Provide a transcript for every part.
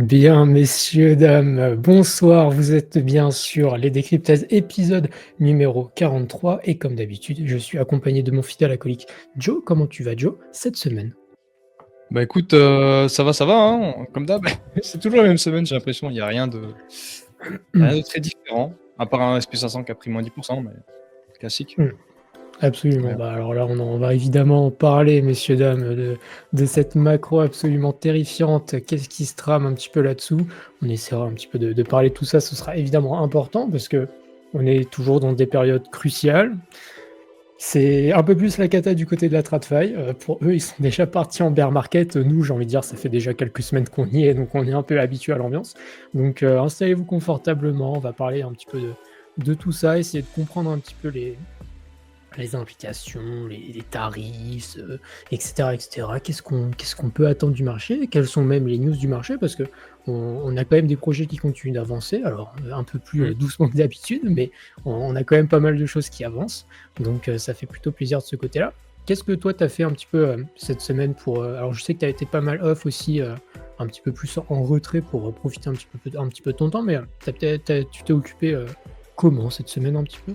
Bien, messieurs, dames, bonsoir. Vous êtes bien sûr Les Décryptages, épisode numéro 43. Et comme d'habitude, je suis accompagné de mon fidèle acolyte Joe. Comment tu vas, Joe, cette semaine? Bah écoute, ça va, hein, comme d'hab. C'est toujours la même semaine, j'ai l'impression. Il y a rien de très différent, à part un SP500 qui a pris -10%, mais classique. Absolument. Ouais. Bah, alors là, on va évidemment en parler, messieurs, dames, de cette macro absolument terrifiante. Qu'est-ce qui se trame un petit peu là-dessous? On essaiera un petit peu de parler de tout ça. Ce sera évidemment important parce que on est toujours dans des périodes cruciales. C'est un peu plus la cata du côté de la TradFi. Pour eux, ils sont déjà partis en bear market. Nous, j'ai envie de dire, ça fait déjà quelques semaines qu'on y est, donc on est un peu habitué à l'ambiance. Donc, installez-vous confortablement. On va parler un petit peu de tout ça, essayer de comprendre un petit peu les implications, les tarifs, et cetera, et cetera. Qu'est-ce qu'on peut attendre du marché? Quelles sont même les news du marché? Parce qu'on a quand même des projets qui continuent d'avancer, alors, un peu plus, Mmh. doucement que d'habitude, mais on a quand même pas mal de choses qui avancent, donc ça fait plutôt plaisir de ce côté-là. Qu'est-ce que toi tu as fait un petit peu, cette semaine pour, alors je sais que tu as été pas mal off aussi, un petit peu plus en retrait pour, profiter un petit peu de ton temps, mais, tu t'es occupé, comment cette semaine un petit peu?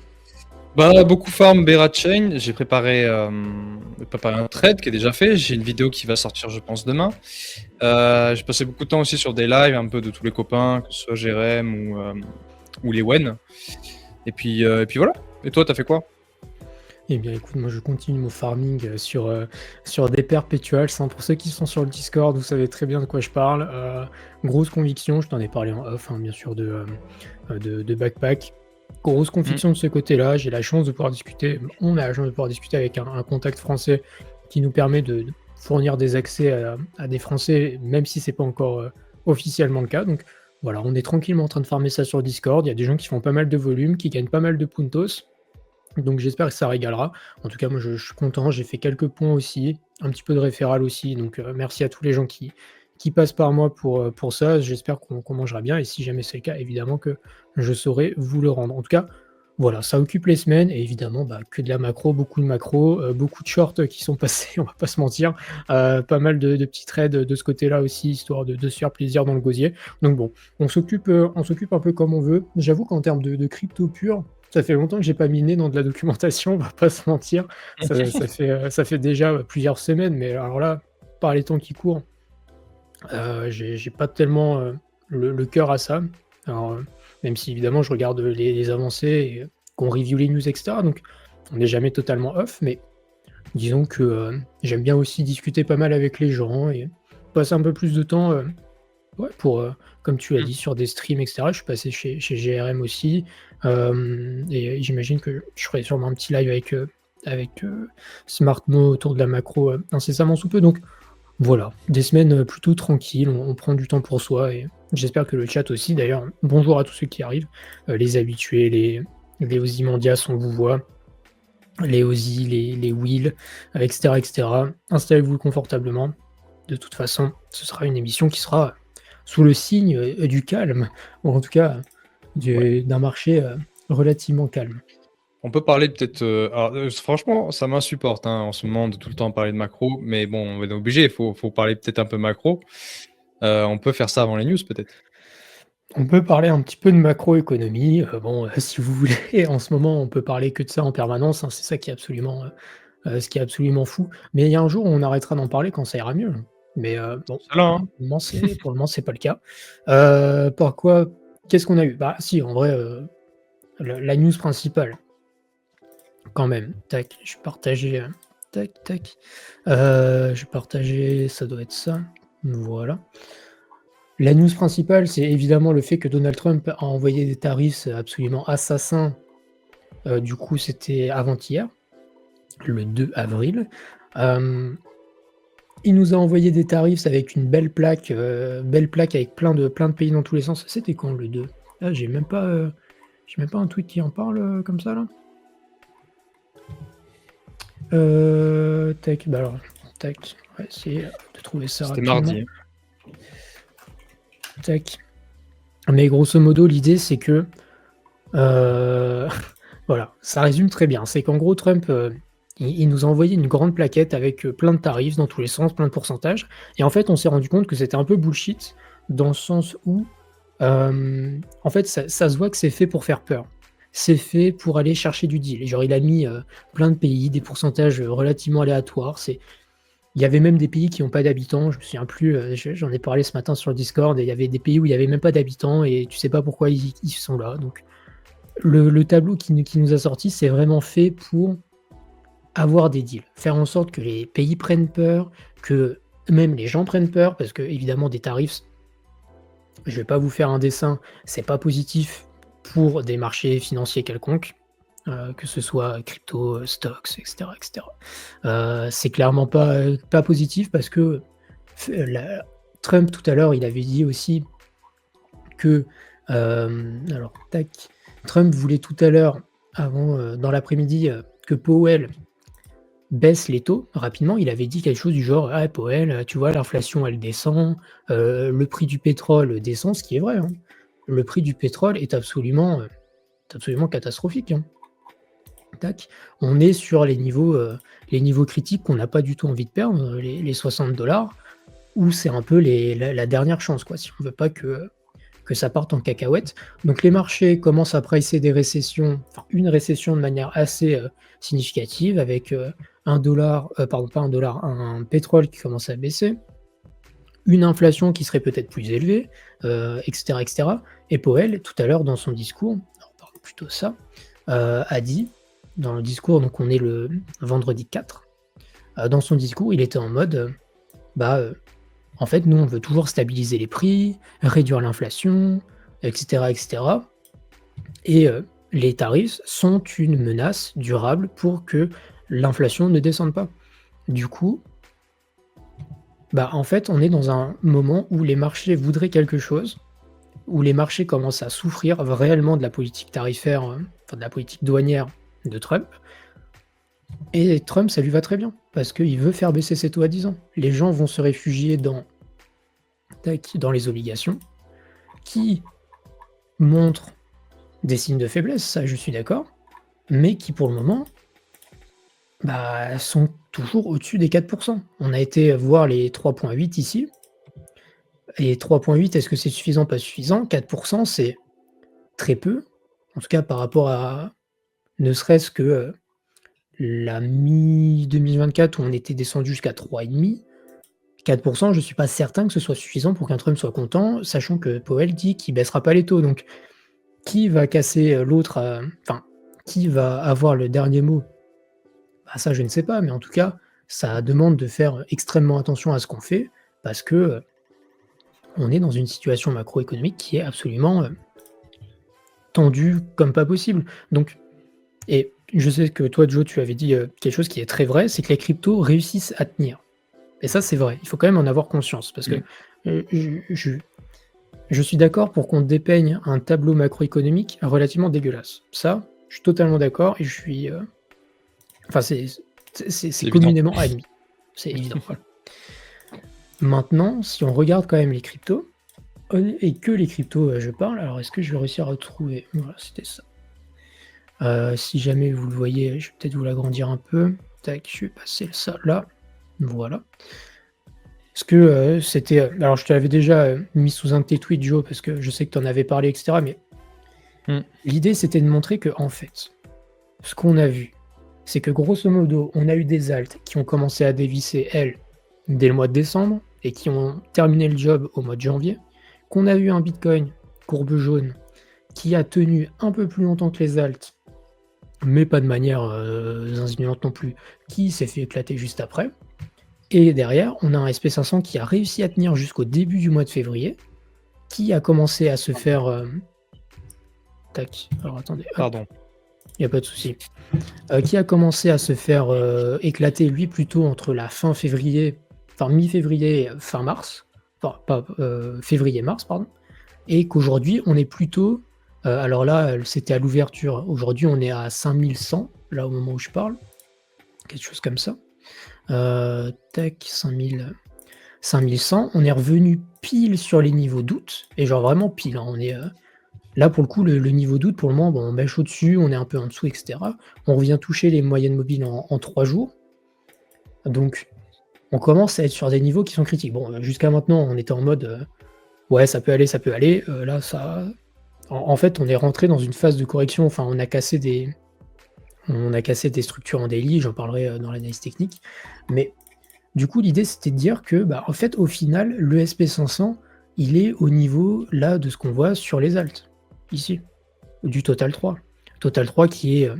Bah, beaucoup farm Bear Chain. J'ai préparé un trade qui est déjà fait. J'ai une vidéo qui va sortir, je pense, demain. J'ai passé beaucoup de temps aussi sur des lives, un peu de tous les copains, que ce soit Jérém ou les Wen. Et puis voilà. Et toi, t'as fait quoi? Eh bien, écoute, moi, je continue mon farming, sur des perpétuals, hein. Pour ceux qui sont sur le Discord, vous savez très bien de quoi je parle. Grosse conviction, je t'en ai parlé en off, hein, bien sûr, de Backpack. Grosse Mmh. conviction de ce côté-là. J'ai la chance de pouvoir discuter on a la chance de pouvoir discuter avec un contact français qui nous permet de fournir des accès à des Français, même si c'est pas encore, officiellement le cas. Donc voilà, on est tranquillement en train de farmer ça sur Discord. Il y a des gens qui font pas mal de volume, qui gagnent pas mal de puntos. Donc j'espère que ça régalera. En tout cas, moi je suis content, j'ai fait quelques points aussi, un petit peu de référal aussi, donc merci à tous les gens qui passent par moi pour ça. J'espère qu'on mangera bien et si jamais c'est le cas, évidemment que je saurai vous le rendre. En tout cas, voilà, ça occupe les semaines et évidemment, bah, que de la macro, beaucoup de macro, beaucoup de shorts qui sont passés, on va pas se mentir. Pas mal de petits trades de ce côté-là aussi, histoire de se faire plaisir dans le gosier. Donc bon, on s'occupe un peu comme on veut. J'avoue qu'en termes de crypto pur, ça fait longtemps que j'ai pas mis le nez dans de la documentation, on va pas se mentir. Ça fait déjà, plusieurs semaines, mais alors là, par les temps qui courent, j'ai pas tellement, le cœur à ça. Alors, même si évidemment je regarde, les avancées et qu'on review les news et cetera, donc on n'est jamais totalement off, mais disons que, j'aime bien aussi discuter pas mal avec les gens et passer un peu plus de temps, ouais, pour, comme tu l'as Mmh. dit, sur des streams et cetera. Je suis passé chez GRM aussi, et j'imagine que je ferai sûrement un petit live avec Smartmo autour de la macro, incessamment sous peu. Donc voilà, des semaines, plutôt tranquilles, on prend du temps pour soi et j'espère que le chat aussi. D'ailleurs, bonjour à tous ceux qui arrivent, les habitués, les Ozymandias, on vous voit, les Ozzy, les Will, et cetera, et cetera. Installez-vous confortablement. De toute façon, ce sera une émission qui sera sous le signe, du calme, ou en tout cas, Ouais. d'un marché, relativement calme. On peut parler peut-être, alors, franchement, ça m'insupporte, hein, en ce moment de tout le temps parler de macro, mais bon, on est obligé, il faut parler peut-être un peu macro. On peut faire ça avant les news peut-être? On peut parler un petit peu de macroéconomie, bon, si vous voulez, en ce moment, on peut parler que de ça en permanence, hein, c'est ça qui est absolument, ce qui est absolument fou. Mais il y a un jour où on arrêtera d'en parler quand ça ira mieux. Mais, bon, C'est ça là, voilà, hein? pour le moment, c'est pas le cas. Pourquoi qu'est-ce qu'on a eu? Bah si, en vrai, la news principale, quand même. Tac, je vais partager, tac, tac. Je vais partager, ça doit être ça. Voilà. La news principale, c'est évidemment le fait que Donald Trump a envoyé des tarifs absolument assassins. Du coup, c'était avant-hier, le 2 avril. Hem, il nous a envoyé des tarifs avec une belle plaque avec plein de pays dans tous les sens. C'était quand le 2? Ah, j'ai même pas un tweet qui en parle, comme ça là. Tac, bah alors, tac, on va essayer de trouver ça C'était rapidement. mardi, hein. Tac. Mais grosso modo, l'idée c'est que, heu, voilà, ça résume très bien. C'est qu'en gros Trump, il nous a envoyé une grande plaquette avec, plein de tarifs dans tous les sens, plein de pourcentages et en fait, on s'est rendu compte que c'était un peu bullshit, dans le sens où, en fait, ça se voit que c'est fait pour faire peur. C'est fait pour aller chercher du deal. Genre, il a mis, plein de pays, des pourcentages, relativement aléatoires. Il y avait même des pays qui ont pas d'habitants, je me souviens plus, j'en ai parlé ce matin sur le Discord et il y avait des pays où il y avait même pas d'habitants et tu sais pas pourquoi ils sont là. Donc le tableau qui nous a sorti, c'est vraiment fait pour avoir des deals. Faire en sorte que les pays prennent peur, que même les gens prennent peur parce qu'évidemment des tarifs, je vais pas vous faire un dessin, c'est pas positif pour des marchés financiers quelconques, que ce soit crypto, stocks, et cetera, et cetera. C'est clairement pas positif parce que f la Trump tout à l'heure, il avait dit aussi que, alors tac, Trump voulait tout à l'heure avant, dans l'après-midi, que Powell baisse les taux rapidement. Il avait dit quelque chose du genre: «Ah Powell, tu vois l'inflation elle descend, le prix du pétrole descend», ce qui est vrai, hein. Le prix du pétrole est absolument catastrophique, hein. Tac, on est sur les niveaux critiques qu'on n'a pas du tout envie de perdre, les 60 où c'est un peu la dernière chance quoi, si on veut pas que ça parte en cacahuète. Donc les marchés commencent à pricer des récessions, enfin une récession de manière assez, significative avec, pardon pas 1 un pétrole qui commence à baisser, une inflation qui serait peut-être plus élevée, et cetera, et cetera. Et Powell, tout à l'heure dans son discours, alors pardon plutôt ça, a dit dans le discours, donc on est le vendredi 4, dans son discours, il était en mode, bah, en fait, nous, on veut toujours stabiliser les prix, réduire l'inflation, et cetera, et cetera. Et les tarifs sont une menace durable pour que l'inflation ne descende pas. Du coup, bah, en fait, on est dans un moment où les marchés voudraient quelque chose, où les marchés commencent à souffrir réellement de la politique tarifaire, enfin de la politique douanière de Trump. Et Trump, ça lui va très bien, parce qu'il veut faire baisser ses taux à 10 ans. Les gens vont se réfugier dans les obligations, qui montrent des signes de faiblesse, ça je suis d'accord, mais qui pour le moment, bah, sont toujours au-dessus des 4%. On a été voir les 3,8 ici, et 3,8, est-ce que c'est suffisant, pas suffisant? 4%, c'est très peu, en tout cas par rapport à ne serait-ce que, la mi-2024 où on était descendu jusqu'à 3,5. 4%, je suis pas certain que ce soit suffisant pour qu'un Trump soit content, sachant que Powell dit qu'il baissera pas les taux. Donc, qui va casser l'autre, enfin, qui va avoir le dernier mot? Bah, ça, je ne sais pas, mais en tout cas, ça demande de faire extrêmement attention à ce qu'on fait, parce que on est dans une situation macroéconomique qui est absolument tendue comme pas possible. Donc, et je sais que toi, Joe, tu avais dit quelque chose qui est très vrai, c'est que les cryptos réussissent à tenir. Et ça, c'est vrai. Il faut quand même en avoir conscience parce que je suis d'accord pour qu'on dépeigne un tableau macroéconomique relativement dégueulasse. Ça, je suis totalement d'accord et je suis. Enfin, c'est évident. communément admis. C'est évident. Voilà. Maintenant, si on regarde quand même les cryptos, et que les cryptos, je parle, alors est-ce que je vais réussir à retrouver? Voilà, c'était ça. Si jamais vous le voyez, je vais peut-être vous l'agrandir un peu. Tac, je vais passer ça là. Voilà. Est-ce que c'était. Alors, je te l'avais déjà mis sous un de tes tweets, Joe, parce que je sais que tu en avais parlé, etc. Mais l'idée, c'était de montrer que, en fait, ce qu'on a vu, c'est que grosso modo, on a eu des alts qui ont commencé à dévisser, elles, dès le mois de décembre et qui ont terminé le job au mois de janvier. Qu'on a eu un Bitcoin, courbe jaune, qui a tenu un peu plus longtemps que les alts, mais pas de manière insinuante non plus, qui s'est fait éclater juste après. Et derrière, on a un SP500 qui a réussi à tenir jusqu'au début du mois de février, qui a commencé à se faire... Tac, alors attendez. Pardon. Il n'y a pas de souci. Qui a commencé à se faire éclater, lui, plutôt entre la fin février, enfin mi-février et fin mars, enfin pas février-mars, pardon, et qu'aujourd'hui, on est plutôt... alors là, c'était à l'ouverture. Aujourd'hui, on est à 5100, là, au moment où je parle. Quelque chose comme ça. Tac, 5100. On est revenu pile sur les niveaux d'août. Et genre vraiment pile. Hein, on est... là, pour le coup, le niveau d'août, pour le moment, bon, on bêche au-dessus, on est un peu en dessous, etc. On revient toucher les moyennes mobiles en 3 jours. Donc, on commence à être sur des niveaux qui sont critiques. Bon, jusqu'à maintenant, on était en mode... Ouais, ça peut aller, ça peut aller. Là, ça en fait, on est rentré dans une phase de correction, enfin, on a cassé des structures en daily, j'en parlerai, dans l'analyse technique. Mais du coup, l'idée, c'était de dire que, bah, en fait, au final, le SP500, il est au niveau, là, de ce qu'on voit sur les alts, ici, du Total 3. Total 3 qui est,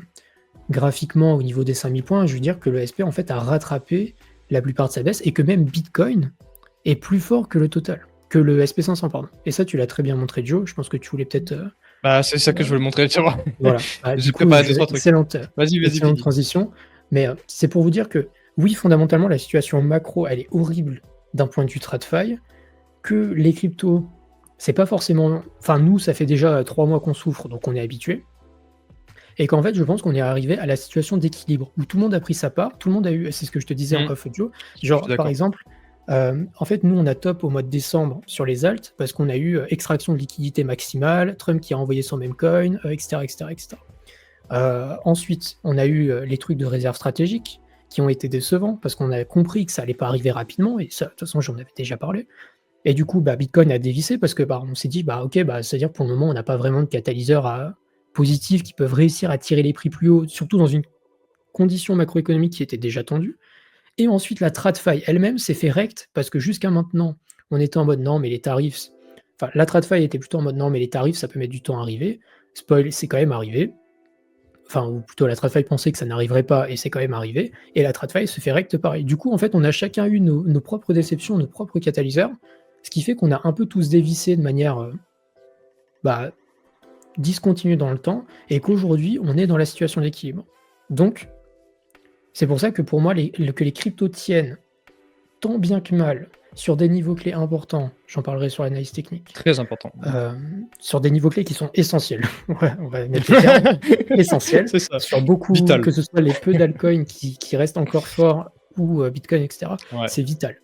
graphiquement au niveau des 5000 points, je veux dire que le SP, en fait, a rattrapé la plupart de sa baisse et que même Bitcoin est plus fort que le Total, que le SP500, pardon. Et ça, tu l'as très bien montré, Joe. Je pense que tu voulais peut-être, Bah, c'est ça que je heu veux le montrer, tu vois. voilà. Bah, du J'ai coup, préparé 2-3 trucs. Vas-y, vas-y, excellente finis. transition. Mais, c'est pour vous dire que, oui, fondamentalement, la situation macro, elle est horrible d'un point de vue TradFi, que les cryptos, c'est pas forcément enfin, nous, ça fait déjà 3 mois qu'on souffre, donc on est habitué. Et qu'en fait, je pense qu'on est arrivé à la situation d'équilibre, où tout le monde a pris sa part, tout le monde a eu c'est ce que je te disais en Mmh, off audio, je suis genre, par d'accord. exemple, en fait, nous, on a top au mois de décembre sur les alts, parce qu'on a eu, extraction de liquidité maximale, Trump qui a envoyé son meme coin, et cetera, et cetera, et cetera. Ensuite, on a eu, les trucs de réserve stratégique qui ont été décevants, parce qu'on a compris que ça allait pas arriver rapidement et ça, de toute façon, j'en avais déjà parlé. Et du coup, bah, Bitcoin a dévissé parce que, bah, on s'est dit: «Bah, OK, bah, c'est-à-dire pour le moment, on n'a pas vraiment de catalyseurs positifs qui peuvent réussir à tirer les prix plus haut», surtout dans une condition macroéconomique qui était déjà tendue. Et ensuite, la TradFi elle-même s'est fait rect parce que jusqu'à maintenant, on était en mode: «Non, mais les tarifs», enfin, la TradFi était plutôt en mode: «Non, mais les tarifs, ça peut mettre du temps à arriver». Spoil, c'est quand même arrivé. Enfin, ou plutôt la TradFi pensait que ça n'arriverait pas et c'est quand même arrivé. Et la TradFi se fait rect pareil. Du coup, en fait, on a chacun eu nos propres déceptions, nos propres catalyseurs, ce qui fait qu'on a un peu tous dévissé de manière, bah, discontinue dans le temps et qu'aujourd'hui, on est dans la situation d'équilibre. Donc, c'est pour ça que pour moi, que les cryptos tiennent tant bien que mal sur des niveaux clés importants, j'en parlerai sur l'analyse technique, Très important. sur des niveaux clés qui sont essentiels. On va mettre les termes, essentiels, C'est ça. sur beaucoup, Vital. que ce soit les peu d'altcoins qui restent encore forts ou Bitcoin, et cetera, Ouais. c'est vital.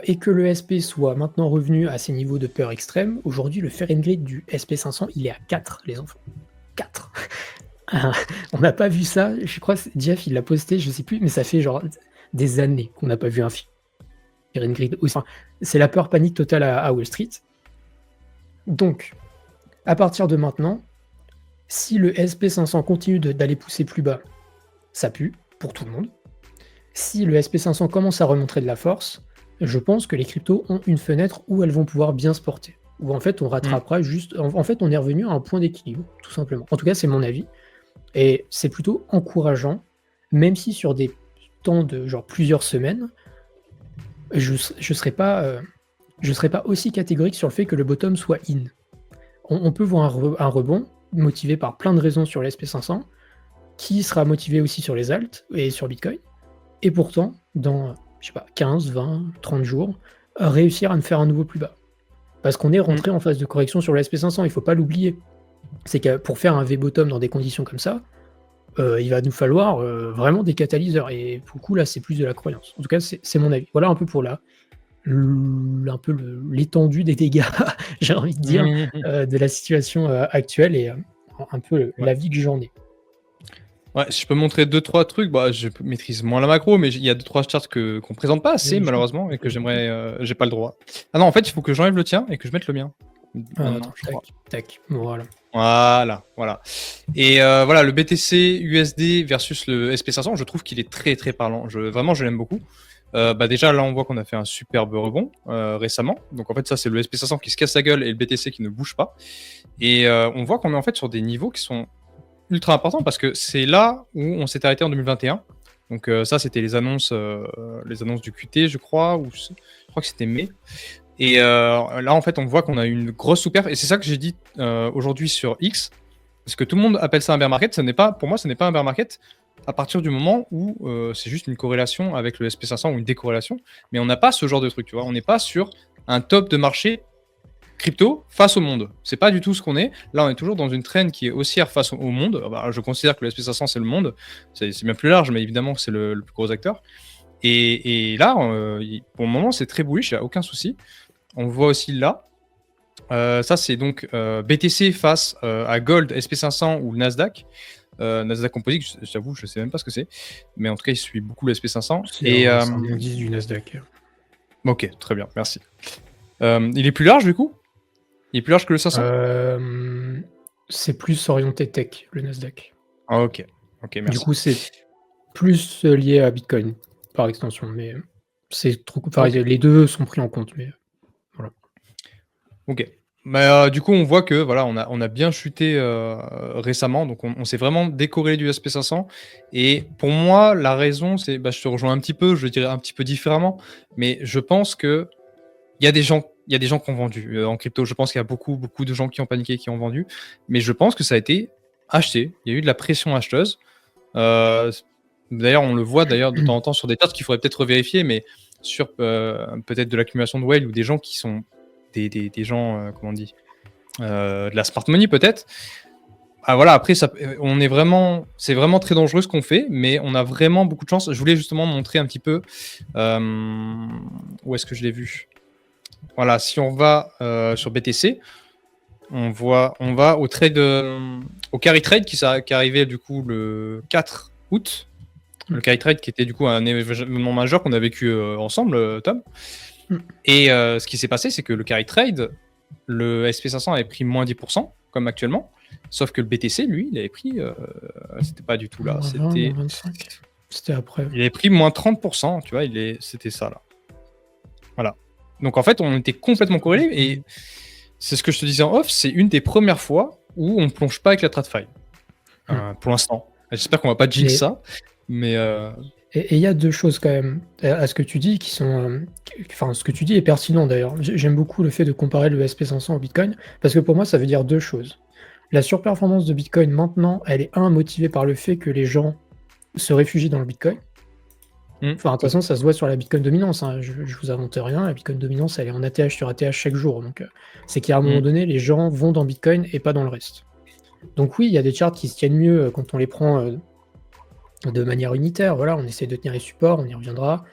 Et que le SP soit maintenant revenu à ses niveaux de peur extrême. Aujourd'hui, le Fear and Greed du SP500, il est à 4, les enfants. 4. On n'a pas vu ça, je crois que Jeff, il l'a posté, je sais plus, mais ça fait genre des années qu'on n'a pas vu un Fear and Greed aussi. Enfin, c'est la peur panique totale à Wall Street. Donc, à partir de maintenant, si le SP500 continue d'aller pousser plus bas, ça pue pour tout le monde. Si le SP500 commence à remontrer de la force, je pense que les cryptos ont une fenêtre où elles vont pouvoir bien se porter. Où en fait, on rattrapera juste. En fait, on est revenu à un point d'équilibre, tout simplement. En tout cas, c'est mon avis. Et c'est plutôt encourageant, même si sur des temps de genre plusieurs semaines, je serais pas aussi catégorique sur le fait que le bottom soit in. On peut voir un rebond motivé par plein de raisons sur l'SP500, qui sera motivé aussi sur les alts et sur Bitcoin. Et pourtant, dans, je sais pas, 15, 20, 30 jours, réussir à me faire un nouveau plus bas. Parce qu'on est rentré en phase de correction sur le SP500, il faut pas l'oublier. C'est que pour faire un V-bottom dans des conditions comme ça, il va nous falloir vraiment des catalyseurs. Et pour le coup, là, c'est plus de la croyance. En tout cas, c'est mon avis. Voilà un peu pour l'étendue des dégâts, j'ai envie de dire, de la situation actuelle et un peu Ouais. l'avis que j'en ai. Ouais, si je peux montrer 2-3 trucs, bah, je maîtrise moins la macro, mais il y a 2-3 charts qu'on présente pas assez, Vas-y, malheureusement, et que j'aimerais. J'ai pas le droit. Ah non, en fait, il faut que j'enlève le tien et que je mette le mien. Maintenant, Attends, je tac, crois. tac, voilà. Voilà. Et voilà, le BTC USD versus le SP500, je trouve qu'il est très très parlant. Vraiment, je l'aime beaucoup. Bah déjà, là, on voit qu'on a fait un superbe rebond récemment. Donc en fait, ça, c'est le SP500 qui se casse la gueule et le BTC qui ne bouge pas. Et on voit qu'on est en fait sur des niveaux qui sont ultra importants parce que c'est là où on s'est arrêté en 2021. Donc ça, c'était les annonces du QT, je crois, ou je crois que c'était mai. Et là, en fait, on voit qu'on a une grosse sous-perf. Et c'est ça que j'ai dit aujourd'hui sur X. Parce que tout le monde appelle ça un bear market. Pour moi, ce n'est pas un bear market à partir du moment où c'est juste une corrélation avec le SP500 ou une décorrélation. Mais on n'a pas ce genre de truc, tu vois. On n'est pas sur un top de marché crypto face au monde. C'est pas du tout ce qu'on est. Là, on est toujours dans une trend qui est haussière face au monde. Bah, je considère que le SP500, c'est le monde. C'est bien plus large, mais évidemment, c'est le plus gros acteur. Et là, pour le moment, c'est très bullish, il n'y a aucun souci. On voit aussi là. Ça, c'est donc BTC face à Gold, SP500 ou le Nasdaq. Nasdaq Composite, j'avoue, je sais même pas ce que c'est. Mais en tout cas, il suit beaucoup le SP500. C'est un indice du Nasdaq. Ok, très bien, merci. Il est plus large du coup? Il est plus large que le 500? C'est plus orienté tech, le Nasdaq. Ah, ok. Ok, Du merci. coup, c'est plus lié à Bitcoin par extension, mais c'est trop. Enfin, Ok. les deux sont pris en compte, mais voilà. Ok. Bah, du coup, on voit que voilà, on a bien chuté récemment, donc on s'est vraiment décorrélé du SP500. Et pour moi, la raison, c'est, bah, je te rejoins un petit peu, je le dirais un petit peu différemment, mais je pense que il y a des gens, il y a des gens qui ont vendu en crypto. Je pense qu'il y a beaucoup, beaucoup de gens qui ont paniqué, qui ont vendu, mais je pense que ça a été acheté. Il y a eu de la pression acheteuse. Euh, D'ailleurs, on le voit d'ailleurs de temps en temps sur des charts qu'il faudrait peut-être vérifier, mais sur peut-être de l'accumulation de whale ou des gens qui sont des gens, comment on dit, de la smart money peut-être. Ah voilà, après, ça, on est vraiment, c'est vraiment très dangereux ce qu'on fait, mais on a vraiment beaucoup de chance. Je voulais justement montrer un petit peu où est-ce que je l'ai vu. Voilà, si on va sur BTC, on va au trade, au carry trade qui est arrivé du coup le 4 août. Le carry trade qui était du coup un événement majeur qu'on a vécu ensemble, Tom. Et ce qui s'est passé, c'est que le carry trade, le SP500 avait pris moins 10%, comme actuellement. Sauf que le BTC, lui, il avait pris. C'était pas du tout là. Moins 20, C'était. moins 25. C'était après. Il avait pris moins 30%, tu vois, c'était ça là. Voilà. Donc en fait, on était complètement corrélés. Et c'est ce que je te disais en off, c'est une des premières fois où on plonge pas avec la TradFi. Pour l'instant. J'espère qu'on va pas jinx ça. Mais. Et il y a deux choses quand même à ce que tu dis qui sont. Enfin, ce que tu dis est pertinent d'ailleurs. J'aime beaucoup le fait de comparer le SP500 au Bitcoin parce que pour moi, ça veut dire deux choses. La surperformance de Bitcoin maintenant, elle est motivée par le fait que les gens se réfugient dans le Bitcoin. Enfin, de toute façon, ça se voit sur la Bitcoin dominance. Hein. Je vous invente rien. La Bitcoin dominance, elle est en ATH sur ATH chaque jour. Donc, c'est qu'à un moment donné, les gens vont dans Bitcoin et pas dans le reste. Donc oui, il y a des charts qui se tiennent mieux quand on les prend de manière unitaire. Voilà, on essaie de tenir les supports, on y reviendra.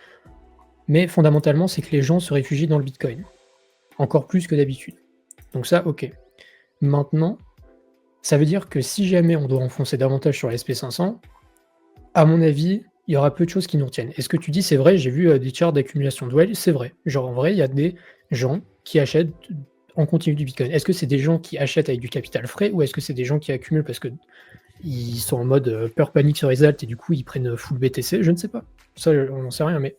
Mais fondamentalement, c'est que les gens se réfugient dans le Bitcoin. Encore plus que d'habitude. Donc ça, ok. Maintenant, ça veut dire que si jamais on doit enfoncer davantage sur l'SP500, à mon avis, il y aura peu de choses qui nous retiennent. Et ce que tu dis, c'est vrai, j'ai vu des charts d'accumulation de whale, c'est vrai. Genre en vrai, il y a des gens qui achètent en continu du Bitcoin. Est-ce que c'est des gens qui achètent avec du capital frais ou est-ce que c'est des gens qui accumulent parce que ils sont en mode peur panique sur les altes et du coup ils prennent full BTC? Je ne sais pas. Ça, on n'en sait rien, mais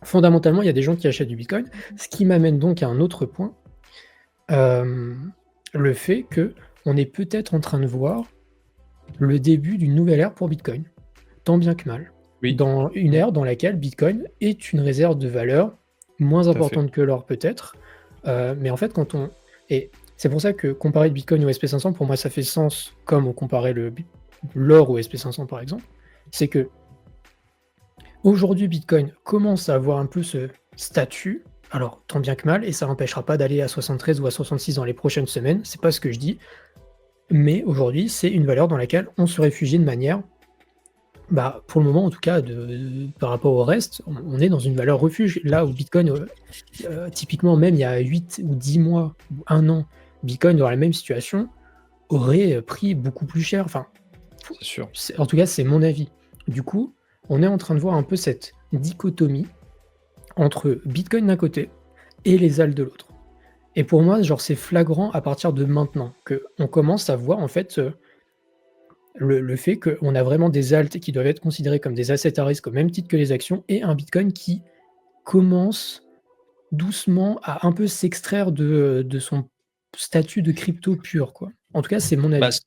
fondamentalement, il y a des gens qui achètent du Bitcoin. Ce qui m'amène donc à un autre point. Le fait que on est peut-être en train de voir le début d'une nouvelle ère pour Bitcoin, tant bien que mal. Oui. Dans une ère dans laquelle Bitcoin est une réserve de valeur moins importante que l'or peut-être, mais en fait quand on... Et c'est pour ça que comparer le Bitcoin au SP500, pour moi ça fait sens comme on comparait l'or au SP500 par exemple, c'est que aujourd'hui Bitcoin commence à avoir un peu ce statut, alors tant bien que mal, et ça n'empêchera pas d'aller à 73 ou à 66 dans les prochaines semaines, c'est pas ce que je dis, mais aujourd'hui c'est une valeur dans laquelle on se réfugie de manière... Bah, pour le moment, en tout cas, par rapport au reste, on est dans une valeur refuge. Là où Bitcoin, typiquement, même il y a 8 ou 10 mois, ou 1 an, Bitcoin dans la même situation aurait pris beaucoup plus cher. Enfin, c'est sûr. En tout cas, c'est mon avis. Du coup, on est en train de voir un peu cette dichotomie entre Bitcoin d'un côté et les alts de l'autre. Et pour moi, genre, c'est flagrant à partir de maintenant qu'on commence à voir en fait le fait qu'on a vraiment des alts qui doivent être considérés comme des assets à risque au même titre que les actions et un Bitcoin qui commence doucement à un peu s'extraire de son statut de crypto pur, quoi. En tout cas, c'est mon avis.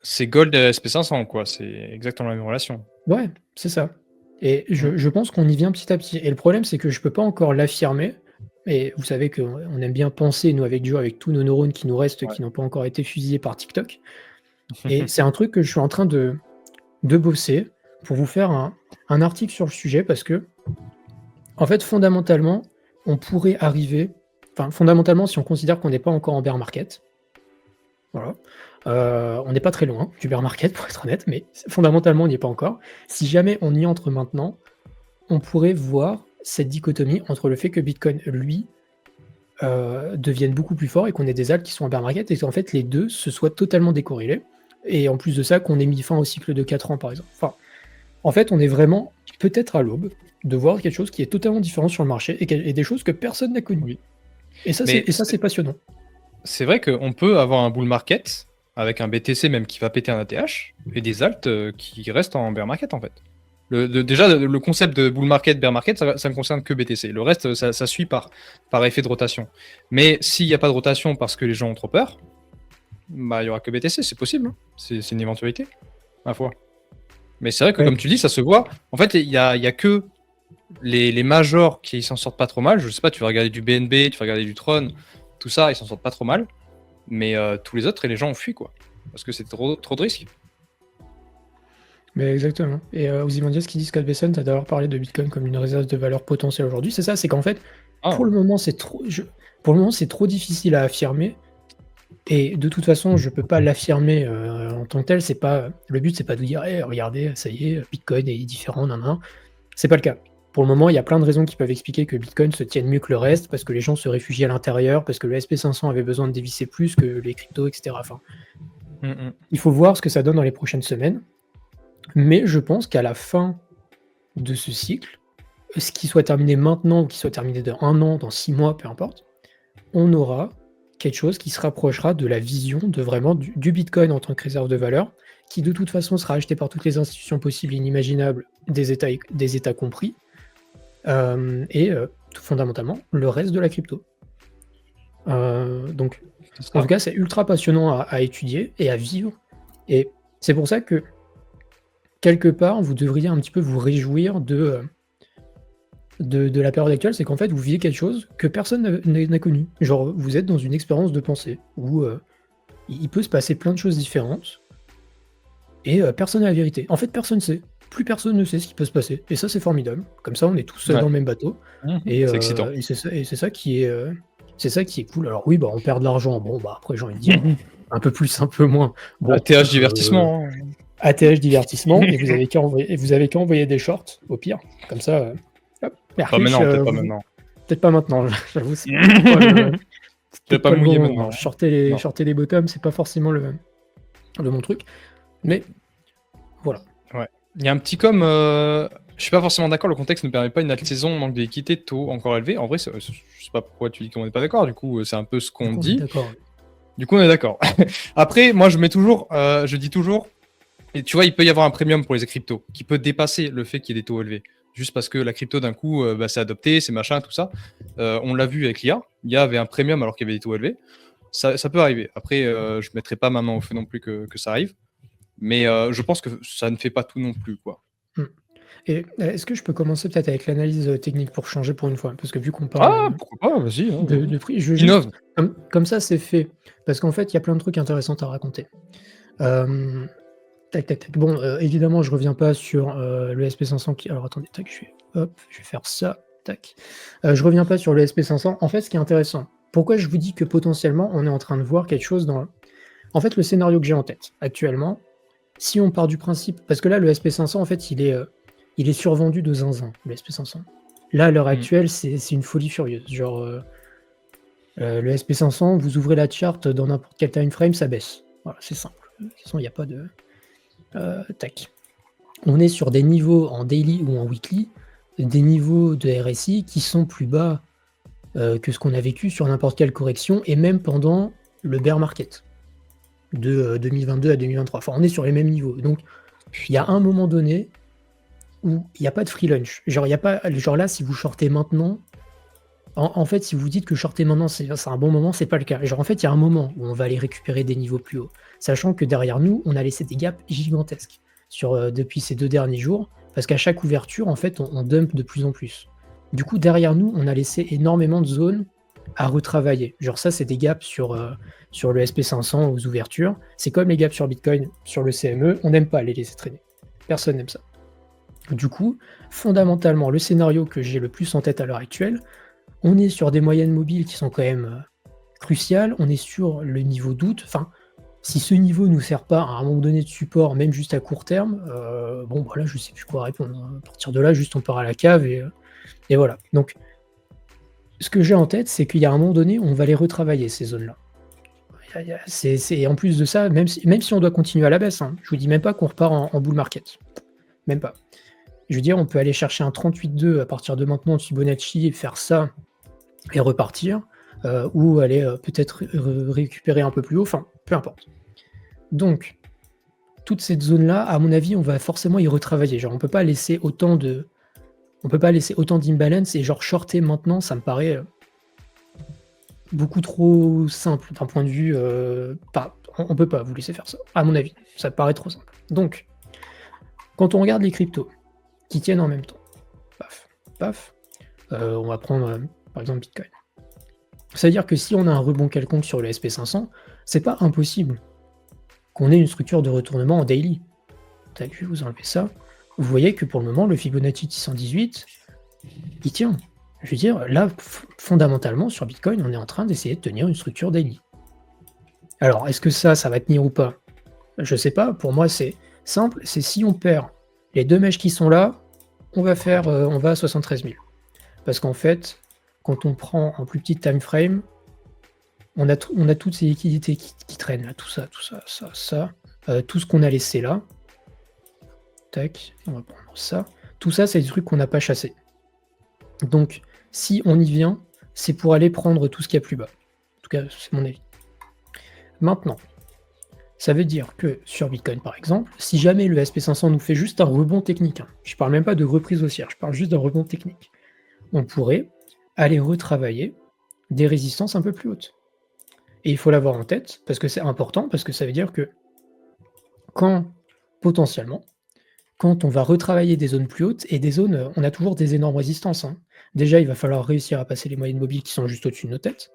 C'est Gold SP500, quoi. C'est exactement la même relation. Ouais, c'est ça. Et je pense qu'on y vient petit à petit. Et le problème, c'est que je peux pas encore l'affirmer. Et vous savez qu'on aime bien penser, nous, avec Joe, avec tous nos neurones qui nous restent, qui n'ont pas encore été fusillés par TikTok. Et c'est un truc que je suis en train de bosser pour vous faire un article sur le sujet parce que, en fait, fondamentalement, on pourrait arriver... Enfin, fondamentalement, si on considère qu'on n'est pas encore en bear market, voilà, on n'est pas très loin du bear market, pour être honnête, mais fondamentalement, on n'y est pas encore. Si jamais on y entre maintenant, on pourrait voir cette dichotomie entre le fait que Bitcoin, lui, devienne beaucoup plus fort et qu'on ait des alts qui sont en bear market et qu'en fait, les deux se soient totalement décorrélés. Et en plus de ça, qu'on ait mis fin au cycle de 4 ans, par exemple. Enfin, en fait, on est vraiment peut-être à l'aube de voir quelque chose qui est totalement différent sur le marché et des choses que personne n'a connues. Oui. Et ça, Mais c'est passionnant. c'est vrai qu'on peut avoir un bull market avec un BTC même qui va péter un ATH et des alts qui restent en bear market en fait. Déjà, le concept de bull market, bear market, ça ne concerne que BTC. Le reste, ça suit par effet de rotation. Mais s'il n'y a pas de rotation parce que les gens ont trop peur, bah il y aura que BTC, c'est possible. Hein. C'est une éventualité, ma foi. Mais c'est vrai que, Ouais. comme tu dis, ça se voit. En fait, il y a que les majors qui s'en sortent pas trop mal. Je sais pas, tu vas regarder du BNB, tu vas regarder du Tron, tout ça, ils s'en sortent pas trop mal. Mais tous les autres, et les gens ont fui, quoi. Parce que c'est trop de risques. Mais exactement. Et Ozymandias qui dit Scott Besson, tu as d'ailleurs parlé de Bitcoin comme une réserve de valeur potentielle aujourd'hui. C'est ça, c'est qu'en fait, Ah, pour le moment, c'est trop difficile à affirmer. Et de toute façon, je peux pas l'affirmer en tant que tel. Le but, c'est pas de dire, regardez, ça y est, Bitcoin est différent, nan. C'est pas le cas. Pour le moment, il y a plein de raisons qui peuvent expliquer que Bitcoin se tienne mieux que le reste, parce que les gens se réfugient à l'intérieur, parce que le SP500 avait besoin de dévisser plus que les cryptos, etc. Enfin, il faut voir ce que ça donne dans les prochaines semaines. Mais je pense qu'à la fin de ce cycle, ce qui soit terminé maintenant ou qui soit terminé dans 1 an, dans 6 mois, peu importe, on aura quelque chose qui se rapprochera de la vision de vraiment du Bitcoin en tant que réserve de valeur, qui de toute façon sera acheté par toutes les institutions possibles et inimaginables, des États compris, et tout fondamentalement le reste de la crypto. Donc, en tout cas, c'est ultra passionnant à étudier et à vivre. Et c'est pour ça que, quelque part, vous devriez un petit peu vous réjouir de la période actuelle, c'est qu'en fait, vous vivez quelque chose que personne n'a connu. Genre, vous êtes dans une expérience de pensée où il peut se passer plein de choses différentes et personne n'a la vérité. En fait, personne ne sait. Plus personne ne sait ce qui peut se passer. Et ça, c'est formidable. Comme ça, on est tous dans le même bateau. Et c'est excitant. Et c'est ça qui est cool. Alors oui, on perd de l'argent. Bon, après, j'ai envie de dire, un peu plus, un peu moins. Bon, ATH divertissement. ATH divertissement, et vous avez qu'à envoyer des shorts, au pire. Comme ça, hop. Pas maintenant, peut-être pas maintenant. Peut-être pas maintenant, j'avoue. C'est peut-être pas mouiller maintenant. Shorter les bottoms, c'est pas forcément le bon truc. Mais voilà. Ouais. Il y a un petit comme. Je suis pas forcément d'accord, le contexte ne permet pas une alta saison, manque d'équité, taux encore élevé. En vrai, je sais pas pourquoi tu dis qu'on n'est pas d'accord, du coup, c'est un peu ce qu'on dit. Du coup, on est d'accord. Après, moi, je dis toujours, et tu vois, il peut y avoir un premium pour les cryptos qui peut dépasser le fait qu'il y ait des taux élevés. Juste parce que la crypto, d'un coup, c'est adopté, c'est machin, tout ça. On l'a vu avec l'IA. Il y avait un premium alors qu'il y avait des taux élevés. Ça peut arriver. Après, je ne mettrai pas ma main au feu non plus que ça arrive. Mais je pense que ça ne fait pas tout non plus, quoi. Et est-ce que je peux commencer peut-être avec l'analyse technique pour changer pour une fois? Parce que vu qu'on parle pourquoi pas, vas-y. de prix, je veux juste, comme ça, c'est fait. Parce qu'en fait, il y a plein de trucs intéressants à raconter. Tac. Bon, évidemment, je reviens pas sur le SP500 qui... Alors, attendez, tac, je vais faire ça, tac. Je reviens pas sur le SP500. En fait, ce qui est intéressant, pourquoi je vous dis que potentiellement, on est en train de voir quelque chose dans... En fait, le scénario que j'ai en tête, actuellement, si on part du principe... Parce que là, le SP500, en fait, il est survendu de zinzin, le SP500. Là, à l'heure actuelle, c'est une folie furieuse. Genre, le SP500, vous ouvrez la chart dans n'importe quel time frame, ça baisse. Voilà, c'est simple. De toute façon, il n'y a pas de... tac. On est sur des niveaux en daily ou en weekly, des niveaux de RSI qui sont plus bas que ce qu'on a vécu sur n'importe quelle correction, et même pendant le bear market de 2022 à 2023. Enfin, on est sur les mêmes niveaux. Donc, il y a un moment donné où il n'y a pas de free lunch. Genre, là, si vous shortez maintenant, en fait, si vous dites que shorter maintenant, c'est un bon moment, c'est pas le cas. Genre, en fait, il y a un moment où on va aller récupérer des niveaux plus hauts. Sachant que derrière nous, on a laissé des gaps gigantesques depuis ces 2 derniers jours, parce qu'à chaque ouverture, en fait, on dump de plus en plus. Du coup, derrière nous, on a laissé énormément de zones à retravailler. Genre ça, c'est des gaps sur le SP500 aux ouvertures. C'est comme les gaps sur Bitcoin, sur le CME, on n'aime pas les laisser traîner. Personne n'aime ça. Du coup, fondamentalement, le scénario que j'ai le plus en tête à l'heure actuelle, on est sur des moyennes mobiles qui sont quand même cruciales, on est sur le niveau d'août. Enfin, si ce niveau ne nous sert pas à un moment donné de support, même juste à court terme, bon, voilà, je sais plus quoi répondre. À partir de là, juste on part à la cave et voilà. Donc, ce que j'ai en tête, c'est qu'il y a un moment donné, on va les retravailler, ces zones-là. C'est en plus de ça, même si on doit continuer à la baisse, hein, je vous dis même pas qu'on repart en bull market. Même pas. Je veux dire, on peut aller chercher un 38,2 à partir de maintenant de Fibonacci et faire ça et repartir. ou aller peut-être récupérer un peu plus haut, enfin, peu importe. Donc, toute cette zone-là, à mon avis, on va forcément y retravailler. Genre, on peut pas laisser autant d'imbalance et genre shorter maintenant, ça me paraît beaucoup trop simple d'un point de vue. On peut pas vous laisser faire ça, à mon avis. Ça me paraît trop simple. Donc, quand on regarde les cryptos qui tiennent en même temps, paf, paf, on va prendre par exemple Bitcoin. Ça veut dire que si on a un rebond quelconque sur le SP500, c'est pas impossible qu'on ait une structure de retournement en daily. Tac, je vais vous enlever ça. Vous voyez que pour le moment, le Fibonacci 618, il tient. Je veux dire, là, fondamentalement, sur Bitcoin, on est en train d'essayer de tenir une structure daily. Alors, est-ce que ça va tenir ou pas? Je sais pas. Pour moi, c'est simple. C'est si on perd les deux mèches qui sont là, on va à 73 000. Parce qu'en fait, quand on prend en plus petit time frame, on a toutes ces liquidités qui traînent là, tout ça, tout ce qu'on a laissé là. Tac, on va prendre ça. Tout ça, c'est des trucs qu'on n'a pas chassés. Donc, si on y vient, c'est pour aller prendre tout ce qu'il y a plus bas. En tout cas, c'est mon avis. Maintenant, ça veut dire que sur Bitcoin, par exemple, si jamais le SP500 nous fait juste un rebond technique, je parle même pas de reprise haussière, je parle juste d'un rebond technique, on pourrait aller retravailler des résistances un peu plus hautes. Et il faut l'avoir en tête, parce que c'est important, parce que ça veut dire que potentiellement, quand on va retravailler des zones plus hautes, et des zones, on a toujours des énormes résistances. Déjà, il va falloir réussir à passer les moyennes mobiles qui sont juste au-dessus de nos têtes.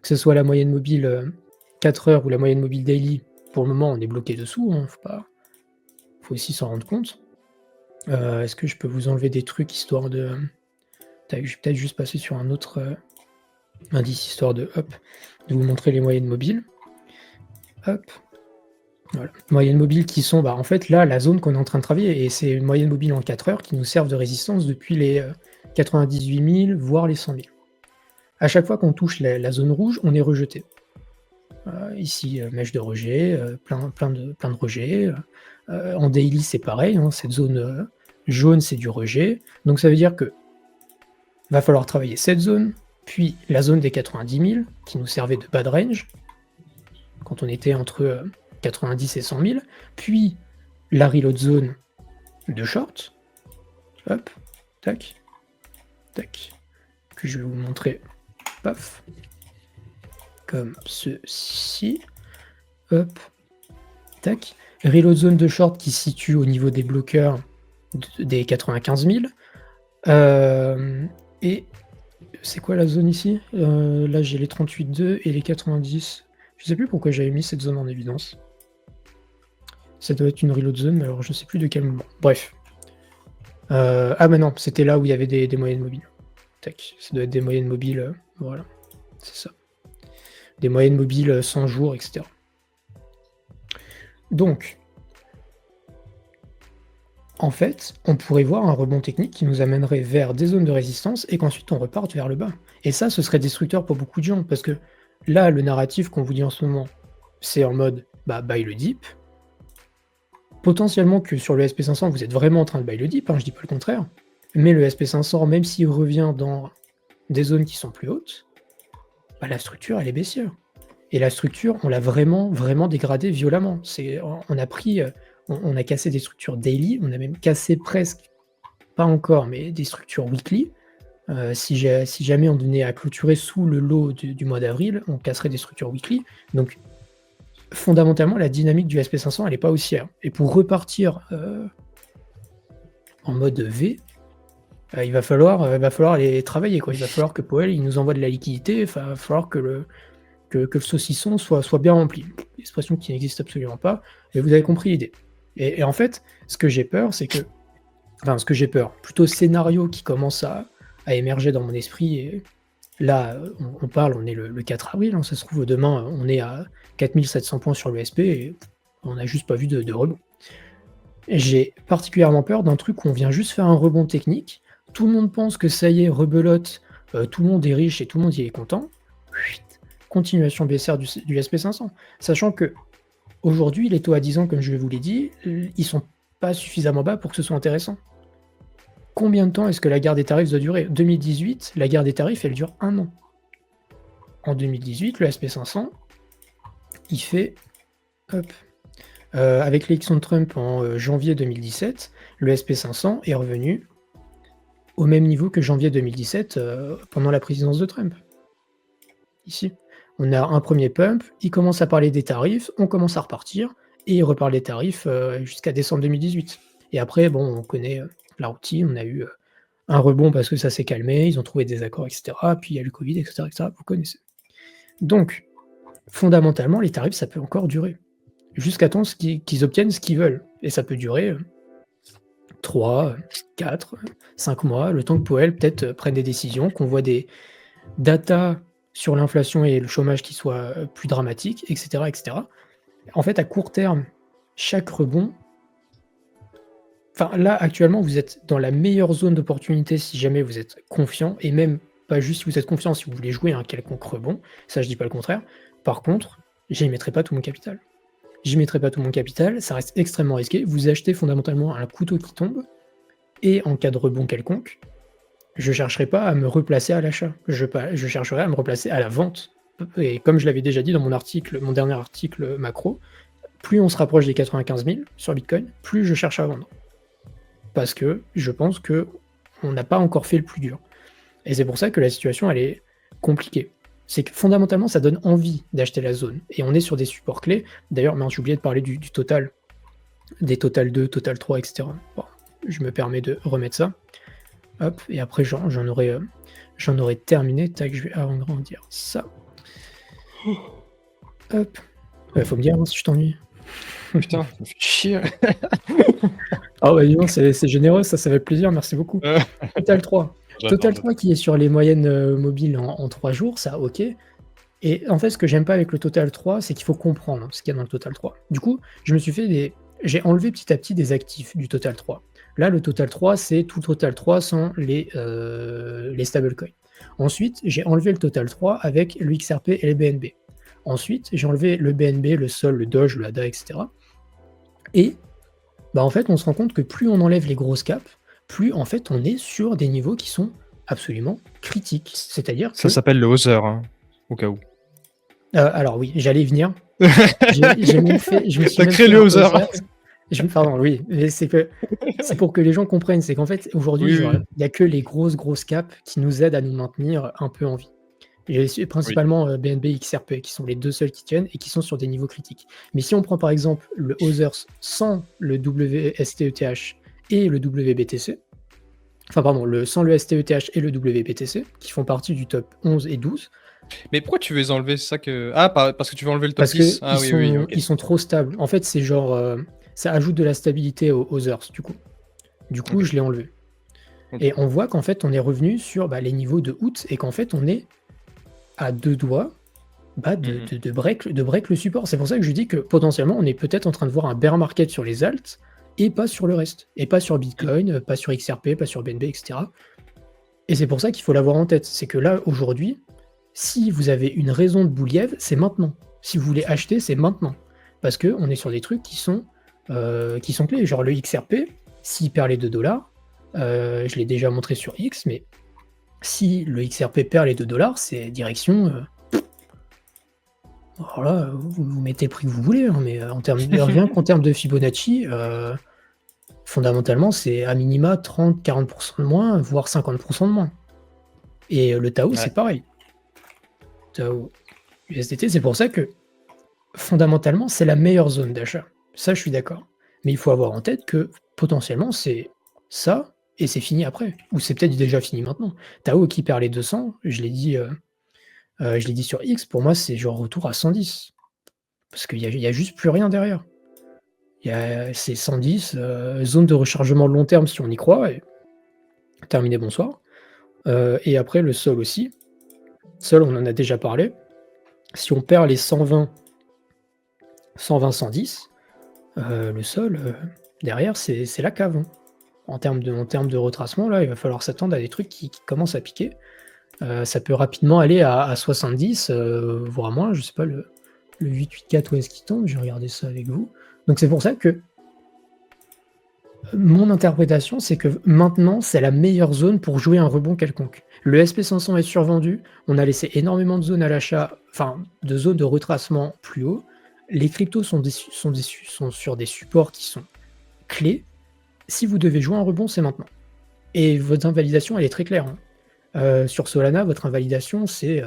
Que ce soit la moyenne mobile 4 heures ou la moyenne mobile daily, pour le moment, on est bloqué dessous. Faut aussi s'en rendre compte. Est-ce que je peux vous enlever des trucs histoire de... Je vais peut-être juste passer sur un autre indice histoire de vous montrer les moyennes mobiles. Hop. Voilà. Moyennes mobiles qui sont, en fait, là, la zone qu'on est en train de travailler, et c'est une moyenne mobile en 4 heures qui nous servent de résistance depuis les 98 000, voire les 100 000. À chaque fois qu'on touche la zone rouge, on est rejeté. Ici, mèche de rejet, plein de rejets. En daily, c'est pareil, cette zone jaune, c'est du rejet. Donc ça veut dire que va falloir travailler cette zone, puis la zone des 90 000, qui nous servait de bad range, quand on était entre 90 et 100 000, puis la reload zone de short. Hop, tac, tac. Que je vais vous montrer, paf, comme ceci. Hop, tac. Reload zone de short qui se situe au niveau des bloqueurs des 95 000. Et c'est quoi la zone ici? Là, j'ai les 38,2 et les 90. Je sais plus pourquoi j'avais mis cette zone en évidence. Ça doit être une reload zone, mais alors je sais plus de quel moment. Bref. Non, c'était là où il y avait des moyennes mobiles. Tac, ça doit être des moyennes mobiles, voilà, c'est ça. Des moyennes mobiles 100 jours, etc. Donc, en fait, on pourrait voir un rebond technique qui nous amènerait vers des zones de résistance et qu'ensuite on reparte vers le bas. Et ça, ce serait destructeur pour beaucoup de gens, parce que là, le narratif qu'on vous dit en ce moment, c'est en mode buy le dip. Potentiellement que sur le SP500, vous êtes vraiment en train de buy le dip, je dis pas le contraire. Mais le SP500, même s'il revient dans des zones qui sont plus hautes, la structure, elle est baissière. Et la structure, on l'a vraiment, vraiment dégradée violemment. On a cassé des structures daily, on a même cassé presque, pas encore, mais des structures weekly. Si jamais on venait à clôturer sous le low du mois d'avril, on casserait des structures weekly. Donc, fondamentalement, la dynamique du SP500, elle n'est pas haussière. Et pour repartir en mode V, il va falloir aller travailler, quoi. Il va falloir que Powell il nous envoie de la liquidité, il va falloir que le saucisson soit bien rempli. Expression qui n'existe absolument pas, mais vous avez compris l'idée. Et en fait, ce que j'ai peur, plutôt scénario qui commence à émerger dans mon esprit, et là, on est le 4 avril, ça se trouve, demain, on est à 4700 points sur le SP, et on n'a juste pas vu de rebond. J'ai particulièrement peur d'un truc où on vient juste faire un rebond technique, tout le monde pense que ça y est, rebelote, tout le monde est riche et tout le monde y est content. Continuation baissière du SP500. Sachant que aujourd'hui, les taux à 10 ans, comme je vous l'ai dit, ils sont pas suffisamment bas pour que ce soit intéressant. Combien de temps est-ce que la guerre des tarifs doit durer? 2018, la guerre des tarifs, elle dure 1 an. en 2018, le SP500, il fait... Hop, avec l'élection de Trump en janvier 2017, le SP500 est revenu au même niveau que janvier 2017 pendant la présidence de Trump. Ici, on a un premier pump, il commence à parler des tarifs, on commence à repartir, et il reparle des tarifs jusqu'à décembre 2018. Et après, bon, on connaît la routine, on a eu un rebond parce que ça s'est calmé, ils ont trouvé des accords, etc. Puis il y a eu le Covid, etc., vous connaissez. Donc, fondamentalement, les tarifs, ça peut encore durer. Jusqu'à temps qu'ils obtiennent ce qu'ils veulent. Et ça peut durer 3, 4, 5 mois, le temps que Powell peut-être prenne des décisions, qu'on voit des datas sur l'inflation et le chômage qui soient plus dramatiques, etc., etc. En fait, à court terme, chaque rebond... Enfin, là, actuellement, vous êtes dans la meilleure zone d'opportunité si jamais vous êtes confiant, et même pas juste si vous êtes confiant, si vous voulez jouer un quelconque rebond, ça je dis pas le contraire. Par contre, j'y mettrai pas tout mon capital. J'y mettrai pas tout mon capital, ça reste extrêmement risqué. Vous achetez fondamentalement un couteau qui tombe, et en cas de rebond quelconque, je chercherai pas à me replacer à l'achat. Je chercherai à me replacer à la vente. Et comme je l'avais déjà dit dans mon dernier article macro, plus on se rapproche des 95 000 sur Bitcoin, plus je cherche à vendre. Parce que je pense qu'on n'a pas encore fait le plus dur. Et c'est pour ça que la situation, elle est compliquée. C'est que fondamentalement, ça donne envie d'acheter la zone. Et on est sur des supports clés. D'ailleurs, j'ai oublié de parler du total, des total 2, total 3, etc. Bon, je me permets de remettre ça. Hop, et après, j'en aurais terminé. Tac, je vais agrandir ça. Hop. Faut me dire si je t'ennuie. Putain, ça me fait chier. Ah bah dis donc, c'est généreux, ça fait plaisir, merci beaucoup. Total 3. Total 3 qui est sur les moyennes mobiles en 3 jours, ça ok. Et en fait, ce que j'aime pas avec le Total 3, c'est qu'il faut comprendre ce qu'il y a dans le Total 3. Du coup, j'ai enlevé petit à petit des actifs du Total 3. Là, le Total 3, c'est tout Total 3 sans les stablecoins. Ensuite, j'ai enlevé le Total 3 avec le XRP et les BNB. Ensuite, j'ai enlevé le BNB, le Sol, le Doge, le ADA, etc. Et bah en fait, on se rend compte que plus on enlève les grosses caps, plus en fait on est sur des niveaux qui sont absolument critiques. C'est-à-dire que... Ça s'appelle le Other, hein, au cas où. Alors oui, j'allais y venir. J'ai même fait... T'as créé le Other. Pardon, oui, mais c'est pour que les gens comprennent. C'est qu'en fait, aujourd'hui, il n'y a que les grosses caps qui nous aident à nous maintenir un peu en vie. Et principalement BNB, XRP, qui sont les deux seuls qui tiennent et qui sont sur des niveaux critiques. Mais si on prend par exemple le Others sans le WSTETH et le WBTC, sans le STETH et le WBTC, qui font partie du top 11 et 12. Mais pourquoi tu veux les enlever? C'est ça que... Ah, parce que tu veux enlever le top 10? Ils sont trop stables. En fait, c'est genre... ça ajoute de la stabilité aux Others, du coup. Je l'ai enlevé. Et on voit qu'en fait, on est revenu sur les niveaux de août et qu'en fait, on est à 2 doigts de break le support. C'est pour ça que je dis que potentiellement, on est peut-être en train de voir un bear market sur les alts et pas sur le reste. Et pas sur Bitcoin, pas sur XRP, pas sur BNB, etc. Et c'est pour ça qu'il faut l'avoir en tête. C'est que là, aujourd'hui, si vous avez une raison de Bouliev, c'est maintenant. Si vous voulez acheter, c'est maintenant. Parce qu'on est sur des trucs qui sont clés. Genre le XRP, s'il perd les $2, je l'ai déjà montré sur X, mais si le XRP perd les $2, c'est direction... alors là, vous mettez le prix que vous voulez, hein, mais rien qu'en termes de Fibonacci, fondamentalement, c'est à minima 30-40% de moins, voire 50% de moins. Et le Tao, c'est pareil. Tao USDT, c'est pour ça que fondamentalement, c'est la meilleure zone d'achat. Ça, je suis d'accord. Mais il faut avoir en tête que potentiellement, c'est ça, et c'est fini après. Ou c'est peut-être déjà fini maintenant. Tao qui perd les 200, je l'ai dit sur X, pour moi, c'est genre retour à 110. Parce qu'il y a juste plus rien derrière. C'est 110, zone de rechargement long terme si on y croit, et terminé, bonsoir. Et après, le Sol aussi. Sol, on en a déjà parlé. Si on perd les 120, 110, le Sol, derrière, c'est la cave. Hein. En termes de retracement, là, il va falloir s'attendre à des trucs qui commencent à piquer. Ça peut rapidement aller à 70, voire moins. Je sais pas, le 884, où est-ce qu'il tombe? Je vais regarder ça avec vous. Donc c'est pour ça que Mon interprétation, c'est que maintenant, c'est la meilleure zone pour jouer un rebond quelconque. Le SP500 est survendu, on a laissé énormément de zones à l'achat, enfin, de zones de retracement plus haut. Les cryptos sont sur des supports qui sont clés. Si vous devez jouer un rebond, c'est maintenant. Et votre invalidation, elle est très claire, hein. Sur Solana, votre invalidation, c'est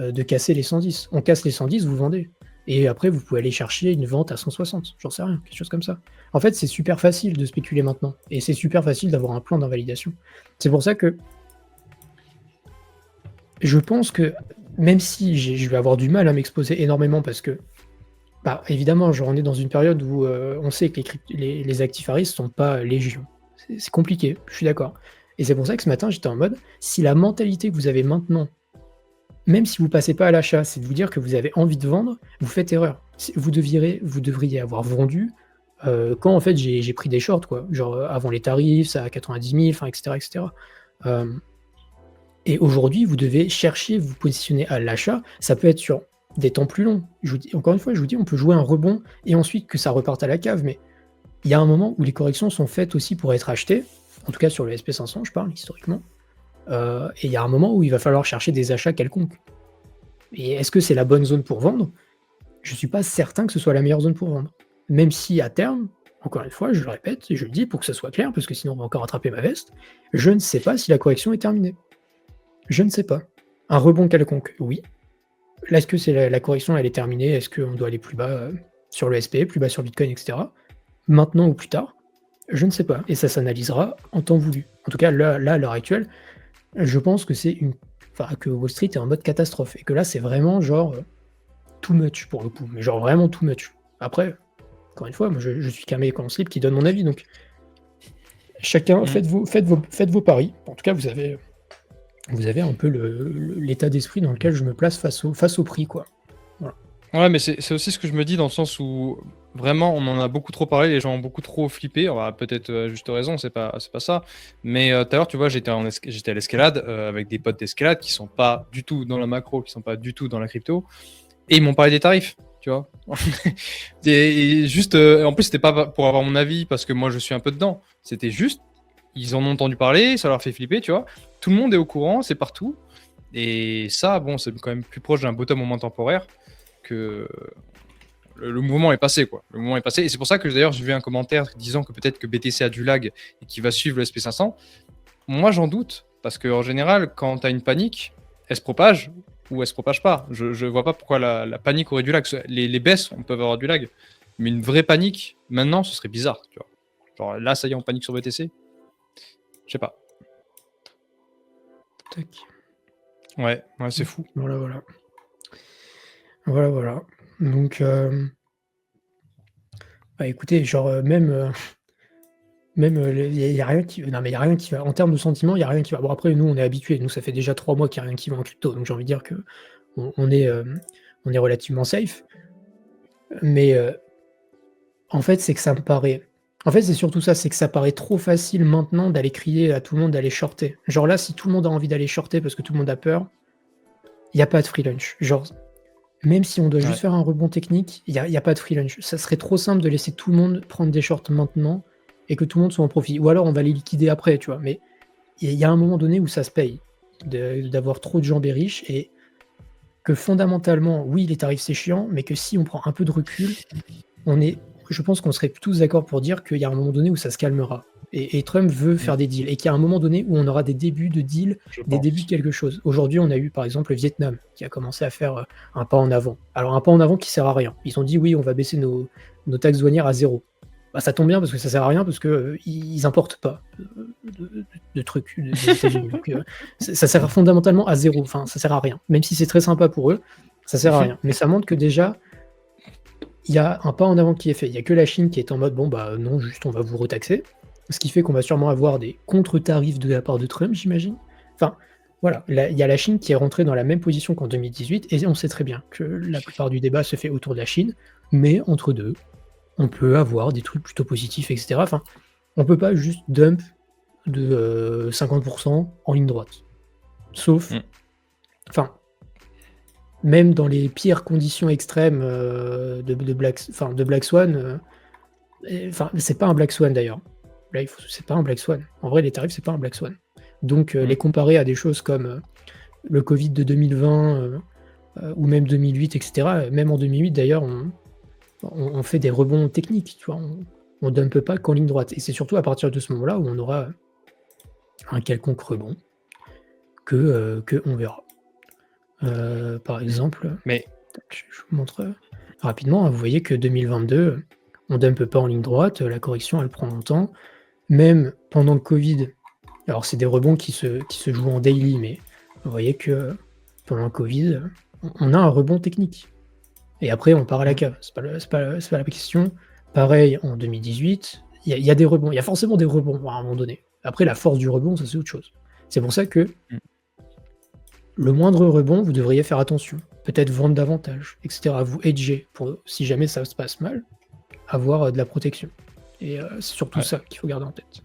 de casser les 110. On casse les 110, vous vendez. Et après, vous pouvez aller chercher une vente à 160, j'en sais rien, quelque chose comme ça. En fait, c'est super facile de spéculer maintenant. Et c'est super facile d'avoir un plan d'invalidation. C'est pour ça que je pense que, même si je vais avoir du mal à m'exposer énormément parce que, bah, évidemment, genre, on est dans une période où on sait que les actifs à risque sont pas légion. C'est compliqué, je suis d'accord. Et c'est pour ça que ce matin, j'étais en mode, si la mentalité que vous avez maintenant, même si vous passez pas à l'achat, c'est de vous dire que vous avez envie de vendre, vous faites erreur. Vous devriez avoir vendu quand en fait j'ai pris des shorts, quoi. Genre avant les tarifs, ça à 90 000, enfin, etc., etc. Et aujourd'hui, vous devez chercher, vous positionner à l'achat. Ça peut être sur des temps plus longs. Encore une fois, je vous dis, on peut jouer un rebond et ensuite que ça reparte à la cave, mais il y a un moment où les corrections sont faites aussi pour être achetées, en tout cas sur le SP500, je parle historiquement, et il y a un moment où il va falloir chercher des achats quelconques. Et est-ce que c'est la bonne zone pour vendre? Je ne suis pas certain que ce soit la meilleure zone pour vendre. Même si à terme, encore une fois, je le répète et je le dis pour que ce soit clair, parce que sinon on va encore attraper ma veste, je ne sais pas si la correction est terminée. Je ne sais pas. Un rebond quelconque, oui. Là, est-ce que c'est la correction, elle est terminée? Est-ce qu'on doit aller plus bas sur le SP, plus bas sur Bitcoin, etc. Maintenant ou plus tard? Je ne sais pas. Et ça s'analysera en temps voulu. En tout cas, là à l'heure actuelle, je pense que que Wall Street est en mode catastrophe. Et que là, c'est vraiment genre too much pour le coup. Mais genre vraiment too much. Après, encore une fois, moi je suis qu'un mec en slip qui donne mon avis. Donc chacun, faites vos paris. En tout cas, vous avez un peu l'état d'esprit dans lequel je me place face au prix, quoi. Voilà. Ouais, mais c'est aussi ce que je me dis dans le sens où vraiment on en a beaucoup trop parlé, les gens ont beaucoup trop flippé. On va peut-être juste raison, c'est pas ça. Mais tout à l'heure, tu vois, j'étais à l'escalade avec des potes d'escalade qui sont pas du tout dans la macro, qui sont pas du tout dans la crypto, et ils m'ont parlé des tarifs, tu vois. et juste, en plus, c'était pas pour avoir mon avis parce que moi je suis un peu dedans. C'était juste, ils en ont entendu parler, ça leur fait flipper, tu vois. Tout le monde est au courant, c'est partout. Et ça, bon, c'est quand même plus proche d'un bottom moment temporaire que le mouvement est passé, quoi. Le mouvement est passé. Et c'est pour ça que d'ailleurs, j'ai vu un commentaire disant que peut-être que BTC a du lag et qu'il va suivre le SP500. Moi, j'en doute. Parce qu'en général, quand tu as une panique, elle se propage ou elle se propage pas. Je vois pas pourquoi la panique aurait du lag. Les baisses, on peut avoir du lag. Mais une vraie panique, maintenant, ce serait bizarre, tu vois. Genre là, ça y est, on panique sur BTC. Je sais pas. Tac. Ouais, c'est fou. Voilà. Donc, bah écoutez, genre même il y a rien qui, non mais il y a rien qui va. En termes de sentiments, il y a rien qui va. Bon après, nous on est habitués. Nous ça fait déjà 3 mois qu'il y a rien qui va en crypto. Donc j'ai envie de dire que on est relativement safe. Mais en fait, c'est que ça me paraît. En fait, c'est surtout ça, c'est que ça paraît trop facile maintenant d'aller crier à tout le monde d'aller shorter. Genre là, si tout le monde a envie d'aller shorter parce que tout le monde a peur, il n'y a pas de free lunch. Genre, même si on doit juste faire un rebond technique, il n'y a pas de free lunch. Ça serait trop simple de laisser tout le monde prendre des shorts maintenant et que tout le monde soit en profit. Ou alors on va les liquider après, tu vois. Mais il y a un moment donné où ça se paye d'avoir trop de gens bearish et que fondamentalement, oui, les tarifs c'est chiant, mais que si on prend un peu de recul, je pense qu'on serait tous d'accord pour dire qu'il y a un moment donné où ça se calmera. Et Trump veut faire des deals. Et qu'il y a un moment donné où on aura des débuts de deals, débuts de quelque chose. Aujourd'hui, on a eu par exemple le Vietnam qui a commencé à faire un pas en avant. Alors un pas en avant qui sert à rien. Ils ont dit oui, on va baisser nos taxes douanières à 0. Bah, ça tombe bien parce que ça sert à rien parce que ils importent pas de trucs des États-Unis. Donc ça sert fondamentalement à 0. Enfin, ça sert à rien. Même si c'est très sympa pour eux, ça sert à rien. Mais ça montre que déjà il y a un pas en avant qui est fait. Il n'y a que la Chine qui est en mode bon bah non, juste on va vous retaxer. Ce qui fait qu'on va sûrement avoir des contre-tarifs de la part de Trump, j'imagine. Enfin, voilà, il y a la Chine qui est rentrée dans la même position qu'en 2018, et on sait très bien que la plupart du débat se fait autour de la Chine, mais entre deux, on peut avoir des trucs plutôt positifs, etc. Enfin, on peut pas juste dump de 50% en ligne droite. Sauf, enfin, même dans les pires conditions extrêmes de Black Swan, enfin, c'est pas un Black Swan d'ailleurs. Là, c'est pas un Black Swan. En vrai, les tarifs, c'est pas un Black Swan. Donc, Mm. les comparer à des choses comme le Covid de 2020 ou même 2008, etc. Même en 2008, d'ailleurs, on fait des rebonds techniques, tu vois. On dumpe pas qu'en ligne droite. Et c'est surtout à partir de ce moment-là où on aura un quelconque rebond que on verra. Par exemple, Mais je vous montre rapidement, hein, vous voyez que 2022, on dumpe pas en ligne droite, la correction, elle prend longtemps. Même pendant le Covid, alors c'est des rebonds qui se jouent en daily, mais vous voyez que pendant le Covid, on a un rebond technique. Et après, on part à la mm, cave. C'est pas la question. Pareil, en 2018, il y a des rebonds. Il y a forcément des rebonds à un moment donné. Après, la force du rebond, ça c'est autre chose. C'est pour ça que mm. le moindre rebond, vous devriez faire attention. Peut-être vendre davantage, etc. Vous hedger pour, si jamais ça se passe mal, avoir de la protection. Et c'est surtout Ouais. ça qu'il faut garder en tête.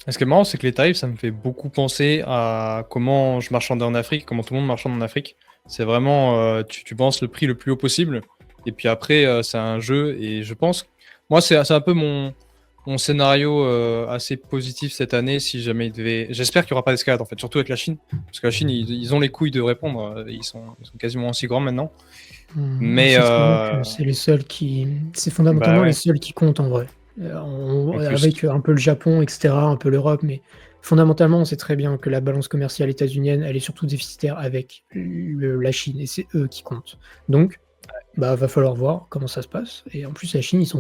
Et ce qui est marrant, c'est que les tarifs, ça me fait beaucoup penser à comment je marchandais en Afrique, comment tout le monde marchande en Afrique. C'est vraiment, tu penses le prix le plus haut possible, et puis après, c'est un jeu, et je pense, moi, c'est un peu mon scénario assez positif cette année, si jamais il devait... J'espère qu'il n'y aura pas d'escalade, en fait, surtout avec la Chine, parce que la Chine, ils ont les couilles de répondre, ils sont quasiment aussi grands maintenant. On Mais, sait très bien que c'est les seuls qui. C'est bah fondamentalement les ouais, seuls qui comptent en vrai. en plus. Avec un peu le Japon, etc., un peu l'Europe, mais fondamentalement, on sait très bien que la balance commerciale états-unienne, elle est surtout déficitaire avec la Chine, et c'est eux qui comptent. Donc, bah, va falloir voir comment ça se passe. Et en plus, la Chine, ils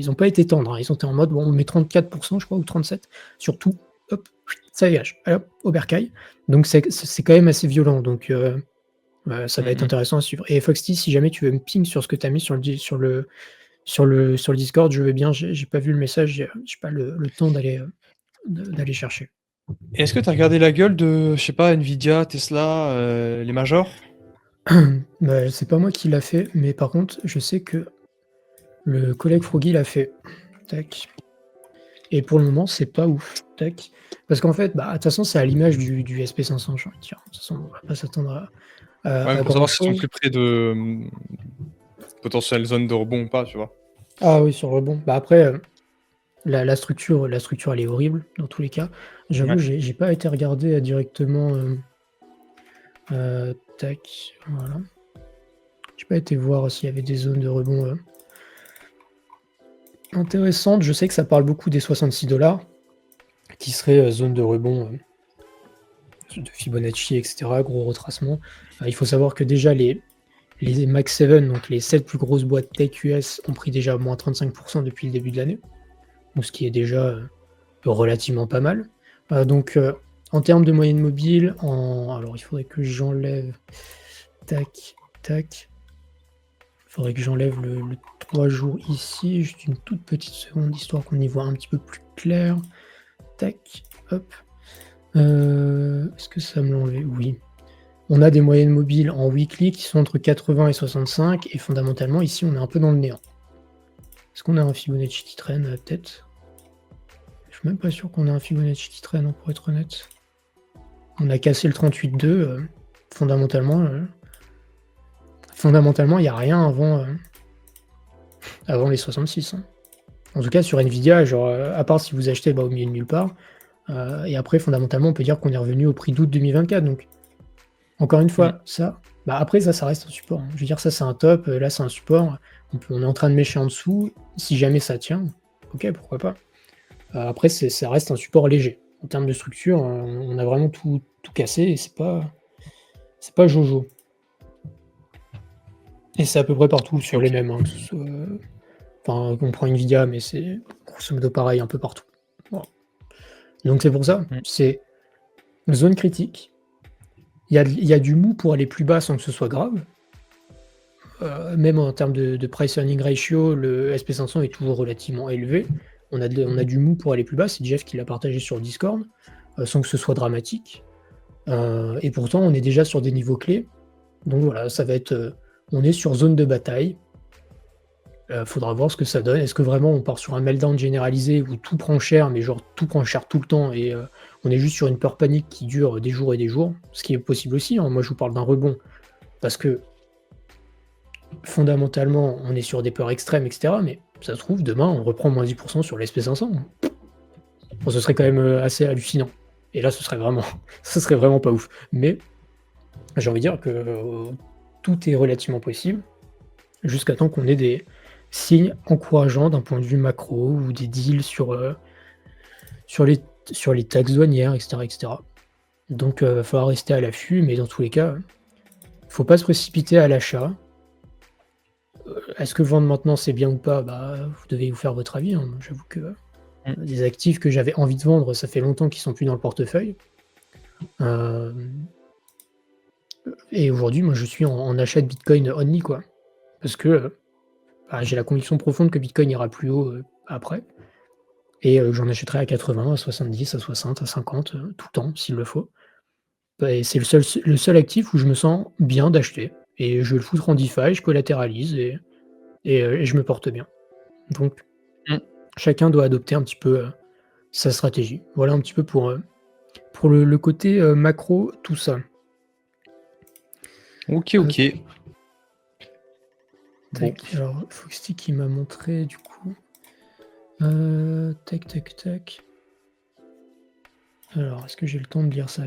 ont pas été tendres, hein. Ils ont été en mode, bon, on met 34%, je crois, ou 37%, sur tout. Hop, ça dégage. Allez, hop, au bercail. Donc, c'est quand même assez violent. Donc, ça va être Mm, intéressant à suivre. Et Foxty, si jamais tu veux me ping sur ce que tu as mis sur le Discord, je veux bien. J'ai pas vu le message, j'ai pas le temps d'aller chercher. Et est-ce que tu as regardé la gueule de, je sais pas, Nvidia, Tesla, les majors? Bah, c'est pas moi qui l'a fait, mais par contre, je sais que le collègue Froggy l'a fait. Tac. Et pour le moment, c'est pas ouf. Tac. Parce qu'en fait, bah, de toute façon, c'est à l'image du SP500, j'ai envie de dire. De toute façon, on va pas s'attendre Ouais, mais à pour grand savoir s'ils sont chose. plus près de potentielle zone de rebond ou pas, tu vois. Ah oui, sur le rebond. Bah après, la structure, elle est horrible dans tous les cas. J'avoue, Ouais. j'ai pas été regarder directement. Tac, voilà. J'ai pas été voir s'il y avait des zones de rebond intéressantes. Je sais que ça parle beaucoup des 66$, qui serait zone de rebond de Fibonacci, etc. Gros retracement. Il faut savoir que déjà les Max 7, donc les 7 plus grosses boîtes tech US, ont pris déjà moins 35% depuis le début de l'année. Donc ce qui est déjà relativement pas mal. Donc en termes de moyenne mobile, alors il faudrait que j'enlève. Tac, tac. Il faudrait que j'enlève le 3 jours ici. Juste une toute petite seconde, histoire qu'on y voit un petit peu plus clair. Tac, hop. Est-ce que ça me l'enlève? Oui. On a des moyennes mobiles en weekly qui sont entre 80 et 65. Et fondamentalement, ici, on est un peu dans le néant. Est-ce qu'on a un Fibonacci qui traîne, peut-être? Je suis même pas sûr qu'on ait un Fibonacci qui traîne, pour être honnête. On a cassé le 38,2. Fondamentalement, il n'y a rien avant les 66. Hein. En tout cas, sur Nvidia, genre, à part si vous achetez au milieu de nulle part. Et après, fondamentalement, on peut dire qu'on est revenu au prix d'août 2024. Donc, encore une Mm. fois, ça, après, ça reste un support. Hein. Je veux dire, ça, c'est un top. Là, c'est un support. On est en train de mêcher en dessous. Si jamais ça tient, ok, pourquoi pas. Après, ça reste un support léger. En termes de structure, on a vraiment tout cassé et c'est pas Jojo. Et c'est à peu près partout sur les Ok. mêmes. Hein, enfin, on prend Nvidia, mais c'est grosso modo pareil un peu partout. Voilà. Donc c'est pour ça, Mm. c'est une zone critique. Il y a du mou pour aller plus bas sans que ce soit grave. Même en termes de price earning ratio, le SP500 est toujours relativement élevé. On a du mou pour aller plus bas, c'est Jeff qui l'a partagé sur Discord, sans que ce soit dramatique. Et pourtant, on est déjà sur des niveaux clés. Donc voilà, ça va être. On est sur zone de bataille. Faudra voir ce que ça donne. Est-ce que vraiment on part sur un meltdown généralisé où tout prend cher, mais genre tout prend cher tout le temps et on est juste sur une peur panique qui dure des jours et des jours, ce qui est possible aussi. Hein. Moi, je vous parle d'un rebond parce que fondamentalement, on est sur des peurs extrêmes, etc. Mais ça se trouve, demain, on reprend moins 10% sur l'SP500. Hein. Bon, ce serait quand même assez hallucinant. Et là, ce serait vraiment, ce serait vraiment pas ouf. Mais j'ai envie de dire que tout est relativement possible jusqu'à temps qu'on ait des signes encourageants d'un point de vue macro ou des deals sur les, sur les taxes douanières, etc. etc. Donc, il va falloir rester à l'affût, mais dans tous les cas, faut pas se précipiter à l'achat. Est-ce que vendre maintenant c'est bien ou pas? Bah, vous devez vous faire votre avis, hein. J'avoue que Mm. des actifs que j'avais envie de vendre, ça fait longtemps qu'ils sont plus dans le portefeuille. Euh, et aujourd'hui, moi, je suis en achat de Bitcoin only, quoi. Parce que bah, j'ai la conviction profonde que Bitcoin ira plus haut après. Et j'en achèterai à 80, à 70, à 60, à 50, tout le temps, s'il le faut. Bah, et c'est le seul actif où je me sens bien d'acheter. Et je vais le foutre en DeFi, je collatéralise et je me porte bien. Donc, Mm. chacun doit adopter un petit peu sa stratégie. Voilà un petit peu pour le côté macro, tout ça. Ok, Euh, ok. Bon. Tac. Alors, Foxty qui m'a montré du coup. Tac, tac, tac. Alors, est-ce que j'ai le temps de lire ça?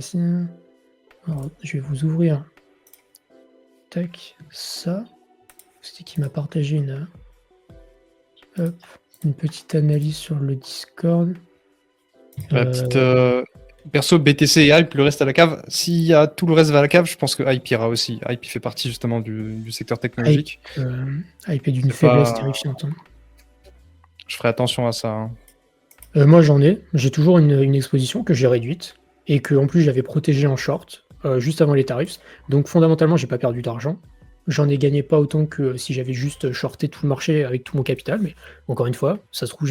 Alors, je vais vous ouvrir. Tac, ça. Foxty qui m'a partagé une petite analyse sur le Discord. La petite perso BTC et Hype, le reste à la cave. S'il y a tout le reste va à la cave, je pense que Hype ira aussi. Hype il fait partie justement du secteur technologique. Hype est d'une C'est faiblesse pas- terrifiante. Hein. Je ferai attention à ça. Hein. Moi, j'ai toujours une exposition que j'ai réduite et que en plus j'avais protégée en short juste avant les tarifs. Donc fondamentalement, j'ai pas perdu d'argent. J'en ai gagné pas autant que si j'avais juste shorté tout le marché avec tout mon capital. Mais encore une fois, ça se trouve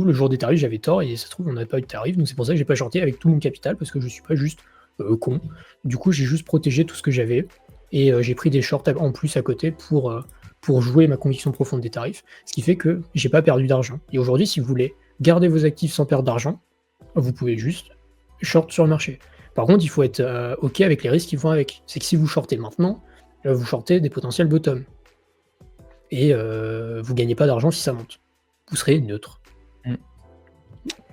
le jour des tarifs j'avais tort et ça se trouve on n'avait pas eu de tarifs. Donc c'est pour ça que j'ai pas shorté avec tout mon capital parce que je suis pas juste con. Du coup, j'ai juste protégé tout ce que j'avais et j'ai pris des shorts en plus à côté pour jouer ma conviction profonde des tarifs. Ce qui fait que j'ai pas perdu d'argent. Et aujourd'hui, si vous voulez garder vos actifs sans perdre d'argent, vous pouvez juste short sur le marché. Par contre, il faut être OK avec les risques qui vont avec. C'est que si vous shortez maintenant, vous shortez des potentiels bottom. Et vous ne gagnez pas d'argent si ça monte. Vous serez neutre. Mm.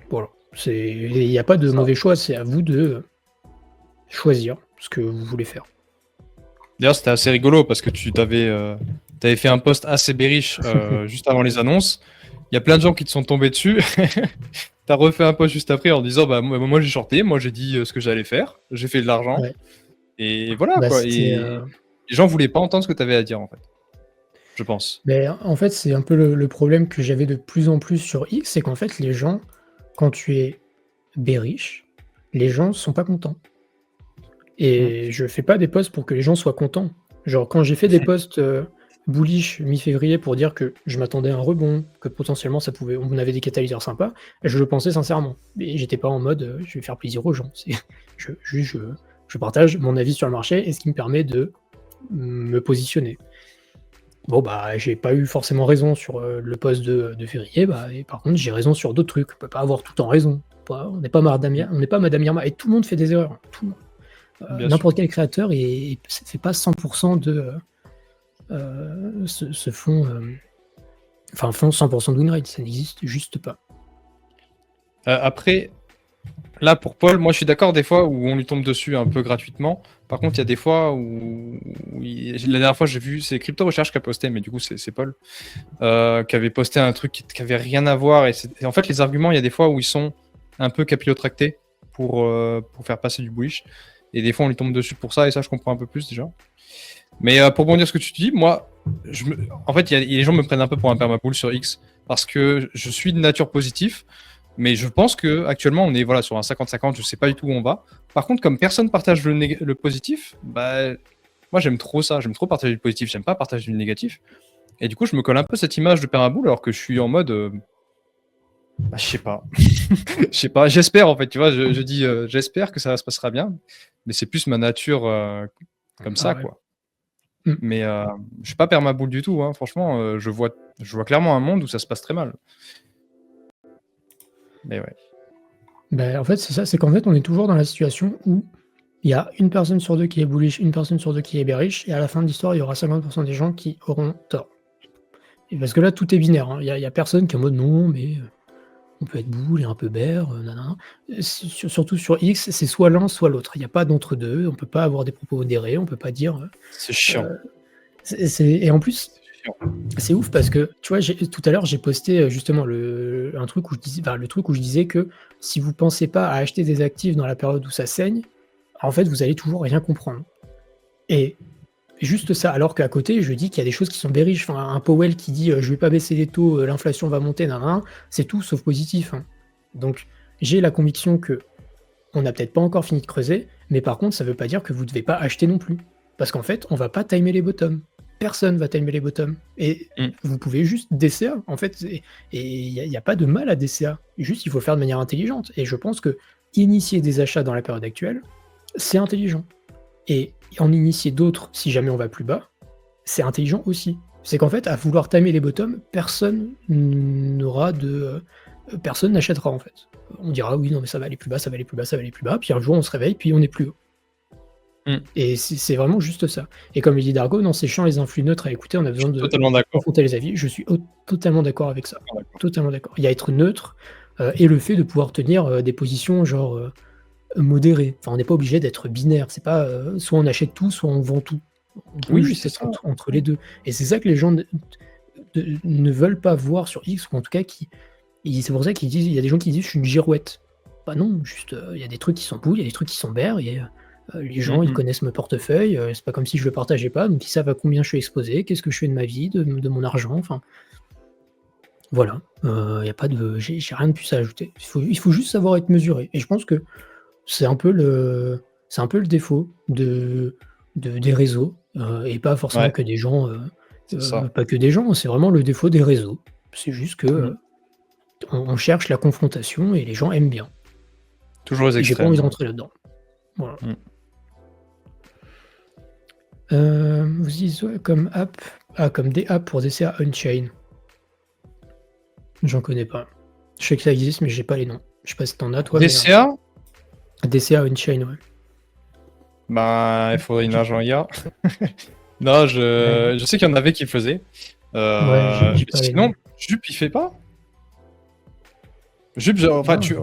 Voilà. Il n'y a pas de mauvais choix, c'est à vous de choisir ce que vous voulez faire. D'ailleurs, c'était assez rigolo parce que tu avais fait un post assez bearish juste avant les annonces. Il y a plein de gens qui te sont tombés dessus. T'as refait un post juste après en disant bah moi j'ai shorté, moi j'ai dit ce que j'allais faire, j'ai fait de l'argent Ouais. et voilà Bah, quoi. Et les gens voulaient pas entendre ce que tu avais à dire en fait. Je pense. Mais en fait, c'est un peu le problème que j'avais de plus en plus sur X, c'est qu'en fait, les gens, quand tu es bearish, les gens sont pas contents. Et je fais pas des posts pour que les gens soient contents. Genre, quand j'ai fait des posts bullish mi-février pour dire que je m'attendais à un rebond, que potentiellement on avait des catalyseurs sympas, je le pensais sincèrement. Et j'étais pas en mode je vais faire plaisir aux gens. Je partage mon avis sur le marché et ce qui me permet de me positionner. Bon, bah, j'ai pas eu forcément raison sur le post de février, bah, et par contre, j'ai raison sur d'autres trucs. On peut pas avoir tout en raison. On n'est pas Madame Irma. Et tout le monde fait des erreurs. Tout le monde. N'importe quel créateur et fait pas 100% font 100% de win rate, ça n'existe juste pas. Après, là pour Paul, moi je suis d'accord des fois où on lui tombe dessus un peu gratuitement. Par contre, il y a des fois où la dernière fois j'ai vu, c'est Crypto Recherche qui a posté, mais du coup c'est Paul qui avait posté un truc qui avait rien à voir. Et en fait, les arguments, il y a des fois où ils sont un peu capillotractés pour faire passer du bullish. Et des fois, on lui tombe dessus pour ça, et ça, je comprends un peu plus déjà. Mais pour rebondir ce que tu dis, moi, en fait, les gens me prennent un peu pour un permabull sur X parce que je suis de nature positive, mais je pense que actuellement, on est voilà sur un 50-50. Je sais pas du tout où on va. Par contre, comme personne partage le positif, bah, moi, j'aime trop ça. J'aime trop partager le positif. J'aime pas partager le négatif. Et du coup, je me colle un peu cette image de permabull alors que je suis en mode. Bah, je sais pas. Je sais pas. J'espère en fait. Tu vois, je dis j'espère que ça se passera bien. Mais c'est plus ma nature comme ça, ouais. quoi. Mm. Mais je suis pas permaboule du tout. Hein. Franchement, je vois clairement un monde où ça se passe très mal. Mais ouais. Bah, en fait, c'est ça. C'est qu'en fait, on est toujours dans la situation où il y a une personne sur deux qui est bullish, une personne sur deux qui est bearish, et à la fin de l'histoire, il y aura 50% des gens qui auront tort. Et parce que là, tout est binaire. Hein. Il y a personne qui est en mode non, mais On peut être boule et un peu bear, nanana. Surtout sur X, c'est soit l'un, soit l'autre. Il y a pas d'entre-deux, on peut pas avoir des propos modérés, on peut pas dire, C'est chiant. et en plus, C'est chiant. c'est ouf parce que, tu vois, tout à l'heure, j'ai posté, justement un truc où le truc où je disais que si vous pensez pas à acheter des actifs dans la période où ça saigne, en fait, vous allez toujours rien comprendre et juste ça, alors qu'à côté, je dis qu'il y a des choses qui sont bearish. Enfin, un Powell qui dit je vais pas baisser les taux, l'inflation va monter, nan, c'est tout sauf positif. Hein. Donc, j'ai la conviction que on n'a peut-être pas encore fini de creuser, mais par contre, ça veut pas dire que vous devez pas acheter non plus. Parce qu'en fait, on va pas timer les bottoms. Personne va timer les bottoms. Et vous pouvez juste DCA, en fait, et il n'y a pas de mal à DCA. Juste, il faut le faire de manière intelligente. Et je pense que initier des achats dans la période actuelle, c'est intelligent. Et en initier d'autres si jamais on va plus bas, c'est intelligent aussi. C'est qu'en fait, à vouloir timer les bottoms, personne n'achètera en fait. On dira oui, non, mais ça va aller plus bas, ça va aller plus bas, ça va aller plus bas, puis un jour on se réveille, puis on est plus haut. Et c'est vraiment juste ça. Et comme il dit Dargo, non, c'est chiant les influx neutres à écouter, on a besoin de confronter les avis. Je suis totalement d'accord avec ça. Totalement d'accord. Il y a être neutre et le fait de pouvoir tenir des positions genre modérées. Enfin, on n'est pas obligé d'être binaire. C'est pas soit on achète tout, soit on vend tout. On peut juste être entre les deux. Et c'est ça que les gens ne veulent pas voir sur X, ou en tout cas c'est pour ça qu'ils disent, il y a des gens qui disent je suis une girouette. Bah non, juste il y a des trucs qui sont poules, il y a des trucs qui sont bears, les gens ils connaissent mon portefeuille, c'est pas comme si je le partageais pas, donc ils savent à combien je suis exposé, qu'est-ce que je fais de ma vie, de mon argent, enfin voilà, y a pas de, j'ai rien de plus à ajouter. Il faut juste savoir être mesuré. Et je pense que c'est un peu le défaut des réseaux, et pas forcément que des gens, pas que des gens, c'est vraiment le défaut des réseaux. C'est juste que on cherche la confrontation et les gens aiment bien. Toujours les Et j'ai pas extrêmes. envie de rentrer là-dedans. Voilà. Vous dites comme app, comme des apps pour DCA on-chain. J'en connais pas. Je sais que ça existe, mais j'ai pas les noms. Je sais pas si t'en as toi. DCA DCA on-chain, ouais. Bah, il faudrait une agent IA. Non, je sais qu'il y en avait qui le faisaient. Ouais, j'ai pas les sinon, noms. Jup, il fait pas. Jup, enfin, tu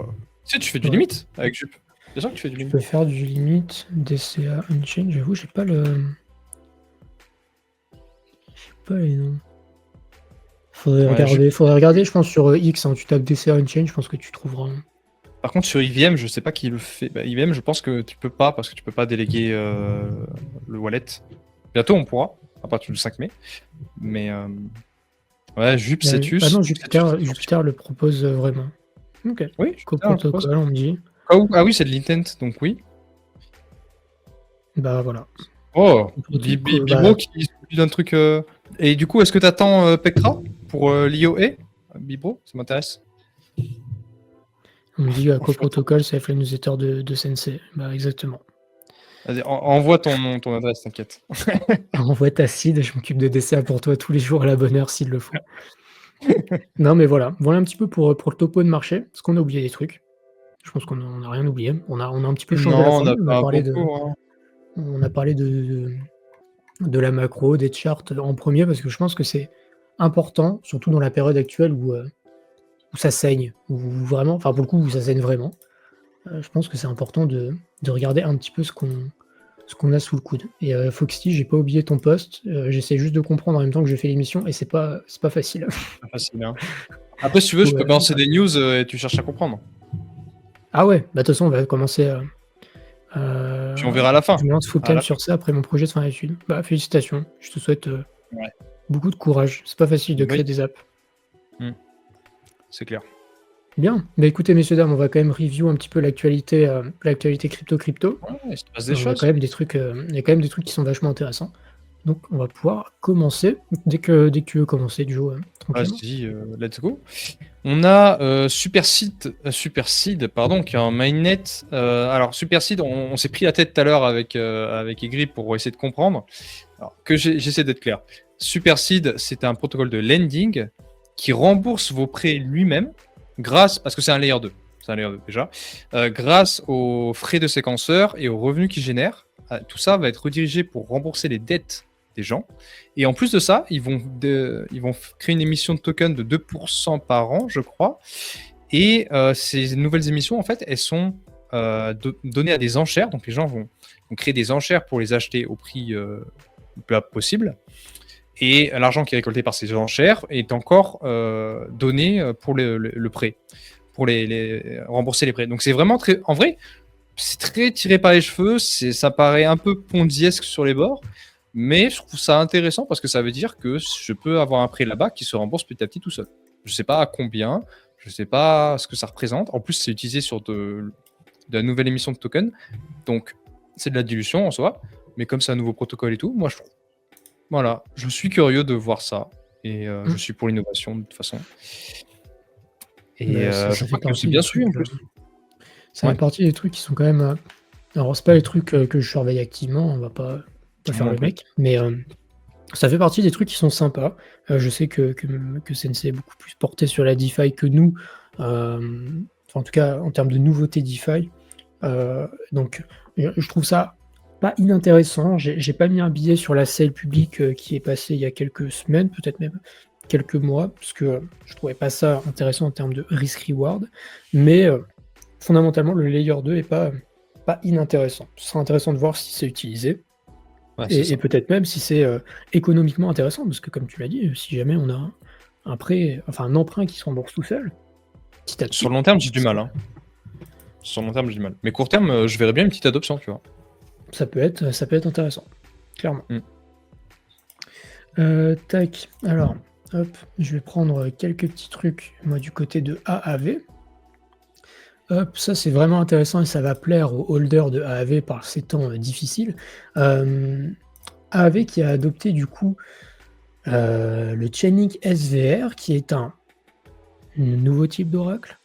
sais, tu fais du limite avec Jup. C'est sûr que tu fais du limite. Je peux faire du limite, DCA on-chain, j'avoue, j'ai pas le. J'ai pas les noms. Faudrait regarder, je pense, sur X, hein, tu tapes DCA on-chain, je pense que tu trouveras. Par contre, sur IVM, je sais pas qui le fait. Bah, IVM, je pense que tu peux pas, parce que tu peux pas déléguer le wallet. Bientôt, on pourra, à partir du 5 mai. Mais ouais, Jup, Cetus. Ah non, Jupiter le propose vraiment. Ok. Oui, Co-protocol, on me dit. Ah oui, c'est de l'intent, donc oui. Bah voilà. Oh, Bibro qui s'occupe d'un truc. Et du coup, est-ce que tu attends Pectra pour l'IOE Bibro, ça m'intéresse. On me dit co-protocol, c'est la newsletter de Sensei. Bah exactement. Vas-y, envoie ton adresse, t'inquiète. Envoie ta seed, je m'occupe de DCA pour toi tous les jours à la bonne heure s'il le faut. Non mais voilà un petit peu pour le topo de marché. Est-ce qu'on a oublié des trucs? Je pense qu'on n'a rien oublié. On a un petit peu changé la formule. On a parlé de la macro, des charts en premier, parce que je pense que c'est important, surtout dans la période actuelle où ça saigne, où vraiment, enfin pour le coup où ça saigne vraiment. Je pense que c'est important de regarder un petit peu ce qu'on a sous le coude. Et Foxy, j'ai pas oublié ton post. J'essaie juste de comprendre en même temps que je fais l'émission et c'est pas facile. Pas facile, hein. Après, si tu veux, je peux balancer des news et tu cherches à comprendre. Ah ouais, bah de toute façon, on va commencer. Puis on verra à la fin. Je me lance full time sur ça après mon projet de fin d'études. Bah félicitations. Je te souhaite beaucoup de courage. C'est pas facile de créer des apps. C'est clair. Bien. Bah écoutez, messieurs, dames, on va quand même review un petit peu l'actualité crypto. Il se passe des choses. Il y a quand même des trucs qui sont vachement intéressants. Donc on va pouvoir commencer dès que tu veux commencer du jeu tranquillement. Vas-y, let's go. On a Superseed, qui est un mainnet. Alors Superseed, on s'est pris la tête tout à l'heure avec Igri pour essayer de comprendre. Alors, que j'essaie d'être clair. Superseed, c'est un protocole de lending qui rembourse vos prêts lui-même parce que c'est un layer 2. C'est un layer 2 déjà. Grâce aux frais de séquenceur et aux revenus qu'il génère. Tout ça va être redirigé pour rembourser les dettes des gens. Et en plus de ça, ils vont créer une émission de tokens de 2% par an, je crois. Et ces nouvelles émissions, en fait, elles sont données à des enchères. Donc les gens vont créer des enchères pour les acheter au prix le plus bas possible. Et l'argent qui est récolté par ces enchères est encore donné pour le prêt, pour les rembourser les prêts. Donc c'est vraiment très... En vrai, c'est très tiré par les cheveux, ça paraît un peu ponziesque sur les bords, mais je trouve ça intéressant parce que ça veut dire que je peux avoir un prêt là-bas qui se rembourse petit à petit tout seul. Je ne sais pas à combien, je ne sais pas ce que ça représente. En plus, c'est utilisé sur de la nouvelle émission de token, donc c'est de la dilution en soi, mais comme c'est un nouveau protocole et tout, moi je trouve... Voilà, je suis curieux de voir ça, et je suis pour l'innovation de toute façon. Et je crois que c'est bien suivi en plus. Ça fait partie des trucs qui sont quand même... Alors, c'est pas les trucs que je surveille activement, on va pas faire le mec, mais ça fait partie des trucs qui sont sympas. Je sais que Sensei est beaucoup plus porté sur la DeFi que nous, en tout cas en termes de nouveautés DeFi. Donc, je trouve ça pas inintéressant. J'ai pas mis un billet sur la sale publique qui est passée il y a quelques semaines, peut-être même quelques mois, parce que je trouvais pas ça intéressant en termes de risk-reward. Mais fondamentalement, le Layer 2 est pas inintéressant. Ce sera intéressant de voir si c'est utilisé. Et peut-être même si c'est économiquement intéressant, parce que comme tu l'as dit, si jamais on a un prêt, enfin un emprunt qui se rembourse tout seul, petit à petit. Sur le long terme, j'ai du mal. Sur le long terme, j'ai du mal. Mais court terme, je verrais bien une petite adoption, tu vois. Ça peut être intéressant, clairement. Tac, alors, hop, je vais prendre quelques petits trucs, moi, du côté de AAV. Hop, ça c'est vraiment intéressant et ça va plaire aux holders de AAV par ces temps difficiles. AAV qui a adopté du coup le Chainlink SVR, qui est un nouveau type d'oracle,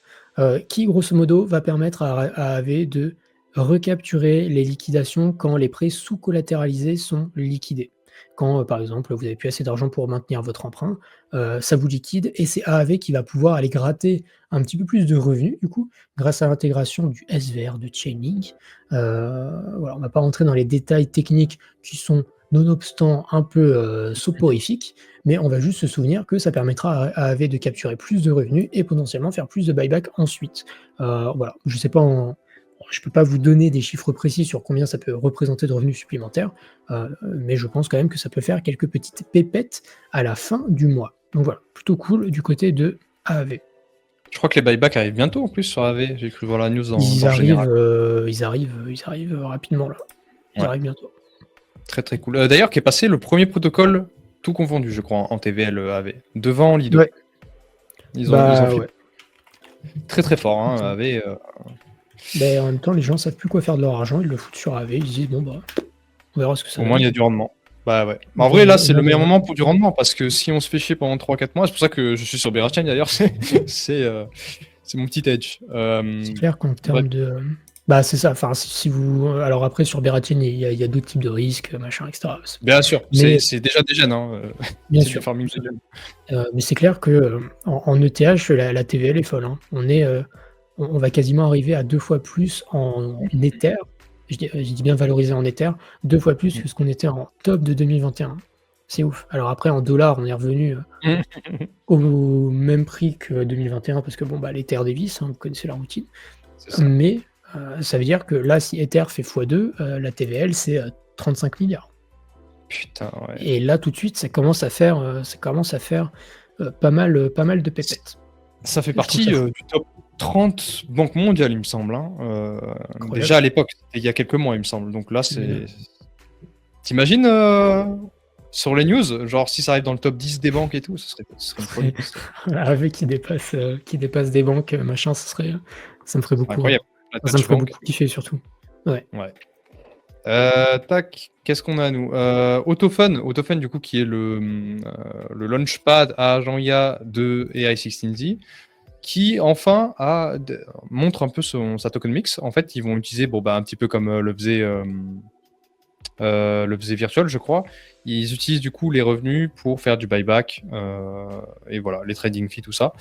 qui grosso modo va permettre à AAV de recapturer les liquidations quand les prêts sous-collatéralisés sont liquidés. Quand, par exemple, vous n'avez plus assez d'argent pour maintenir votre emprunt, ça vous liquide et c'est AAV qui va pouvoir aller gratter un petit peu plus de revenus, du coup, grâce à l'intégration du SVR de Chainlink. Voilà, on ne va pas rentrer dans les détails techniques qui sont, nonobstant, un peu soporifiques, mais on va juste se souvenir que ça permettra à AAV de capturer plus de revenus et potentiellement faire plus de buyback ensuite. Voilà, je ne sais pas je ne peux pas vous donner des chiffres précis sur combien ça peut représenter de revenus supplémentaires, mais je pense quand même que ça peut faire quelques petites pépettes à la fin du mois. Donc voilà, plutôt cool du côté de AAV. Je crois que les buybacks arrivent bientôt en plus sur AAV. J'ai cru voir la news dans Général. Ils arrivent rapidement là. Ils arrivent bientôt. Très très cool. D'ailleurs, qui est passé le premier protocole tout confondu, je crois, en TVL AAV, devant Lido. Ouais. Ils ont fait très très fort, AAV. Ben, en même temps, les gens savent plus quoi faire de leur argent, ils le foutent sur AAV, ils se disent bon bah on verra ce que ça va. Au moins il y a du rendement. Bah ouais. En vrai là c'est le meilleur moment pour du rendement parce que si on se fait chier pendant 3-4 mois, c'est pour ça que je suis sur Berachain d'ailleurs, c'est mon petit edge. C'est clair qu'en termes de... Bah c'est ça, enfin si vous... Alors après sur Berachain il y a d'autres types de risques, machin, etc. Bien sûr, mais... c'est déjà des jeunes. Bien sûr. Mais c'est clair que en ETH, la TVL est folle. On va quasiment arriver à 2 fois plus en Ether, je dis bien valorisé en Ether, 2 fois plus que ce qu'on était en top de 2021. C'est ouf. Alors après, en dollars, on est revenu au même prix que 2021, parce que bon, bah, l'Ether dévisse, vous connaissez la routine. Mais ça veut dire que là, si Ether fait x2, la TVL, c'est 35 milliards. Putain, ouais. Et là, tout de suite, ça commence à faire pas mal de pépettes. Ça fait partie du top 30 banques mondiales, il me semble. Déjà à l'époque, c'était il y a quelques mois, il me semble. Donc là, c'est... T'imagines sur les news, genre si ça arrive dans le top 10 des banques et tout, ce serait une folie. Avec qui dépasse des banques, machin, ça me ferait beaucoup. Incroyable. Ça me ferait beaucoup kiffer surtout. Ouais. Tac, qu'est-ce qu'on a nous Autofun du coup qui est le launchpad à Jean-Ya de AI16Z, qui enfin montre un peu sa token mix. En fait, ils vont utiliser un petit peu comme le faisait Virtual, je crois. Ils utilisent du coup les revenus pour faire du buyback et voilà, les trading fees, tout ça.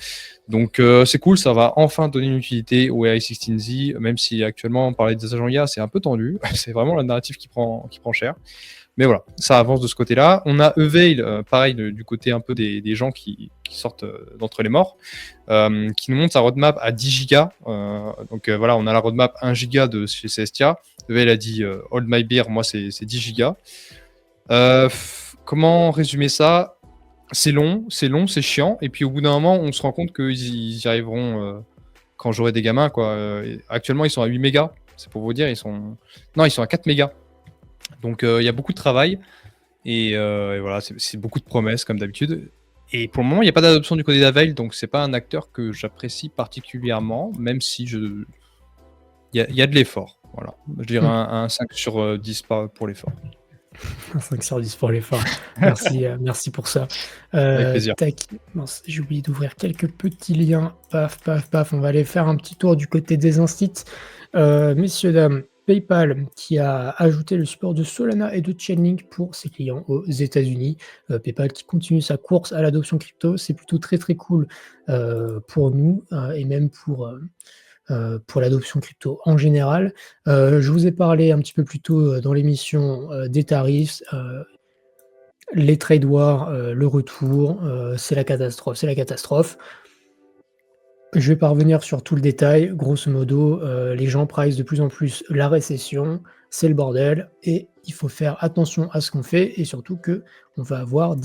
Donc c'est cool, ça va enfin donner une utilité au AI16Z, même si actuellement, parler des agents IA, c'est un peu tendu. C'est vraiment la narrative qui prend cher. Mais voilà, ça avance de ce côté-là. On a Eveil, pareil, du côté un peu des gens qui qui sortent d'entre les morts, qui nous montre sa roadmap à 10 gigas. Donc voilà, on a la roadmap 1 giga de chez Celestia. Il a dit Hold My Beer, moi c'est 10 gigas. Comment résumer ça? C'est long, c'est chiant. Et puis au bout d'un moment, on se rend compte qu'ils y arriveront quand j'aurai des gamins, quoi. Actuellement, ils sont à 8 mégas. C'est pour vous dire, ils sont à 4 mégas. Donc il y a beaucoup de travail. Et voilà, c'est beaucoup de promesses comme d'habitude. Et pour le moment, il n'y a pas d'adoption du côté d'Avail, donc c'est pas un acteur que j'apprécie particulièrement, même si il y a de l'effort. Voilà. Je dirais un 5 sur 10 pour l'effort. Un 5 sur 10 pour l'effort. Merci pour ça. Avec plaisir. Tac. Mince, j'ai oublié d'ouvrir quelques petits liens. Paf, paf, paf. On va aller faire un petit tour du côté des instits. Messieurs, dames, PayPal qui a ajouté le support de Solana et de Chainlink pour ses clients aux États-Unis. PayPal qui continue sa course à l'adoption crypto. C'est plutôt très très cool pour nous et même pour l'adoption crypto en général. Je vous ai parlé un petit peu plus tôt dans l'émission des tarifs, les trade wars, le retour, c'est la catastrophe. Je vais pas revenir sur tout le détail. Grosso modo, les gens price de plus en plus la récession, c'est le bordel et il faut faire attention à ce qu'on fait et surtout qu'on va avoir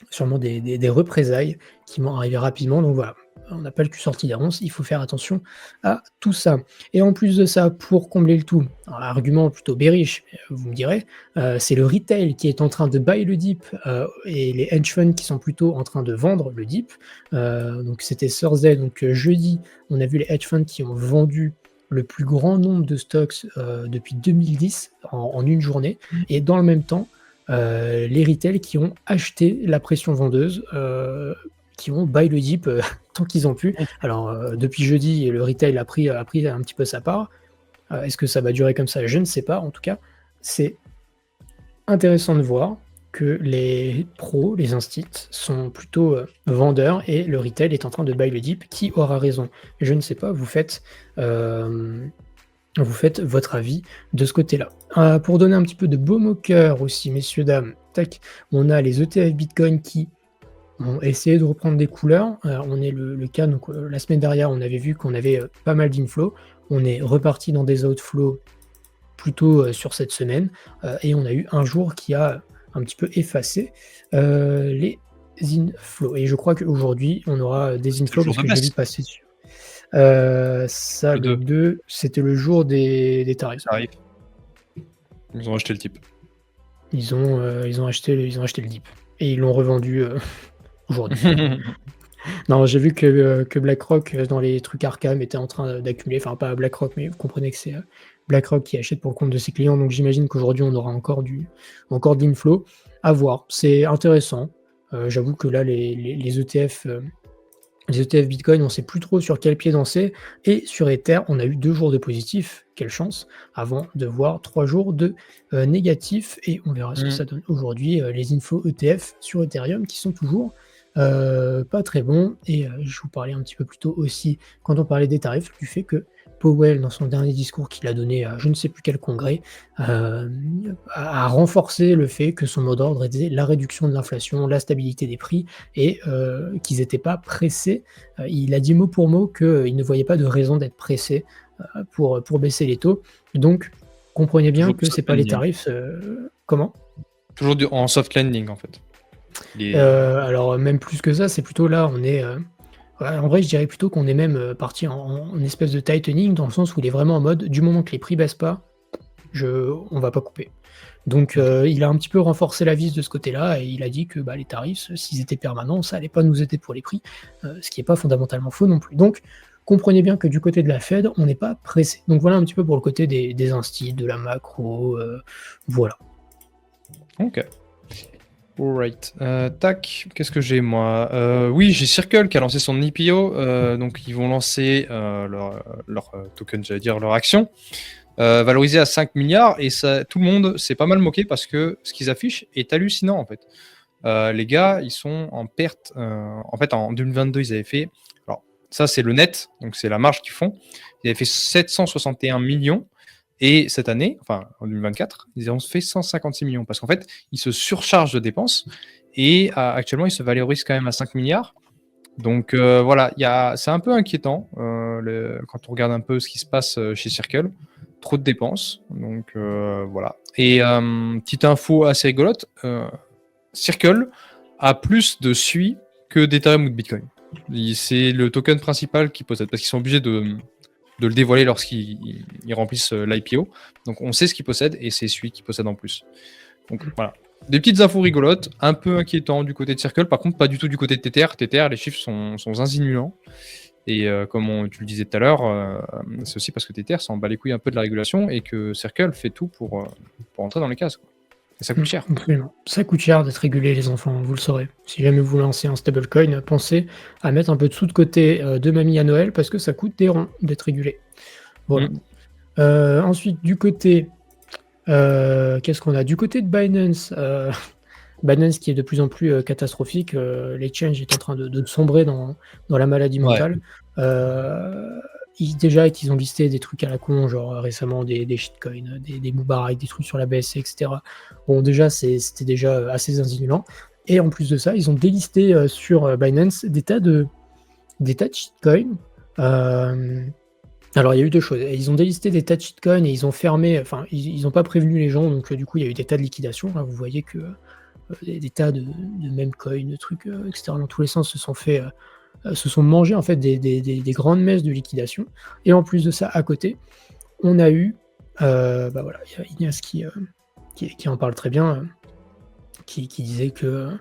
sûrement des représailles qui vont arriver rapidement. Donc voilà, on n'a pas le cul sorti des ronces, il faut faire attention à tout ça. Et en plus de ça, pour combler le tout, alors, argument plutôt bearish, vous me direz, c'est le retail qui est en train de buy le dip et les hedge funds qui sont plutôt en train de vendre le dip. Donc c'était Thursday, donc jeudi, on a vu les hedge funds qui ont vendu le plus grand nombre de stocks depuis 2010 en une journée. Et dans le même temps, les retail qui ont acheté la pression vendeuse, qui ont buy le dip tant qu'ils ont pu. Alors depuis jeudi, le retail a pris un petit peu sa part. Est-ce que ça va durer comme ça? Je ne sais pas. En tout cas, c'est intéressant de voir que les pros, les instits, sont plutôt vendeurs et le retail est en train de buy le dip. Qui aura raison? Je ne sais pas. Vous faites votre avis de ce côté-là. Pour donner un petit peu de baume au cœur aussi, messieurs, dames, tac, on a les ETF Bitcoin qui ont essayé de reprendre des couleurs. On est le cas, donc la semaine dernière, on avait vu qu'on avait pas mal d'inflows. On est reparti dans des outflows plutôt sur cette semaine et on a eu un jour qui a un petit peu effacé les inflows. Et je crois qu'aujourd'hui, on aura des inflows parce que j'ai vu passer dessus. Ça, le 2, c'était le jour des tarifs. Ils ont acheté le dip. Ils ont acheté le dip. Et ils l'ont revendu aujourd'hui. Non, j'ai vu que BlackRock, dans les trucs Arkham, était en train d'accumuler, enfin pas BlackRock, mais vous comprenez que c'est BlackRock qui achète pour le compte de ses clients, donc j'imagine qu'aujourd'hui on aura encore de l'inflow. À voir, c'est intéressant. J'avoue que là, les ETF... Les ETF Bitcoin, on ne sait plus trop sur quel pied danser. Et sur Ether, on a eu 2 jours de positif, quelle chance, avant de voir 3 jours de négatif. Et on verra ce que ça donne aujourd'hui. Les infos ETF sur Ethereum qui sont toujours pas très bons. Et je vous parlais un petit peu plus tôt aussi, quand on parlait des tarifs, du fait que Powell, dans son dernier discours qu'il a donné à je ne sais plus quel congrès, a renforcé le fait que son mot d'ordre était la réduction de l'inflation, la stabilité des prix et qu'ils n'étaient pas pressés. Il a dit mot pour mot qu'il ne voyait pas de raison d'être pressé pour baisser les taux. Donc, comprenez bien que ce n'est pas les tarifs. Comment ? Toujours en soft landing, en fait. Alors, même plus que ça, c'est plutôt là, on est... en vrai, je dirais plutôt qu'on est même parti en espèce de tightening, dans le sens où il est vraiment en mode, du moment que les prix baissent pas, on va pas couper. Donc il a un petit peu renforcé la vis de ce côté-là, et il a dit que les tarifs, s'ils étaient permanents, ça allait pas nous aider pour les prix, ce qui n'est pas fondamentalement faux non plus. Donc comprenez bien que du côté de la Fed, on n'est pas pressé. Donc voilà un petit peu pour le côté des instits, de la macro, voilà. Ok. Alright. Tac, qu'est-ce que j'ai moi? Oui, j'ai Circle qui a lancé son IPO, donc ils vont lancer leur token, j'allais dire leur action, valorisée à 5 milliards, et ça, tout le monde s'est pas mal moqué parce que ce qu'ils affichent est hallucinant en fait. Les gars, ils sont en perte. En fait, en 2022, ils avaient fait. Alors, ça, c'est le net, donc c'est la marge qu'ils font. Ils avaient fait 761 millions. Et cette année, enfin en 2024, ils ont fait 156 millions parce qu'en fait, ils se surchargent de dépenses Et actuellement, il se valorise quand même à 5 milliards. Donc voilà, c'est un peu inquiétant quand on regarde un peu ce qui se passe chez Circle. Trop de dépenses. Donc voilà. Et petite info assez rigolote, Circle a plus de SUI que d'Ethereum ou de Bitcoin. C'est le token principal qu'ils possèdent parce qu'ils sont obligés de le dévoiler lorsqu'ils remplissent l'IPO. Donc on sait ce qu'ils possèdent et c'est celui qu'ils possèdent en plus. Donc voilà. Des petites infos rigolotes, un peu inquiétant du côté de Circle, par contre pas du tout du côté de Tether. Tether, les chiffres sont insignifiants. Et comme tu le disais tout à l'heure, c'est aussi parce que Tether s'en bat les couilles un peu de la régulation et que Circle fait tout pour entrer dans les cases, quoi. Et ça coûte cher. Absolument. Ça coûte cher d'être régulé, les enfants, vous le saurez. Si jamais vous lancez un stablecoin, pensez à mettre un peu de sous de côté de mamie à Noël parce que ça coûte des ronds d'être régulé. Voilà. Ensuite, du côté... qu'est-ce qu'on a? Du côté de Binance, Binance qui est de plus en plus catastrophique, l'exchange est en train de sombrer dans la maladie mentale. Ils ont listé des trucs à la con, genre récemment des shitcoins, des Mubarak, des trucs sur la BSC, etc. Bon, déjà, c'était déjà assez insinuant. Et en plus de ça, ils ont délisté sur Binance des tas de shitcoins. Alors, il y a eu deux choses. Ils ont délisté des tas de shitcoins et ils ont fermé, enfin, ils n'ont pas prévenu les gens, donc du coup, il y a eu des tas de liquidations. Là, vous voyez que des tas de meme coins, de trucs, etc., dans tous les sens se sont mangés en fait des grandes messes de liquidation. Et en plus de ça, à côté, on a eu, voilà, il y a Ignace qui en parle très bien, qui disait que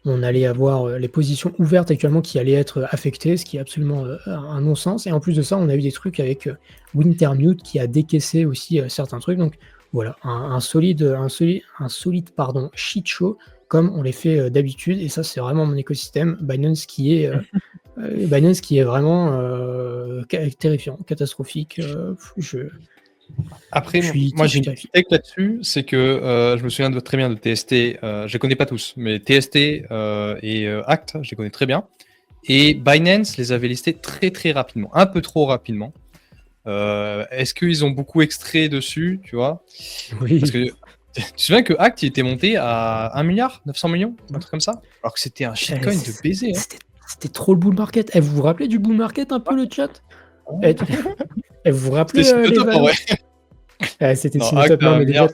on allait avoir les positions ouvertes actuellement qui allaient être affectées, ce qui est absolument un non-sens. Et en plus de ça, on a eu des trucs avec Wintermute qui a décaissé aussi certains trucs. Donc voilà, un solide shit show comme on les fait d'habitude. Et ça, c'est vraiment mon écosystème. Binance qui est vraiment terrifiant, catastrophique. Après, moi j'ai une petite take là-dessus, c'est que je me souviens très bien de TST, je les connais pas tous, mais TST et Act, je les connais très bien. Et Binance les avait listés très très rapidement, un peu trop rapidement. Est-ce qu'ils ont beaucoup extrait dessus, tu vois? Oui. Parce que tu te souviens que Act il était monté à 1 milliard, 900 millions, un truc comme ça, alors que c'était un shitcoin de baiser. C'était trop le bull market. Vous vous rappelez du bull market un peu, le chat? Vous vous rappelez les valeurs? C'était signe de top. Non, mais déjà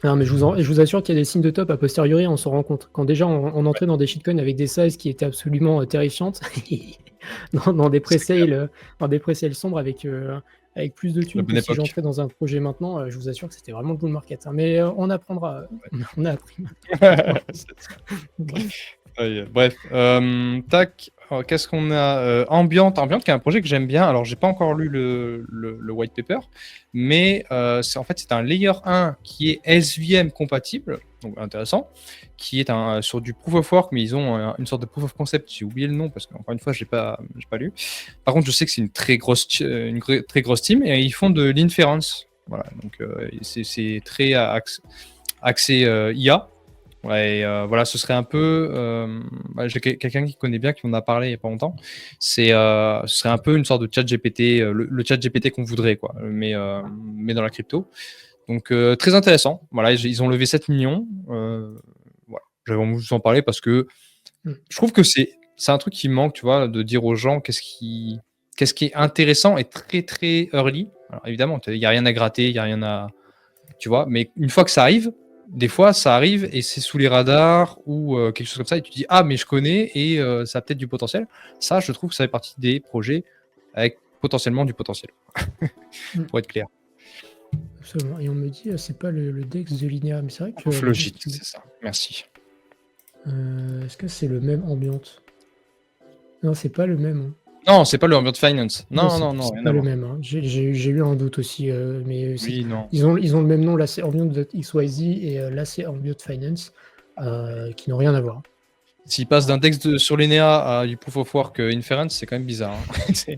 non, mais je vous assure qu'il y a des signes de top a posteriori, on s'en rend compte. Quand déjà on entrait dans des shitcoins avec des sizes qui étaient absolument terrifiantes, dans des pré-sales sombres avec plus de thunes que si j'entrais dans un projet maintenant, je vous assure que c'était vraiment le bull market. Hein. Mais on apprendra. On a appris. Bref, tac. Qu'est-ce qu'on a? Ambient qui est un projet que j'aime bien. Alors, j'ai pas encore lu le white paper, mais c'est un layer 1 qui est SVM compatible, donc intéressant, qui est sur du proof of work, mais ils ont une sorte de proof of concept. J'ai oublié le nom parce qu'encore une fois, j'ai pas lu. Par contre, je sais que c'est une très grosse team et ils font de l'inference. Voilà, donc c'est très axé IA. Ouais, voilà, ce serait un peu. J'ai quelqu'un qui connaît bien, qui m'en a parlé il n'y a pas longtemps. Ce serait un peu une sorte de chat GPT, le chat GPT qu'on voudrait, quoi, mais dans la crypto. Donc, très intéressant. Voilà, ils ont levé 7 millions. Voilà, j'avais envie de vous en parler parce que je trouve que c'est un truc qui manque, tu vois, de dire aux gens qu'est-ce qui est intéressant et très, très early. Alors, évidemment, il n'y a rien à gratter, il n'y a rien à. Tu vois, mais une fois que ça arrive, des fois, ça arrive et c'est sous les radars ou quelque chose comme ça et tu dis ah mais je connais et ça a peut-être du potentiel. Ça, je trouve que ça fait partie des projets avec potentiellement du potentiel. Pour être clair. Absolument. Et on me dit c'est pas le Dex de Linea, mais c'est vrai que. Flogit, c'est ça. Merci. Est-ce que c'est le même Ambient? Non, c'est pas le même. Hein. Non, c'est pas le Ambient Finance. Non. C'est pas le même. Hein. J'ai eu un doute aussi, mais oui, non. Ils ont le même nom. Là, c'est Ambient.xyz et là, c'est Ambient Finance, qui n'ont rien à voir. S'il passe d'un Dex sur l'ENEA à du Proof of Work Inference, c'est quand même bizarre. Hein.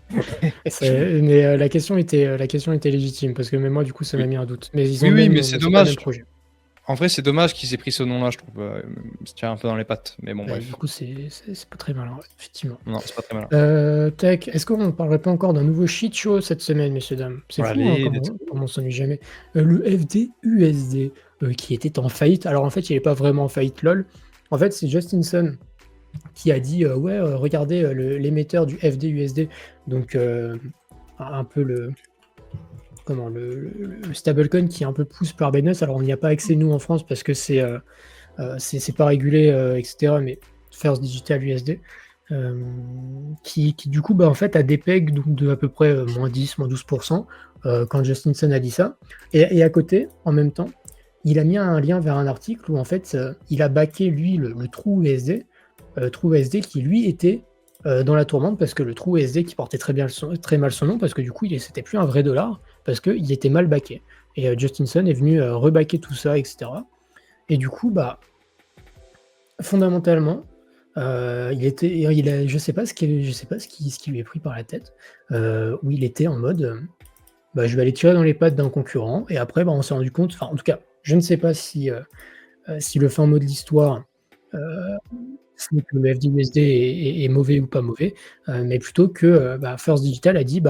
Mais la question était légitime parce que même moi, du coup, ça m'a mis un doute. Mais ils ont mais c'est dommage. En vrai, c'est dommage qu'ils aient pris ce nom-là, je trouve. Ça tient un peu dans les pattes, mais bon, bref. Du coup, c'est pas très malin, effectivement. Non, c'est pas très malin. Tech, est-ce qu'on ne parlerait pas encore d'un nouveau shit show cette semaine, messieurs, dames? C'est fou, comme on s'ennuie jamais. Le FDUSD, qui était en faillite. Alors, en fait, il n'est pas vraiment en faillite, lol. En fait, c'est Justin Sun qui a dit ouais, regardez l'émetteur du FDUSD, donc un peu le stablecoin qui est un peu poussé par Binance. Alors on n'y a pas accès nous en France parce que c'est pas régulé, etc. Mais First Digital USD, qui du coup en fait a des pegs donc, de à peu près moins 10, moins 12% quand Justin Sun a dit ça. Et à côté, en même temps, il a mis un lien vers un article où en fait il a backé lui le True USD, True USD qui lui était dans la tourmente parce que le True USD qui portait très mal son nom parce que du coup c'était plus un vrai dollar parce qu'il était mal backé. Et Justin Sun est venu rebacker tout ça, etc. Et du coup, fondamentalement, je sais pas ce qui lui est pris par la tête, où il était en mode, je vais aller tirer dans les pattes d'un concurrent. Et après, on s'est rendu compte, enfin, en tout cas, je ne sais pas si le fin mot de l'histoire, c'est que le FDUSD est mauvais ou pas mauvais, mais plutôt que First Digital a dit,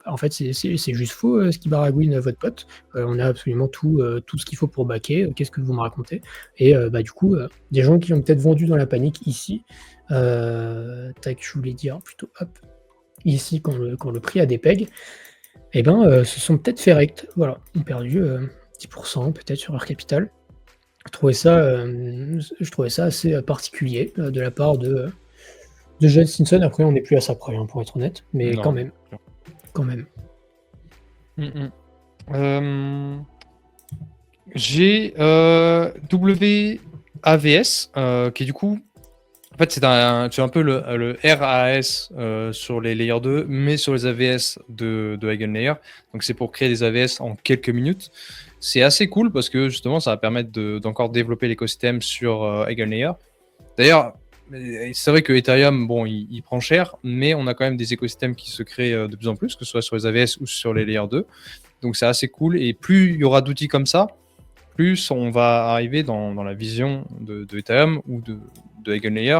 en fait, c'est juste faux ce qui baragouine votre pote. On a absolument tout ce qu'il faut pour backer. Qu'est-ce que vous me racontez? Et du coup, des gens qui ont peut-être vendu dans la panique ici, tac, je voulais dire plutôt, hop, ici, quand le prix a des pegs, se sont peut-être fait rect. Voilà, ont perdu 10% peut-être sur leur capital. Je trouvais ça assez particulier de la part de Justin Sun. Après, on n'est plus à ça près, pour être honnête, mais Non. quand même. Quand même. J'ai WAVS qui est du coup, en fait, c'est un peu le RAS sur les Layer 2, mais sur les AVS de Eigenlayer. Donc c'est pour créer des AVS en quelques minutes. C'est assez cool parce que justement, ça va permettre d'encore développer l'écosystème sur Eigenlayer. D'ailleurs, c'est vrai que Ethereum, il prend cher, mais on a quand même des écosystèmes qui se créent de plus en plus, que ce soit sur les AVS ou sur les Layer 2. Donc c'est assez cool. Et plus il y aura d'outils comme ça, plus on va arriver dans la vision de Ethereum ou de Eigenlayer.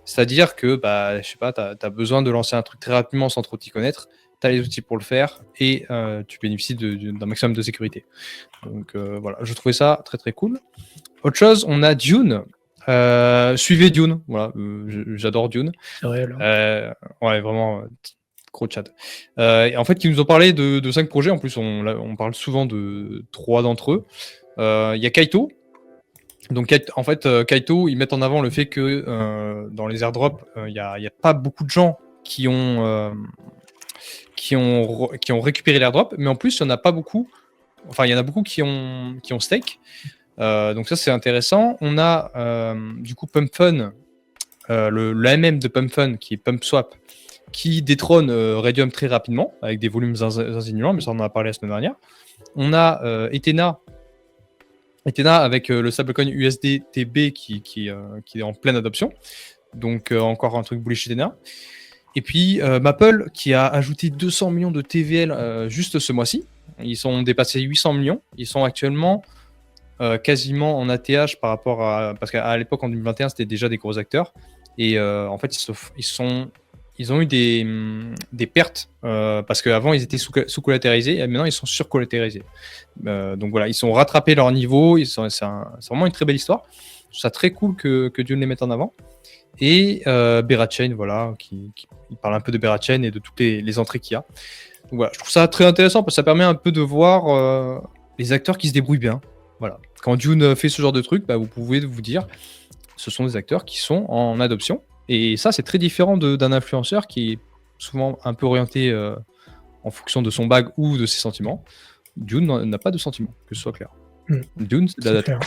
C'est-à-dire que, je sais pas, tu as besoin de lancer un truc très rapidement sans trop t'y connaître. Tu as les outils pour le faire et tu bénéficies d'un maximum de sécurité. Donc voilà, je trouvais ça très très cool. Autre chose, on a Dune. Suivez Dune, voilà, j'adore Dune. C'est réel. Ouais, vraiment, gros chat. Et en fait, qui nous ont parlé de 5 projets. En plus, on parle souvent de 3 d'entre eux. Il y a Kaito. Donc, en fait, Kaito, ils mettent en avant le fait que dans les airdrops, il n'y a pas beaucoup de gens qui ont récupéré l'airdrop, mais en plus, il y en a pas beaucoup. Enfin, il y en a beaucoup qui ont stake. Donc ça, c'est intéressant. On a du coup PumpFun, l'AMM de PumpFun, qui est PumpSwap, qui détrône Raydium très rapidement, avec des volumes insinuants, mais ça, on en a parlé la semaine dernière. On a Ethena avec le stablecoin USDTB qui est en pleine adoption. Donc encore un truc bullish Ethena. Et puis Maple qui a ajouté 200 millions de TVL juste ce mois-ci. Ils sont dépassés 800 millions. Ils sont actuellement quasiment en ATH par rapport à... Parce qu'à l'époque, en 2021, c'était déjà des gros acteurs. Et en fait, ils ont eu des pertes parce qu'avant, ils étaient sous-collatéralisés et maintenant, ils sont sur-collatéralisés. Donc voilà, ils sont rattrapés leur niveau. C'est vraiment une très belle histoire. Je trouve ça très cool que Dune les mette en avant. Et Berachain, voilà, qui parle un peu de Berachain et de toutes les entrées qu'il y a. Donc voilà, je trouve ça très intéressant parce que ça permet un peu de voir les acteurs qui se débrouillent bien. Voilà. Quand Dune fait ce genre de truc, vous pouvez vous dire ce sont des acteurs qui sont en adoption. Et ça, c'est très différent d'un influenceur qui est souvent un peu orienté en fonction de son bag ou de ses sentiments. Dune n'a pas de sentiments, que ce soit clair. Dune, c'est de la data.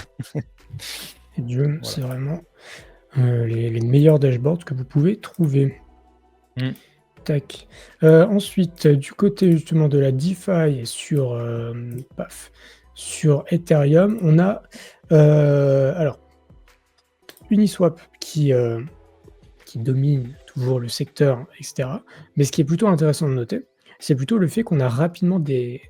Et Dune, c'est vraiment les meilleurs dashboards que vous pouvez trouver. Tac. Ensuite, du côté justement de la DeFi sur Ethereum, on a alors Uniswap qui domine toujours le secteur, etc. Mais ce qui est plutôt intéressant de noter, c'est plutôt le fait qu'on a rapidement des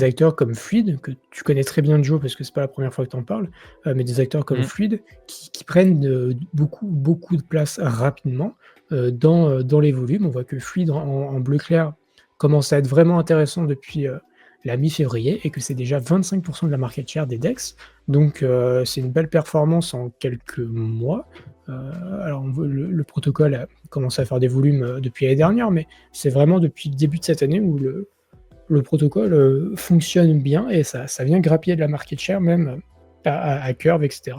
acteurs comme Fluid, que tu connais très bien, Joe, parce que c'est pas la première fois que tu en parles, mais des acteurs comme Fluid qui prennent beaucoup de place rapidement dans les volumes. On voit que Fluid en bleu clair commence à être vraiment intéressant depuis la mi-février et que c'est déjà 25% de la market share des DEX. Donc c'est une belle performance en quelques mois. Alors le protocole a commencé à faire des volumes depuis l'année dernière, mais c'est vraiment depuis le début de cette année où le protocole fonctionne bien et ça vient grappiller de la market share même à curve, etc.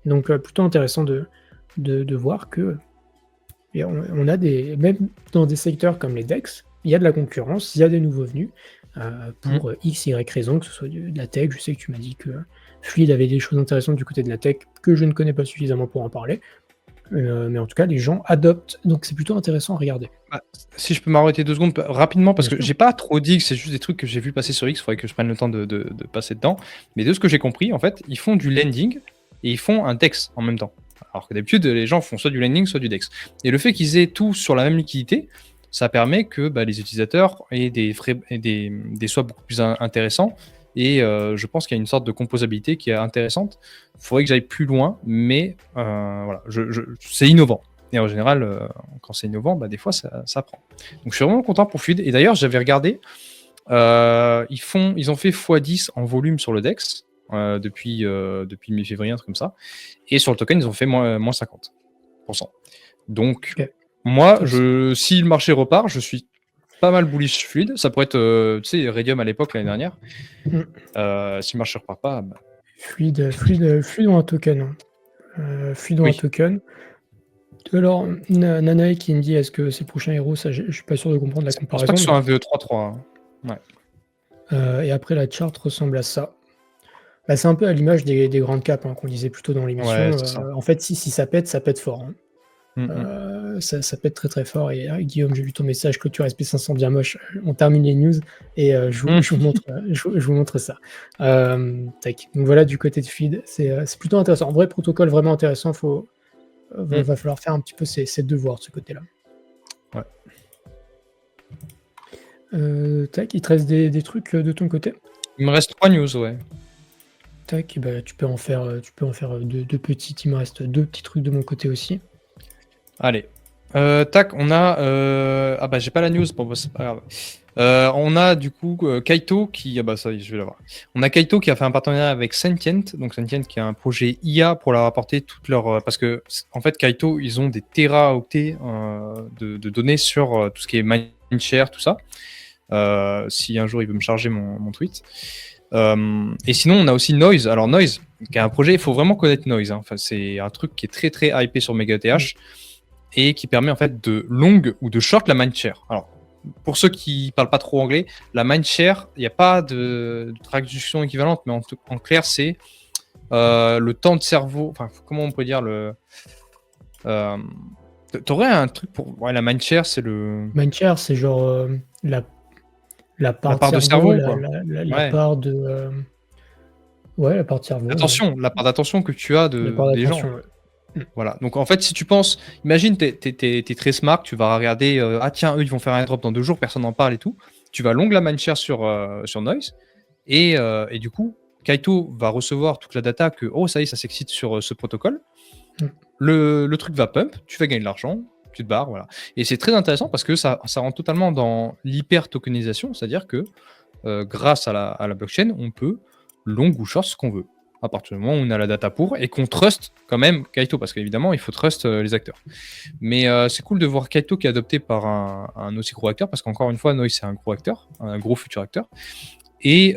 Donc plutôt intéressant de voir que on a même dans des secteurs comme les DEX, il y a de la concurrence, il y a des nouveaux venus pour X, Y raison, que ce soit de la tech. Je sais que tu m'as dit que Fluid avait des choses intéressantes du côté de la tech que je ne connais pas suffisamment pour en parler. Mais en tout cas, les gens adoptent, donc c'est plutôt intéressant à regarder. Si je peux m'arrêter 2 secondes rapidement, parce Bien que sûr. j'ai pas trop dit que c'est juste des trucs que j'ai vu passer sur X, il faudrait que je prenne le temps de passer dedans. Mais de ce que j'ai compris, en fait, ils font du lending et ils font un DEX en même temps. Alors que d'habitude, les gens font soit du lending, soit du DEX. Et le fait qu'ils aient tout sur la même liquidité, ça permet que les utilisateurs aient des frais et des swaps beaucoup plus intéressants. Et je pense qu'il y a une sorte de composabilité qui est intéressante. Il faudrait que j'aille plus loin, mais voilà, c'est innovant. Et en général, quand c'est innovant, des fois, ça prend. Donc, je suis vraiment content pour Fluid. Et d'ailleurs, j'avais regardé, ils ont fait x10 en volume sur le DEX depuis mi-février, un truc comme ça. Et sur le token, ils ont fait moins 50%. Donc, Ok. moi, si le marché repart, je suis pas mal bullish Fluid. Ça pourrait être, tu sais, Radium à l'époque, l'année dernière. Si le marché repart pas... Fluid ou un token. Fluid ou un token. Alors, Nanae qui me dit est-ce que c'est prochain héros, ça je suis pas sûr de comprendre la comparaison. Je pense pas que ce soit un VE3-3. Ouais. Et après la chart ressemble à ça. C'est un peu à l'image des grandes caps qu'on disait plus tôt dans l'émission. Ouais, en fait, si ça pète fort. Ça pète très très fort. Et Guillaume, j'ai vu ton message, clôture SP500 bien moche. On termine les news et je vous montre ça. Tac. Donc voilà, du côté de Feed, c'est plutôt intéressant. En vrai, protocole vraiment intéressant. Va falloir faire un petit peu ses devoirs de ce côté-là. Ouais. Tac, il te reste des trucs de ton côté? Il me reste 3 news, ouais. Tac, tu peux en faire deux petites. Il me reste 2 petits trucs de mon côté aussi. Allez. Tac, on a... j'ai pas la news, bon, c'est pas grave. On a du coup Kaito qui... ça y est, je vais l'avoir. On a Kaito qui a fait un partenariat avec Sentient, donc Sentient qui a un projet IA pour leur apporter toutes leurs... parce que, en fait, Kaito, ils ont des téraoctets de données sur tout ce qui est mindshare, tout ça. Si un jour il veut me charger mon tweet. Et sinon, on a aussi Noise. Alors, Noise, qui est un projet, il faut vraiment connaître Noise. Enfin, c'est un truc qui est très très hypé sur MegaETH et qui permet en fait de long ou de short la mindshare. Alors, pour ceux qui parlent pas trop anglais, la mindshare, il n'y a pas de traduction équivalente, mais en clair, c'est le temps de cerveau. Enfin, comment on peut dire le. T'aurais un truc pour. Ouais, la mindshare, c'est le. Mindshare, c'est genre la part de cerveau, quoi. La part de. Ouais, la part de cerveau. Attention, la part d'attention que tu as des gens. Ouais. Voilà. Donc en fait, si tu penses, imagine, t'es très smart, tu vas regarder, tiens, eux ils vont faire un drop dans 2 jours, personne n'en parle et tout. Tu vas long la mindshare sur Noise et du coup, Kaito va recevoir toute la data que ça y est, ça s'excite sur ce protocole. Le truc va pump, tu vas gagner de l'argent, tu te barres, voilà. Et c'est très intéressant parce que ça rentre totalement dans l'hyper-tokenisation, c'est-à-dire que grâce à la blockchain, on peut long ou short ce qu'on veut, à partir du moment où on a la data pour, et qu'on trust quand même Kaito, parce qu'évidemment, il faut trust les acteurs. Mais c'est cool de voir Kaito qui est adopté par un aussi gros acteur, parce qu'encore une fois, Noise, c'est un gros acteur, un gros futur acteur, et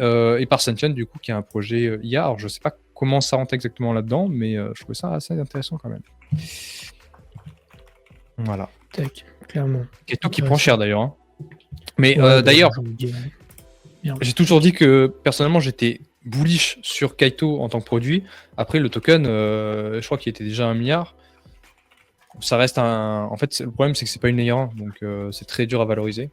par Sentient, du coup, qui a un projet IA. Alors, je sais pas comment ça rentre exactement là-dedans, mais je trouve ça assez intéressant quand même. Voilà. Tac, clairement. Kaito qui prend cher d'ailleurs. Mais d'ailleurs, j'ai toujours dit que personnellement j'étais bullish sur Kaito en tant que produit. Après le token, je crois qu'il était déjà 1 milliard. Ça reste en fait, le problème c'est que c'est pas une layer 1, donc c'est très dur à valoriser.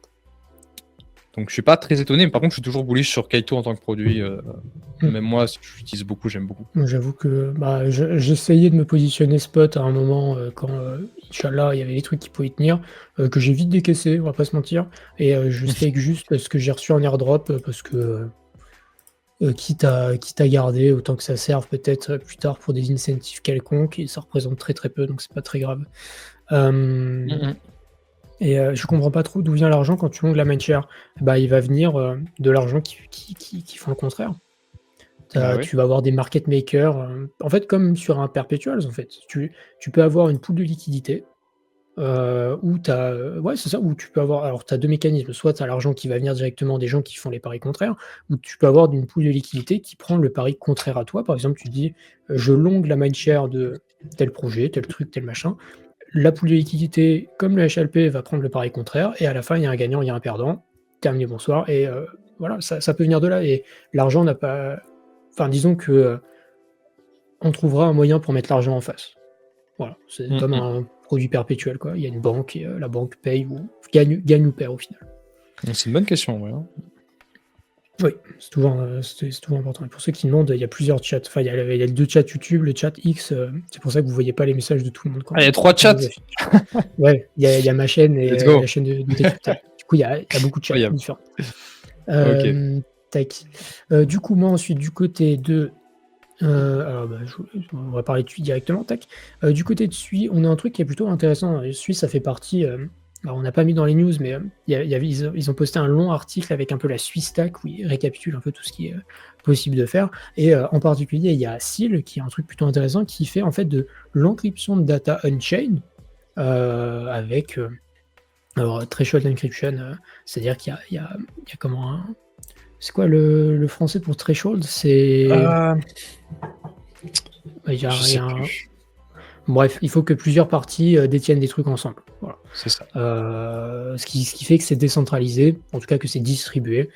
Donc je suis pas très étonné, mais par contre je suis toujours bullish sur Kaito en tant que produit. Même moi, j'utilise beaucoup, j'aime beaucoup. J'avoue que j'essayais de me positionner spot à un moment quand, Inch'Allah, il y avait des trucs qui pouvaient tenir, que j'ai vite décaissé, on va pas se mentir. Et je stake juste ce que j'ai reçu en airdrop parce que quitte à garder, autant que ça serve peut-être plus tard pour des incentives quelconques, et ça représente très très peu, donc c'est pas très grave. Et je comprends pas trop d'où vient l'argent quand tu longues la mindshare. Bah, il va venir, de l'argent qui font le contraire. Bah oui. Tu vas avoir des market makers, en fait, comme sur un perpetuals, en fait. Tu peux avoir une pool de liquidité, où tu as, ouais, c'est ça, où tu peux avoir alors tu as 2 mécanismes. Soit tu as l'argent qui va venir directement des gens qui font les paris contraires, ou tu peux avoir une pool de liquidité qui prend le pari contraire à toi. Par exemple, tu dis: «Je longue la mindshare de tel projet, tel truc, tel machin». La pool de liquidité, comme le HLP, va prendre le pari contraire et à la fin, il y a un gagnant, il y a un perdant. Terminé, bonsoir et voilà, ça peut venir de là et l'argent n'a pas enfin, disons que, on trouvera un moyen pour mettre l'argent en face. Voilà, c'est Mmh comme mh. un produit perpétuel, quoi. Il y a une banque et la banque paye ou gagne ou perd au final. C'est une bonne question, ouais, hein. Oui, c'est toujours important et pour ceux qui demandent, il y a plusieurs chats. Enfin, il y a 2 chats YouTube, le chat X, c'est pour ça que vous voyez pas les messages de tout le monde Ah, il y a 3 quand je chats! les affiche. Ouais, il y a ma chaîne et Let's go! la chaîne de TechTube. Du coup, il y a beaucoup de chats Incroyable. différents. OK. Tac. Du coup, moi ensuite du côté de, alors bah, on va parler de Sui directement, tac. Du côté de Sui, on a un truc qui est plutôt intéressant. Sui, ça fait partie, alors on n'a pas mis dans les news, mais il y avait ils ont posté un long article avec un peu la Sui Stack où ils récapitulent un peu tout ce qui est, possible de faire et en particulier, il y a Seal qui est un truc plutôt intéressant qui fait en fait de l'encryption de data on-chain, avec, alors threshold encryption, c'est-à-dire qu'il y a comment un c'est quoi le français pour threshold? C'est Ah, il y je a il y sais a un plus. bref, il faut que plusieurs parties, détiennent des trucs ensemble. Voilà. C'est ça. Ce qui fait que c'est décentralisé, en tout cas que c'est distribué,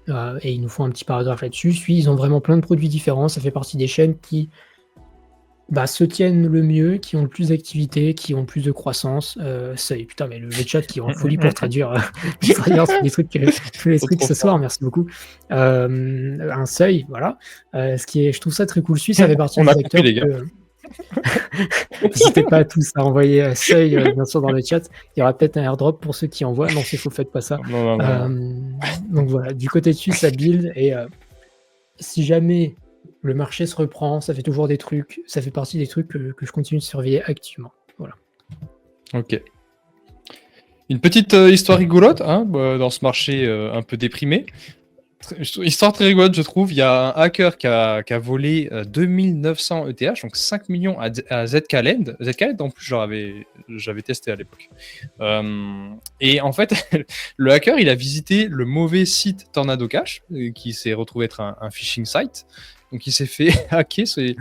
et ils nous font un petit paragraphe là-dessus. Puis ils ont vraiment plein de produits différents, ça fait partie des chaînes qui, bah, se tiennent le mieux, qui ont le plus d'activité, qui ont le plus de croissance. Seuil, putain, mais le chat qui est en folie pour traduire, pour traduire tous les Trop, trucs trop ce fort. soir, merci beaucoup. Un seuil, voilà. Ce qui est je trouve ça très cool. Suisse, ça fait partie On a des compris, acteurs les gars. que n'hésitez pas à tous à envoyer, Seuil, bien sûr dans le chat. Il y aura peut-être un airdrop pour ceux qui envoient. Non, c'est faux, faites pas ça. Non, non, non, non. Donc voilà, du côté de Suisse, ça build et si jamais le marché se reprend, ça fait toujours des trucs, ça fait partie des trucs que je continue de surveiller activement. Voilà. OK. Une petite, histoire rigolote, hein, dans ce marché, un peu déprimé. Histoire très rigolote, je trouve. Il y a un hacker qui a volé 2900 ETH, donc 5 millions à Zcash. Zcash, en plus, j'avais testé à l'époque. Et en fait, le hacker, il a visité le mauvais site Tornado Cash, qui s'est retrouvé être un phishing site. Donc, il s'est fait hacker, c'est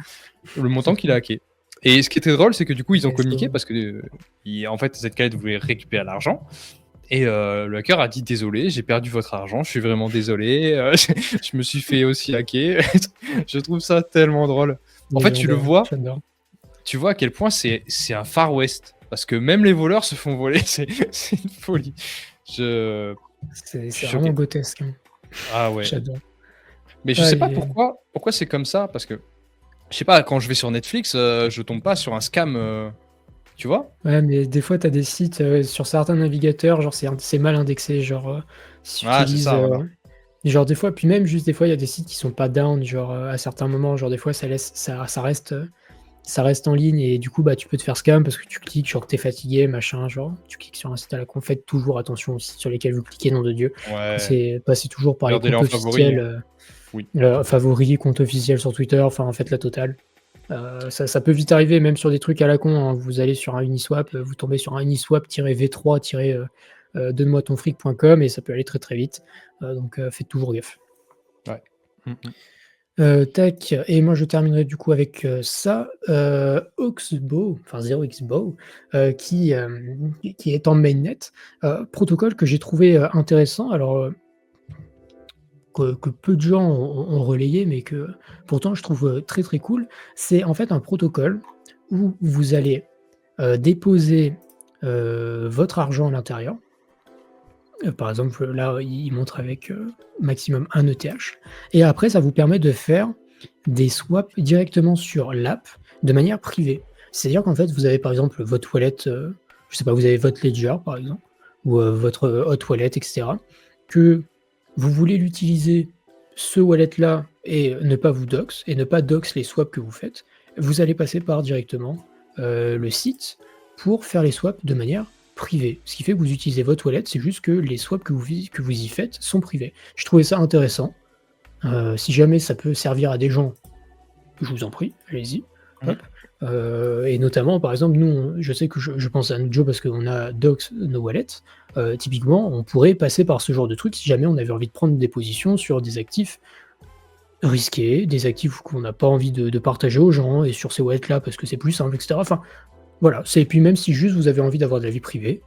le montant qu'il a hacké. Et ce qui est très drôle, c'est que du coup, ils ont Et communiqué so parce que, en fait, Zcash voulait récupérer l'argent. Et le hacker a dit: «Désolé, j'ai perdu votre argent, je suis vraiment désolé, je me suis fait aussi hacker». Je trouve ça tellement drôle. En fait, légendaire, j'adore. tu vois à quel point c'est un Far West. Parce que même les voleurs se font voler, c'est une folie. Je C'est je suis vraiment choqué. grotesque, hein. Ah ouais. J'adore. Mais je Ah sais pas et pourquoi c'est comme ça, parce que, je sais pas, quand je vais sur Netflix, je tombe pas sur un scam, tu vois? ouais, mais des fois, tu as des sites, sur certains navigateurs, genre c'est mal indexé, genre, si tu Ah, c'est utilises, ça, voilà. genre des fois puis même juste des fois, il y a des sites qui sont pas down, genre, à certains moments, genre des fois ça reste en ligne et du coup, bah, tu peux te faire scam parce que tu cliques, genre tu es fatigué, machin, genre tu cliques sur un site à la con. Faites toujours attention aux sites sur lesquels vous cliquez, nom de Dieu. Ouais, Passez toujours par les gardez-les comptes en favoris, officiels, hein. Oui. favoris, comptes officiels sur Twitter, enfin faites la totale. Ça peut vite arriver même sur des trucs à la con, hein. Vous allez sur un Uniswap, vous tombez sur un Uniswap-v3- donne-moi ton fric.com et ça peut aller très, très vite. Donc faites toujours gaffe. Ouais. Mmh mh. Tac et moi je terminerai du coup avec, ça, Oxbow, enfin 0xbow, qui est en mainnet, protocole que j'ai trouvé, intéressant alors, que peu de gens ont relayé mais que pourtant je trouve, très, très cool. C'est en fait un protocole où vous allez, déposer, votre argent à l'intérieur. Par exemple, là, il montre avec, maximum 1 ETH et après ça vous permet de faire des swaps directement sur l'app de manière privée. C'est-à-dire qu'en fait, vous avez par exemple votre wallet, je sais pas, vous avez votre Ledger par exemple ou, votre, hot wallet et cetera, que vous voulez l'utiliser ce wallet-là et ne pas vous dox et ne pas dox les swaps que vous faites. Vous allez passer par directement, le site pour faire les swaps de manière privé. Ce qui fait que vous utilisez votre wallet, c'est juste que les swaps que vous y faites sont privés. Je trouvais ça intéressant. Si jamais ça peut servir à des gens, je vous en prie, allez-y. Mhm. Hop. Et notamment, par exemple, nous, je sais que je pense à Joe parce qu'on a Docs, nos wallets. Typiquement, on pourrait passer par ce genre de truc si jamais on avait envie de prendre des positions sur des actifs risqués, des actifs qu'on n'a pas envie de partager aux gens, et sur ces wallets-là parce que c'est plus simple, etc. Enfin, voilà. Et puis même si juste vous avez envie d'avoir de la vie privée,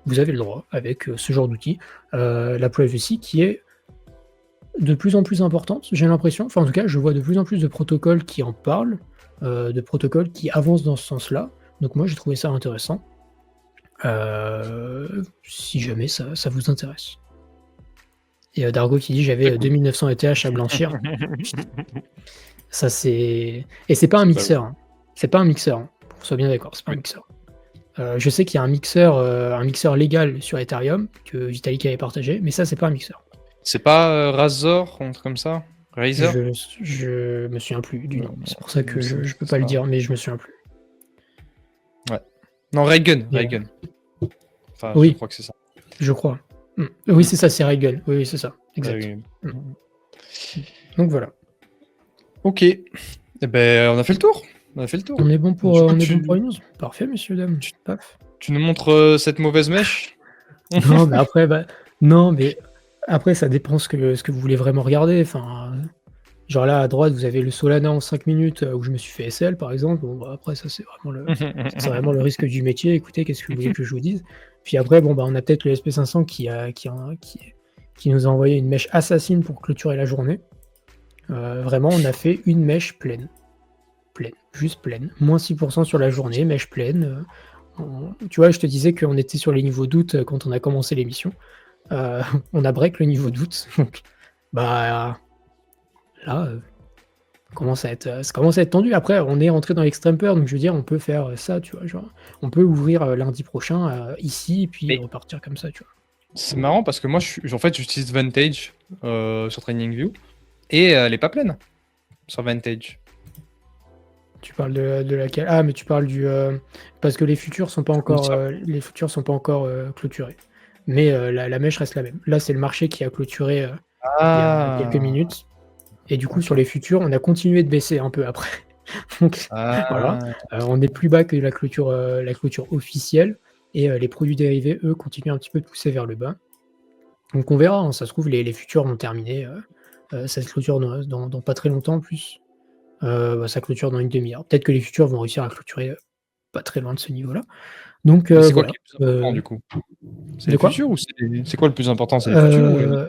vous avez le droit avec ce genre d'outil. La privacy qui est de plus en plus importante, j'ai l'impression. Enfin, en tout cas, je vois de plus en plus de protocoles qui en parlent, de protocoles qui avancent dans ce sens-là. Donc moi, j'ai trouvé ça intéressant. Si jamais ça vous intéresse. Et Dargo qui dit j'avais 2900 ETH à blanchir. Ça c'est. Et c'est pas un mixeur. Hein. C'est pas un mixeur. Hein. Pour qu'on soit bien d'accord, c'est pas un mixeur. Je sais qu'il y a un mixeur légal sur Ethereum que Vitalik avait partagé, mais ça c'est pas un mixeur. C'est pas Razor, un truc comme ça? Razer? Je me souviens plus du nom. C'est pour ça que je peux pas le dire, mais je me souviens plus. Ouais. Non, Raygun. Enfin, oui. Je crois que c'est ça. Je crois. Oui, c'est ça, c'est Raygun. Oui, c'est ça. Exact. Donc voilà. Ok. Eh ben, on a fait le tour. On est bon pour les news. Parfait, messieurs, dames. Tu nous montres cette mauvaise mèche? Non, mais après, ça dépend ce que vous voulez vraiment regarder. Enfin, genre là, à droite, vous avez le Solana en 5 minutes où je me suis fait SL, par exemple. Bon, bah, après, ça, c'est vraiment le risque du métier. Écoutez, qu'est-ce que vous voulez que je vous dise? Puis après, bon, bah, on a peut-être le SP500 qui nous a envoyé une mèche assassine pour clôturer la journée. Vraiment, on a fait une mèche pleine. Juste pleine. Moins 6% sur la journée, mèche pleine. Tu vois, je te disais qu'on était sur les niveaux d'août quand on a commencé l'émission. On a break le niveau d'août. Donc, bah là, ça commence à être tendu. Après, on est rentré dans l'extreme peur, donc je veux dire, on peut faire ça, tu vois. Genre, on peut ouvrir lundi prochain ici, et puis repartir comme ça, tu vois. C'est marrant parce que moi, j'utilise Vantage sur TradingView, et elle est pas pleine sur Vantage. Tu parles de laquelle? Ah, mais tu parles du parce que les futurs sont pas encore clôturés. Mais la mèche reste la même. Là, c'est le marché qui a clôturé il y a quelques minutes. Et du coup, sur les futurs, on a continué de baisser un peu après. Donc voilà, on est plus bas que la clôture officielle. Et les produits dérivés, eux, continuent un petit peu de pousser vers le bas. Donc on verra. Hein, ça se trouve, les futurs vont terminer. Ça se clôture dans pas très longtemps en plus. Ça clôture dans une demi-heure. Peut-être que les futurs vont réussir à clôturer pas très loin de ce niveau-là. Donc c'est voilà. Quoi qui est le plus important du coup? C'est les futurs ou c'est quoi le plus important? C'est les futurs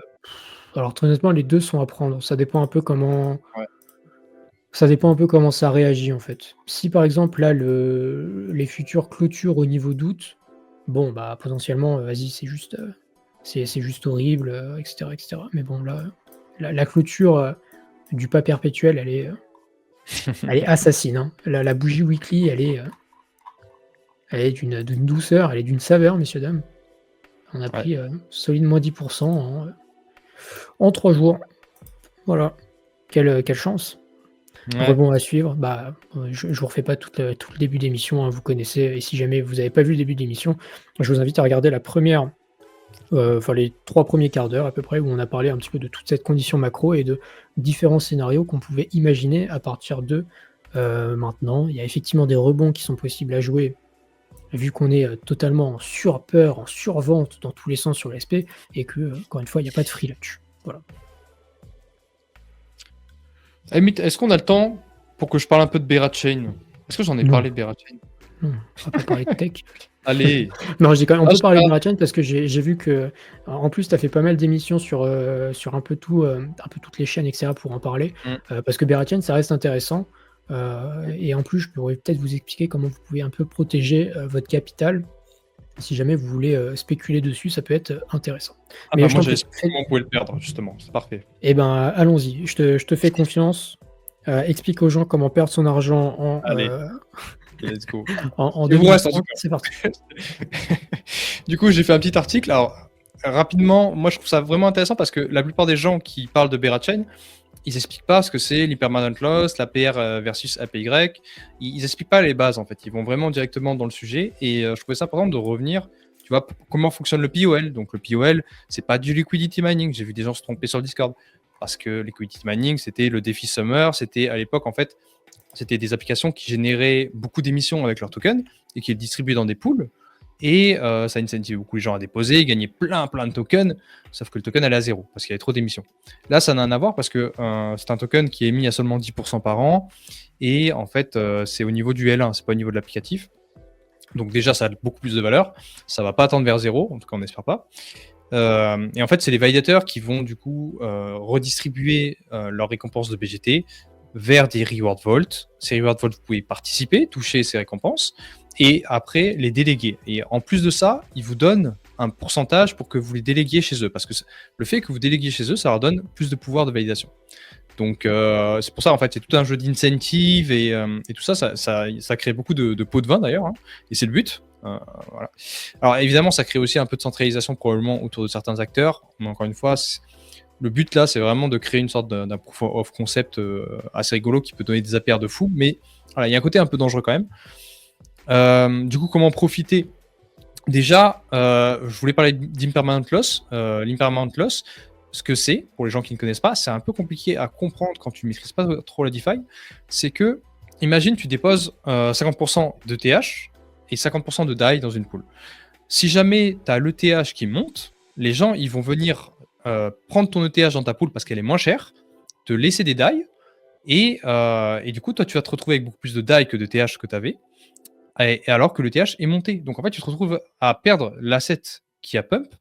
Alors très honnêtement, les deux sont à prendre. Ça dépend un peu comment. Ouais. Ça dépend un peu comment ça réagit en fait. Si par exemple là les futurs clôturent au niveau d'août, bon bah potentiellement vas-y c'est juste horrible, etc., etc. Mais bon là la clôture du pas perpétuel elle est assassine. Hein. La bougie weekly elle est d'une douceur, elle est d'une saveur, messieurs dames. On a pris solide moins 10% en 3 jours. Voilà. Quelle chance. Rebond à suivre. Bah, je vous refais pas tout le début d'émission, hein, vous connaissez. Et si jamais vous n'avez pas vu le début d'émission, je vous invite à regarder la première, les 3 premiers quarts d'heure à peu près, où on a parlé un petit peu de toute cette condition macro et de différents scénarios qu'on pouvait imaginer à partir de maintenant. Il y a effectivement des rebonds qui sont possibles à jouer, vu qu'on est totalement en surpeur, en survente dans tous les sens sur l'SP, et que, encore une fois, il n'y a pas de free lunch. Voilà. Est-ce qu'on a le temps pour que je parle un peu de Berachain? Est-ce que j'en ai parlé de Berachain? Non, on va pas parler de tech. Allez. Non, on peut parler de Berachain parce que j'ai vu que, en plus, tu as fait pas mal d'émissions sur un peu toutes les chaînes, etc. pour en parler. Parce que Berachain, ça reste intéressant. Et en plus, je pourrais peut-être vous expliquer comment vous pouvez un peu protéger votre capital. Si jamais vous voulez spéculer dessus, ça peut être intéressant. Mais moi, j'ai comment vous pouvez le perdre, justement. C'est parfait. Eh ben, allons-y. Je te fais confiance. Explique aux gens comment perdre son argent en... Allez. Let's go. en 2030, c'est parti. Du coup, j'ai fait un petit article. Alors, rapidement, moi, je trouve ça vraiment intéressant parce que la plupart des gens qui parlent de Berachain, ils n'expliquent pas ce que c'est l'impermanent loss, l'APR versus APY. Ils n'expliquent pas les bases, en fait. Ils vont vraiment directement dans le sujet. Et je trouvais ça important de revenir, Tu vois comment fonctionne le POL. Donc le POL, c'est pas du liquidity mining. J'ai vu des gens se tromper sur le Discord parce que liquidity mining, c'était le défi Summer. C'était à l'époque, en fait, c'était des applications qui généraient beaucoup d'émissions avec leurs tokens et qui les distribuaient dans des pools. Et ça incentivait beaucoup les gens à déposer, gagner plein de tokens, sauf que le token allait à zéro parce qu'il y avait trop d'émissions. Là, ça n'a rien à voir parce que c'est un token qui est émis à seulement 10% par an. Et en fait, c'est au niveau du L1, c'est pas au niveau de l'applicatif. Donc déjà, ça a beaucoup plus de valeur. Ça va pas attendre vers zéro, en tout cas, on n'espère pas. Et en fait, c'est les validateurs qui vont du coup redistribuer leurs récompenses de BGT vers des reward vaults. Ces reward vaults, vous pouvez participer, toucher ces récompenses, et après les déléguer. Et en plus de ça, ils vous donnent un pourcentage pour que vous les déléguiez chez eux, parce que le fait que vous déléguiez chez eux, ça leur donne plus de pouvoir de validation. Donc c'est pour ça, en fait, c'est tout un jeu d'incentive et tout ça, ça crée beaucoup de pots de vin d'ailleurs, hein, et c'est le but. Voilà. Alors évidemment, ça crée aussi un peu de centralisation probablement autour de certains acteurs, mais encore une fois, le but là, c'est vraiment de créer une sorte d'un proof of concept assez rigolo qui peut donner des APR de fou, mais voilà, il y a un côté un peu dangereux quand même. Du coup, comment profiter? Déjà, je voulais parler d'impermanent loss. L'impermanent loss, ce que c'est, pour les gens qui ne connaissent pas, c'est un peu compliqué à comprendre quand tu ne maîtrises pas trop la DeFi. C'est que, imagine, tu déposes 50% de TH et 50% de DAI dans une pool. Si jamais tu as l'ETH qui monte, les gens ils vont venir prendre ton ETH dans ta pool parce qu'elle est moins chère, te laisser des DAI, et du coup, toi, tu vas te retrouver avec beaucoup plus de DAI que de TH que tu avais, et alors que le TH est monté. Donc en fait, tu te retrouves à perdre l'asset qui a pump,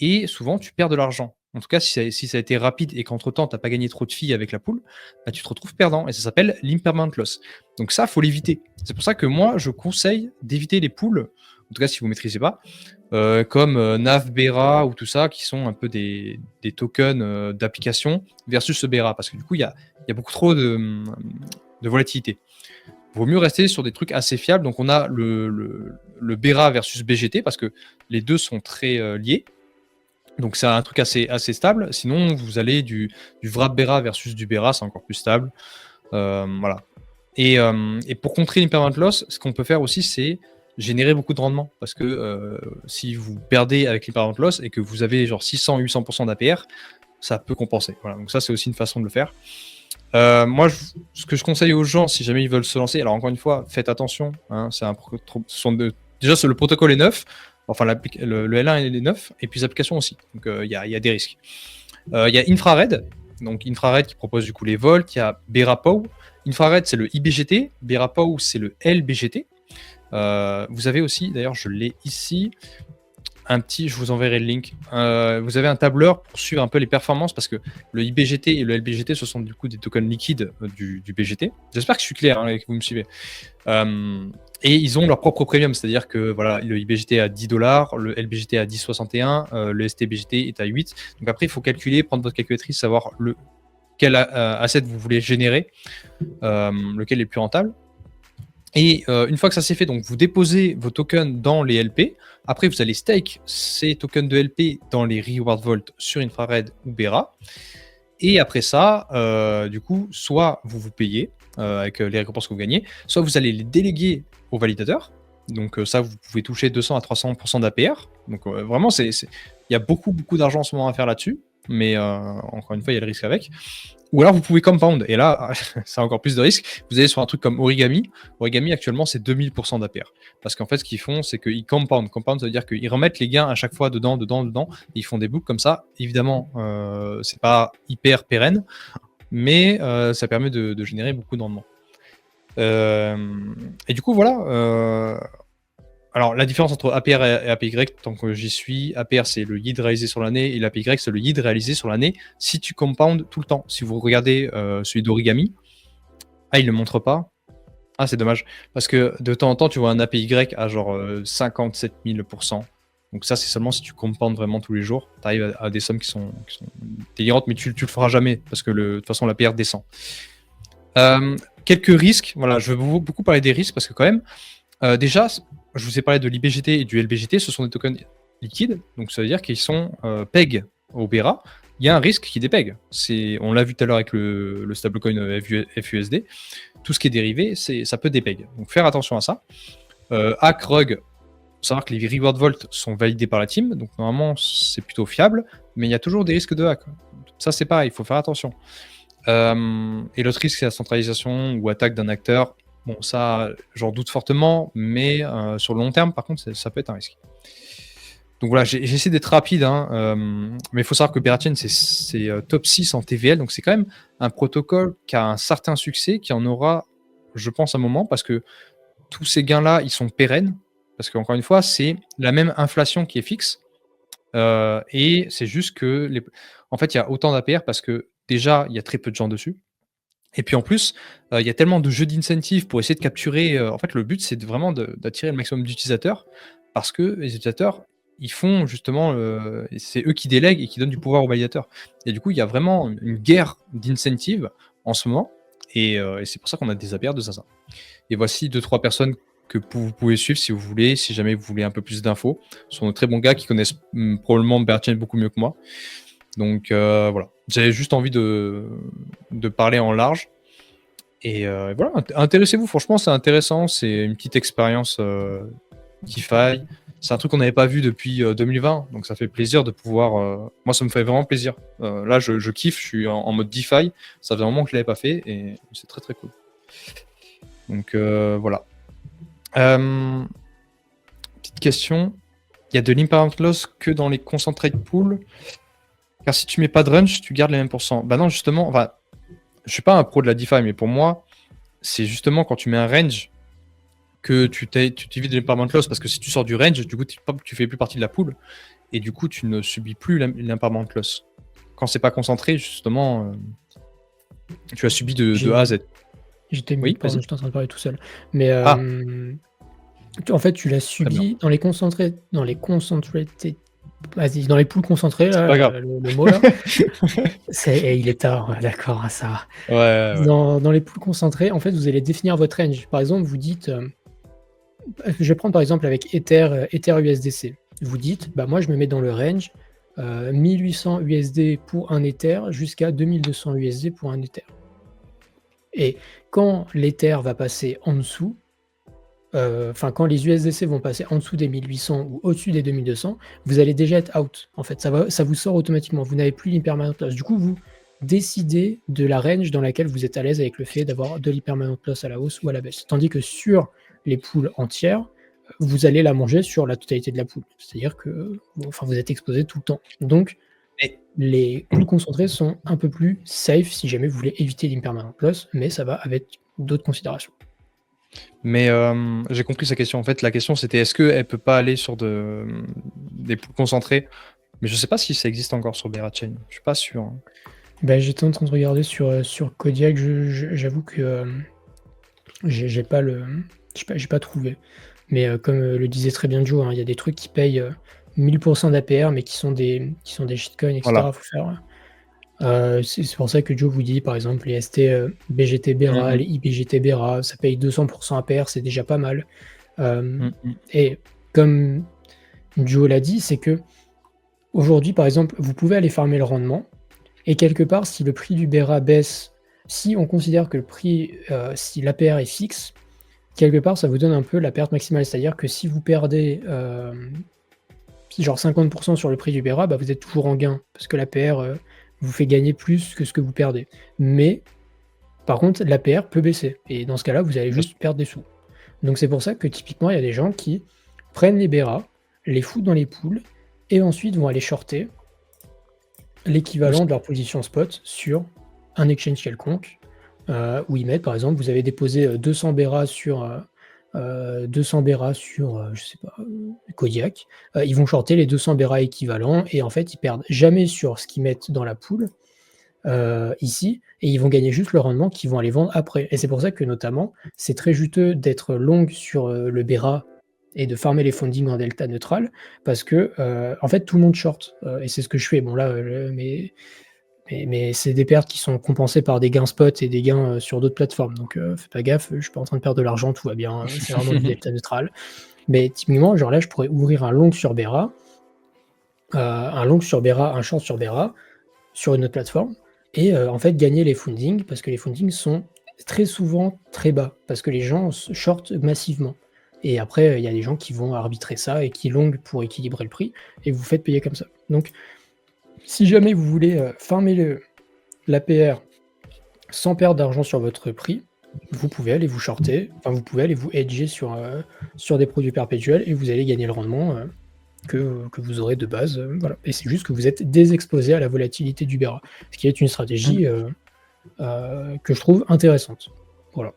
et souvent, tu perds de l'argent. En tout cas, si ça a été rapide et qu'entre-temps, tu n'as pas gagné trop de filles avec la pool, bah, tu te retrouves perdant. Et ça s'appelle l'impermanent loss. Donc ça, il faut l'éviter. C'est pour ça que moi, je conseille d'éviter les pools, en tout cas si vous ne maîtrisez pas, comme Nav, Bera ou tout ça, qui sont un peu des tokens d'application versus ce Bera. Parce que du coup, il y a beaucoup trop de volatilité. Il vaut mieux rester sur des trucs assez fiables. Donc on a le Bera versus BGT, parce que les deux sont très liés. Donc c'est un truc assez stable. Sinon, vous allez du Wrap Bera versus du Bera, c'est encore plus stable. Voilà. Et pour contrer l'impermanent loss, ce qu'on peut faire aussi, c'est générer beaucoup de rendement. Parce que si vous perdez avec l'impermanent loss et que vous avez genre 600-800% d'APR, ça peut compenser. Voilà. Donc ça, c'est aussi une façon de le faire. Moi, ce que je conseille aux gens, si jamais ils veulent se lancer, alors encore une fois, faites attention. Hein, déjà, le protocole est neuf. Enfin, le L1 est neuf, et puis les applications aussi. Donc, il y a des risques. Il y a Infrared. Donc, Infrared qui propose du coup les Volt. Il y a BeraPow. Infrared, c'est le IBGT. BeraPow, c'est le LBGT. Vous avez aussi, d'ailleurs, je l'ai ici, je vous enverrai le link. Vous avez un tableur pour suivre un peu les performances, parce que le IBGT et le LBGT, ce sont du coup des tokens liquides du BGT. J'espère que je suis clair et que vous me suivez. Et ils ont leur propre premium, c'est-à-dire que voilà, le IBGT est à $10, le LBGT est à 10,61, le STBGT est à 8. Donc après, il faut calculer, prendre votre calculatrice, savoir quel asset vous voulez générer, lequel est le plus rentable. Et une fois que ça s'est fait, donc vous déposez vos tokens dans les LP. Après, vous allez stake ces tokens de LP dans les Reward Vault sur Infrared ou Bera. Et après ça, du coup, soit vous payez avec les récompenses que vous gagnez, soit vous allez les déléguer aux validateurs. Donc ça, vous pouvez toucher 200 à 300% d'APR. Donc vraiment, il y a beaucoup d'argent en ce moment à faire là-dessus. Mais encore une fois, il y a le risque avec. Ou alors vous pouvez compound, et là, ça a encore plus de risques. Vous allez sur un truc comme Origami. Origami, actuellement, c'est 2000% d'APR. Parce qu'en fait, ce qu'ils font, c'est qu'ils compound. Compound, ça veut dire qu'ils remettent les gains à chaque fois dedans. Et ils font des boucles comme ça. Évidemment, c'est pas hyper pérenne, mais ça permet de générer beaucoup de rendement. Et du coup, voilà. Alors, la différence entre APR et APY, tant que j'y suis, APR, c'est le yield réalisé sur l'année, et l'APY, c'est le yield réalisé sur l'année si tu compounds tout le temps. Si vous regardez celui d'Origami, il ne le montre pas. Ah, c'est dommage. Parce que de temps en temps, tu vois un APY à genre 57 000%. Donc ça, c'est seulement si tu compounds vraiment tous les jours. Tu arrives à des sommes qui sont délirantes, mais tu le feras jamais, parce que de toute façon, l'APR descend. Quelques risques. Voilà, je veux beaucoup parler des risques, parce que quand même, déjà, je vous ai parlé de l'IBGT et du LBGT, ce sont des tokens liquides, donc ça veut dire qu'ils sont PEG au Bera. Il y a un risque qui dépeg. On l'a vu tout à l'heure avec le stablecoin FUSD. Tout ce qui est dérivé, ça peut dépeg. Donc faire attention à ça. Hack, rug, savoir que les reward vault sont validés par la team, donc normalement c'est plutôt fiable, mais il y a toujours des risques de hack. Ça c'est pareil, il faut faire attention. Et l'autre risque c'est la centralisation ou attaque d'un acteur. Bon, ça j'en doute fortement, mais sur le long terme par contre ça peut être un risque. Donc voilà, j'ai essayé d'être rapide, hein, mais il faut savoir que Berachain c'est top 6 en TVL, donc c'est quand même un protocole qui a un certain succès, qui en aura, je pense, un moment, parce que tous ces gains-là, ils sont pérennes, parce qu'encore une fois, c'est la même inflation qui est fixe, et c'est juste que, en fait, il y a autant d'APR parce que déjà, il y a très peu de gens dessus, et puis en plus, il y a tellement de jeux d'incentives pour essayer de capturer. En fait, le but, c'est vraiment d'attirer le maximum d'utilisateurs, parce que les utilisateurs, ils font justement, c'est eux qui délèguent et qui donnent du pouvoir aux validateurs. Et du coup, il y a vraiment une guerre d'incentives en ce moment, et c'est pour ça qu'on a des APR de ça. Et voici 2-3 personnes que vous pouvez suivre si vous voulez, si jamais vous voulez un peu plus d'infos. Ce sont de très bons gars qui connaissent probablement Berachain beaucoup mieux que moi. Donc voilà, j'avais juste envie de parler en large. Et voilà, intéressez-vous, franchement c'est intéressant, c'est une petite expérience DeFi. C'est un truc qu'on n'avait pas vu depuis 2020, donc ça fait plaisir de pouvoir... moi ça me fait vraiment plaisir. Là je kiffe, je suis en mode DeFi, ça fait un moment que je ne l'avais pas fait et c'est très très cool. Donc voilà. Petite question, il y a de l'impermanent loss que dans les concentrated pools, car si tu mets pas de range, tu gardes les mêmes pourcents. Bah non, justement, enfin, je suis pas un pro de la DeFi, mais pour moi, c'est justement quand tu mets un range que tu t'évites de l'impermanent loss, parce que si tu sors du range, du coup, tu fais plus partie de la pool, et du coup, tu ne subis plus l'impermanent loss. Quand c'est pas concentré, justement, tu as subi de A à Z. J'étais Oui, pardon, vas-y. j'étais en train de parler tout seul. Mais en fait, tu l'as subi dans les concentrated, vas-y, dans les pools concentrés, là, pas grave. le mot là. Il est tard, d'accord, ça va. Ouais. Dans les pools concentrés, en fait, vous allez définir votre range. Par exemple, vous dites, je vais prendre par exemple avec Ether USDC. Vous dites, bah moi je me mets dans le range 1800 USD pour un Ether jusqu'à 2200 USD pour un Ether. Et quand l'Ether va passer en dessous, quand les USDC vont passer en dessous des 1800 ou au-dessus des 2200, vous allez déjà être out. En fait, ça vous sort automatiquement. Vous n'avez plus l'impermanent loss. Du coup, vous décidez de la range dans laquelle vous êtes à l'aise avec le fait d'avoir de l'impermanent loss à la hausse ou à la baisse. Tandis que sur les pools entières, vous allez la manger sur la totalité de la pool. C'est-à-dire que vous êtes exposé tout le temps. Donc, les pools concentrés sont un peu plus safe si jamais vous voulez éviter l'impermanent loss, mais ça va avec d'autres considérations. Mais j'ai compris sa question. En fait, la question c'était est-ce qu'elle peut pas aller sur des pools concentrés? Mais je sais pas si ça existe encore sur Berachain. Je suis pas sûr. Hein. Bah, j'étais en train de regarder sur Kodiak. J'avoue que j'ai pas trouvé. Mais comme le disait très bien Joe, hein, il y a des trucs qui payent 1000% d'APR, mais qui sont des shitcoins, etc. Voilà. Faut faire. C'est pour ça que Joe vous dit, par exemple, les ST BGT Bera, les IBGT Bera, ça paye 200% APR, c'est déjà pas mal. Et comme Joe l'a dit, c'est que aujourd'hui, par exemple, vous pouvez aller farmer le rendement, et quelque part, si le prix du Bera baisse, si on considère que le prix, si l'APR est fixe, quelque part, ça vous donne un peu la perte maximale. C'est-à-dire que si vous perdez genre 50% sur le prix du Bera, bah, vous êtes toujours en gain, parce que l'APR vous fait gagner plus que ce que vous perdez. Mais par contre, l'APR peut baisser. Et dans ce cas-là, vous allez juste perdre des sous. Donc c'est pour ça que typiquement, il y a des gens qui prennent les Bera, les foutent dans les pools, et ensuite vont aller shorter l'équivalent de leur position spot sur un exchange quelconque, où ils mettent, par exemple, vous avez déposé 200 Bera sur... je sais pas, Kodiak, ils vont shorter les 200 Bera équivalents et en fait ils perdent jamais sur ce qu'ils mettent dans la pool ici et ils vont gagner juste le rendement qu'ils vont aller vendre après. Et c'est pour ça que notamment c'est très juteux d'être long sur le Bera et de farmer les fundings en delta neutral parce que en fait tout le monde short et c'est ce que je fais. Bon là, mais c'est des pertes qui sont compensées par des gains spot et des gains sur d'autres plateformes. Donc fais pas gaffe, je suis pas en train de perdre de l'argent, tout va bien, c'est vraiment du delta neutral. Mais typiquement, genre là, je pourrais ouvrir un long sur Bera, un short sur Bera, sur une autre plateforme, et en fait gagner les fundings, parce que les fundings sont très souvent très bas, parce que les gens shortent massivement. Et après, il y a des gens qui vont arbitrer ça et qui longuent pour équilibrer le prix et vous faites payer comme ça. Donc, si jamais vous voulez farmer l'APR sans perdre d'argent sur votre prix, vous pouvez aller vous shorter, enfin vous pouvez aller vous hedger sur des produits perpétuels et vous allez gagner le rendement que vous aurez de base. Voilà. Et c'est juste que vous êtes désexposé à la volatilité du Bera, ce qui est une stratégie que je trouve intéressante. Voilà.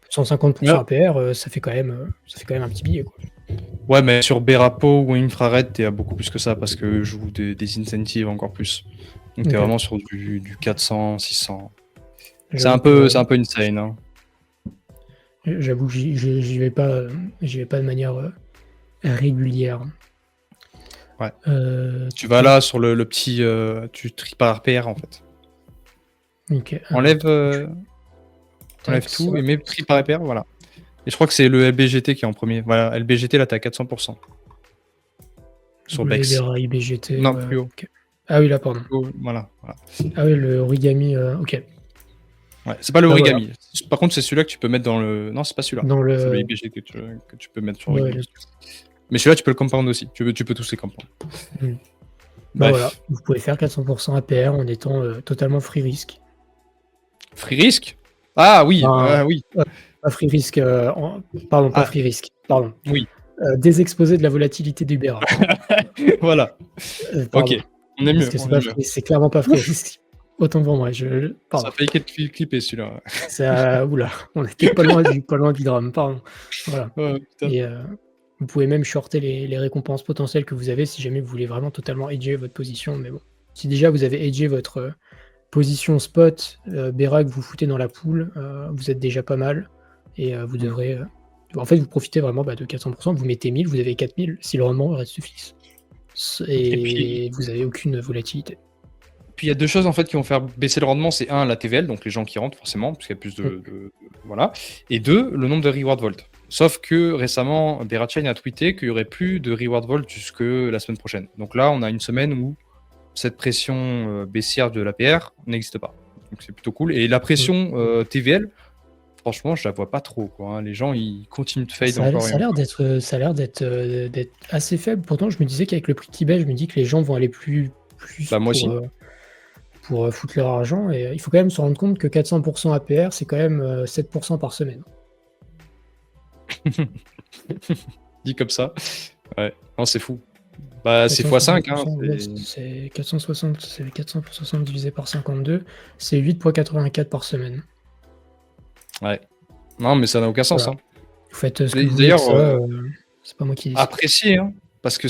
150% APR, ça fait quand même un petit billet, quoi. Ouais, mais sur Berapo ou Infrared, t'es à beaucoup plus que ça parce que je joue des incentives encore plus. Donc t'es vraiment sur du 400, 600. C'est un peu insane. Hein. J'avoue que j'y vais pas de manière régulière. Ouais. Tu vas là sur le petit, tu tries par RPR en fait. Ok. Enlève tout et mets tri par RPR, voilà. Et je crois que c'est le LBGT qui est en premier. Voilà, LBGT là t'as 400%. Sur Bex. LBGT. Non, plus haut. Okay. Ah oui, là, pardon. Voilà. Ah oui, le origami, ok. Ouais, c'est pas le origami. Voilà. Par contre, c'est celui-là que tu peux mettre dans le. Non, c'est pas celui-là. Dans le... C'est le IBG que tu peux mettre sur origami. Mais celui-là, tu peux le compound aussi. Tu peux tous les compound. Bah voilà, vous pouvez faire 400% APR en étant totalement free risk. Free risk? Ah oui, oui. Pas free risk, pardon, pas free risk, pardon. Oui. Désexposé de la volatilité du Bera. Voilà. Ok, on est mieux. C'est clairement pas free risk. Autant pour moi. Ça a failli être clippé celui-là. Oula, on était pas loin du drame, pardon. Voilà. Et vous pouvez même shorter les récompenses potentielles que vous avez si jamais vous voulez vraiment totalement hedger votre position. Mais bon, si déjà vous avez hedgé votre position spot, Bera que vous foutez dans la poule, vous êtes déjà pas mal. Et vous devrez... en fait, vous profitez vraiment de 400%. Vous mettez 1000, vous avez 4000 si le rendement reste fixe. Et puis, vous n'avez aucune volatilité. Puis il y a deux choses en fait qui vont faire baisser le rendement, c'est un, la TVL, donc les gens qui rentrent forcément, parce qu'il y a plus de voilà, et deux, le nombre de reward volt. Sauf que récemment, Berachain a tweeté qu'il n'y aurait plus de reward volt jusque la semaine prochaine. Donc là, on a une semaine où cette pression baissière de l'APR n'existe pas. Donc c'est plutôt cool. Et la pression TVL, franchement, je la vois pas trop, quoi. Hein. Les gens, ils continuent de fade encore. Ça a l'air d'être assez faible. Pourtant, je me disais qu'avec le prix Tibet, je me dis que les gens vont aller plus moi aussi. Pour foutre leur argent. Et il faut quand même se rendre compte que 400% APR, c'est quand même 7% par semaine. Dit comme ça. Ouais, non, c'est fou. Bah, c'est x5. Hein, c'est 460, c'est 460 divisé par 52, c'est 8,84 par semaine. Ouais. Non, mais ça n'a aucun sens. Voilà. Hein. Vous faites ce que vous voulez. D'ailleurs, c'est pas moi qui dis. Apprécier, hein, parce que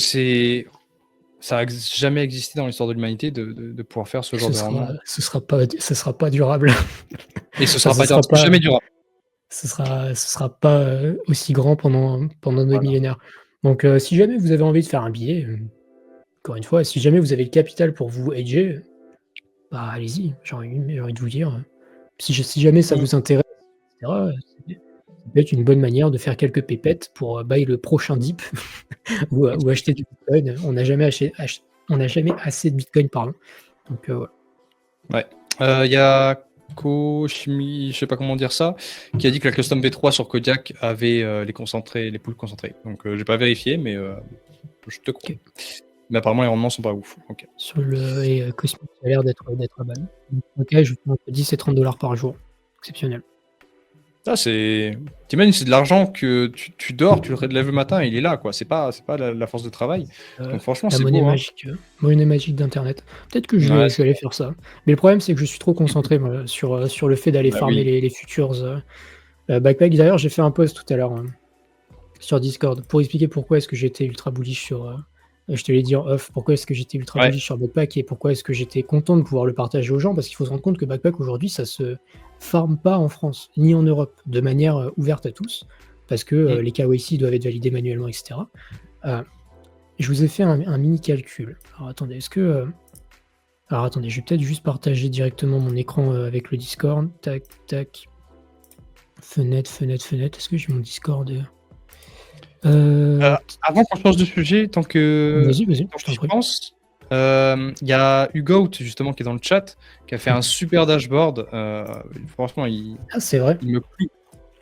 ça n'a jamais existé dans l'histoire de l'humanité de pouvoir faire ce genre de rendement. Ce sera pas durable. Et ce sera jamais durable. Ce sera pas aussi grand pendant des millénaires. Donc, si jamais vous avez envie de faire un billet, encore une fois, si jamais vous avez le capital pour vous hedger, bah allez-y, j'ai envie de vous dire. Si jamais ça vous intéresse, etc., ça peut être une bonne manière de faire quelques pépettes pour buy le prochain dip ou acheter du Bitcoin. On n'a jamais assez de Bitcoin, pardon. Donc, ouais. Il y a Koshimi, je sais pas comment dire ça, qui a dit que la custom V3 sur Kodiak avait les poules concentrées. Donc j'ai pas vérifié, mais je te crois. Okay. Mais apparemment les rendements sont pas ouf. Okay. Sur le Cosmic, ça a l'air d'être à balle. Ok, je fais entre 10 et 30 $ par jour. Exceptionnel. Ça, t'imagines, c'est de l'argent que tu dors, tu le relèves le matin et il est là, quoi. C'est pas la force de travail. Donc franchement, c'est monnaie beau. Monnaie magique d'Internet. Peut-être que je vais aller faire ça. Mais le problème, c'est que je suis trop concentré moi, sur le fait d'aller farmer les futures backpack. D'ailleurs, j'ai fait un post tout à l'heure sur Discord pour expliquer pourquoi est-ce que j'étais ultra bullish sur... je te l'ai dit en off, pourquoi est-ce que j'étais ultra bullish sur Backpack et pourquoi est-ce que j'étais content de pouvoir le partager aux gens, parce qu'il faut se rendre compte que Backpack aujourd'hui, ça se farme pas en France, ni en Europe, de manière ouverte à tous, parce que les KYC doivent être validés manuellement, etc. Je vous ai fait un mini calcul. Alors attendez, je vais peut-être juste partager directement mon écran avec le Discord. Tac, tac. Fenêtre. Est-ce que j'ai mon Discord avant qu'on change de sujet, tant que vas-y, je pense, il y a Hugo justement qui est dans le chat, qui a fait un super dashboard. Franchement, c'est vrai. Il me plie.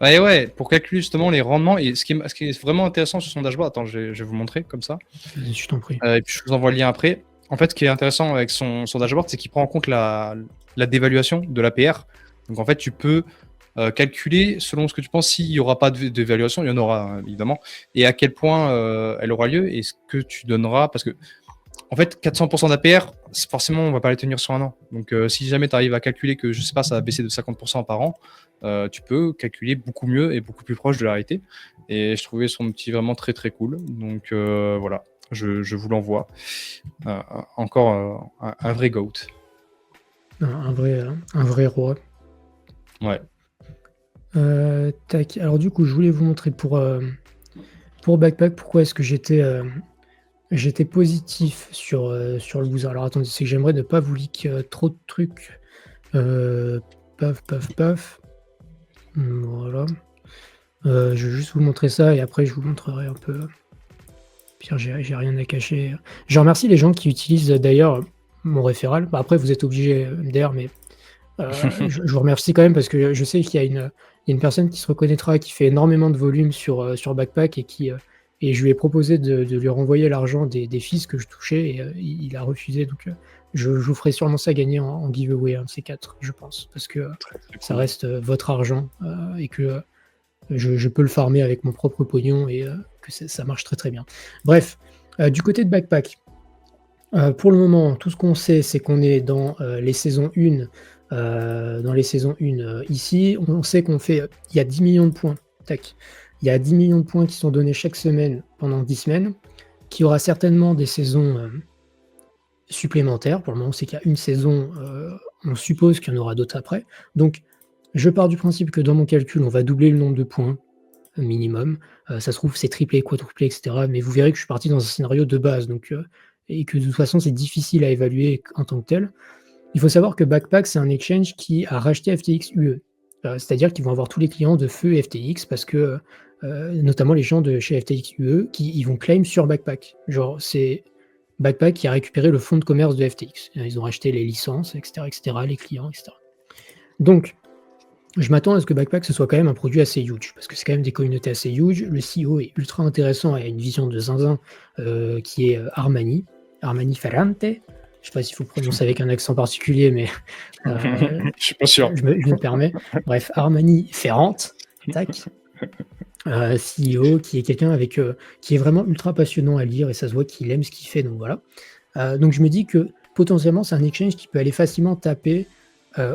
Ouais, pour calculer justement les rendements. Et ce qui est vraiment intéressant sur son dashboard, attends, je vais vous montrer comme ça. Je t'en prie. Et puis je vous envoie le lien après. En fait, ce qui est intéressant avec son dashboard, c'est qu'il prend en compte la dévaluation de l'APR. Donc en fait, tu peux calculer selon ce que tu penses s'il n'y aura pas d'évaluation, il y en aura hein, évidemment, et à quel point elle aura lieu et ce que tu donneras. Parce que en fait, 400% d'APR, forcément, on va pas les tenir sur un an. Donc, si jamais tu arrives à calculer que, je sais pas, ça va baisser de 50% par an, tu peux calculer beaucoup mieux et beaucoup plus proche de la réalité. Et je trouvais son outil vraiment très très cool. Donc, voilà, je vous l'envoie. Encore un vrai GOAT. Un vrai roi. Ouais. Tac. Alors du coup, je voulais vous montrer pour Backpack pourquoi est-ce que j'étais positif sur le loser. Alors attendez, c'est que j'aimerais ne pas vous leak trop de trucs. Paf. Voilà. Je vais juste vous montrer ça et après je vous montrerai un peu. Pire, j'ai rien à cacher. Je remercie les gens qui utilisent d'ailleurs mon référal. Bah, après, vous êtes obligés d'ailleurs, mais je vous remercie quand même parce que je sais qu'il y a une personne qui se reconnaîtra, qui fait énormément de volume sur Backpack et je lui ai proposé de lui renvoyer l'argent des fees que je touchais et il a refusé. Donc, je vous ferai sûrement ça gagner en giveaway, un de ces 4, je pense, parce que ça reste votre argent et que je peux le farmer avec mon propre pognon et que ça marche très très bien. Bref, du côté de Backpack, pour le moment, tout ce qu'on sait, c'est qu'on est dans les saisons 1. Dans les saisons 1 ici, on sait il y a 10 millions de points. Tac. Il y a 10 millions de points qui sont donnés chaque semaine pendant 10 semaines, qui aura certainement des saisons supplémentaires. Pour le moment, c'est qu'il y a une saison, on suppose qu'il y en aura d'autres après. Donc, je pars du principe que dans mon calcul, on va doubler le nombre de points minimum. Ça se trouve, c'est triplé, quadruplé, etc. Mais vous verrez que je suis parti dans un scénario de base, donc, et que de toute façon, c'est difficile à évaluer en tant que tel. Il faut savoir que Backpack, c'est un exchange qui a racheté FTX UE. C'est-à-dire qu'ils vont avoir tous les clients de feu FTX parce que, notamment les gens de chez FTX UE, ils vont claim sur Backpack. Genre, c'est Backpack qui a récupéré le fonds de commerce de FTX. Ils ont racheté les licences, etc., les clients, etc. Donc, je m'attends à ce que Backpack, ce soit quand même un produit assez huge, parce que c'est quand même des communautés assez huge. Le CEO est ultra intéressant et a une vision de zinzin qui est Armani Ferrante. Je sais pas s'il faut prononcer avec un accent particulier, mais je suis pas sûr. Je me permets. Bref, Armani Ferrante, tac. CEO, qui est quelqu'un qui est vraiment ultra passionnant à lire et ça se voit qu'il aime ce qu'il fait, donc voilà. Donc je me dis que potentiellement c'est un exchange qui peut aller facilement taper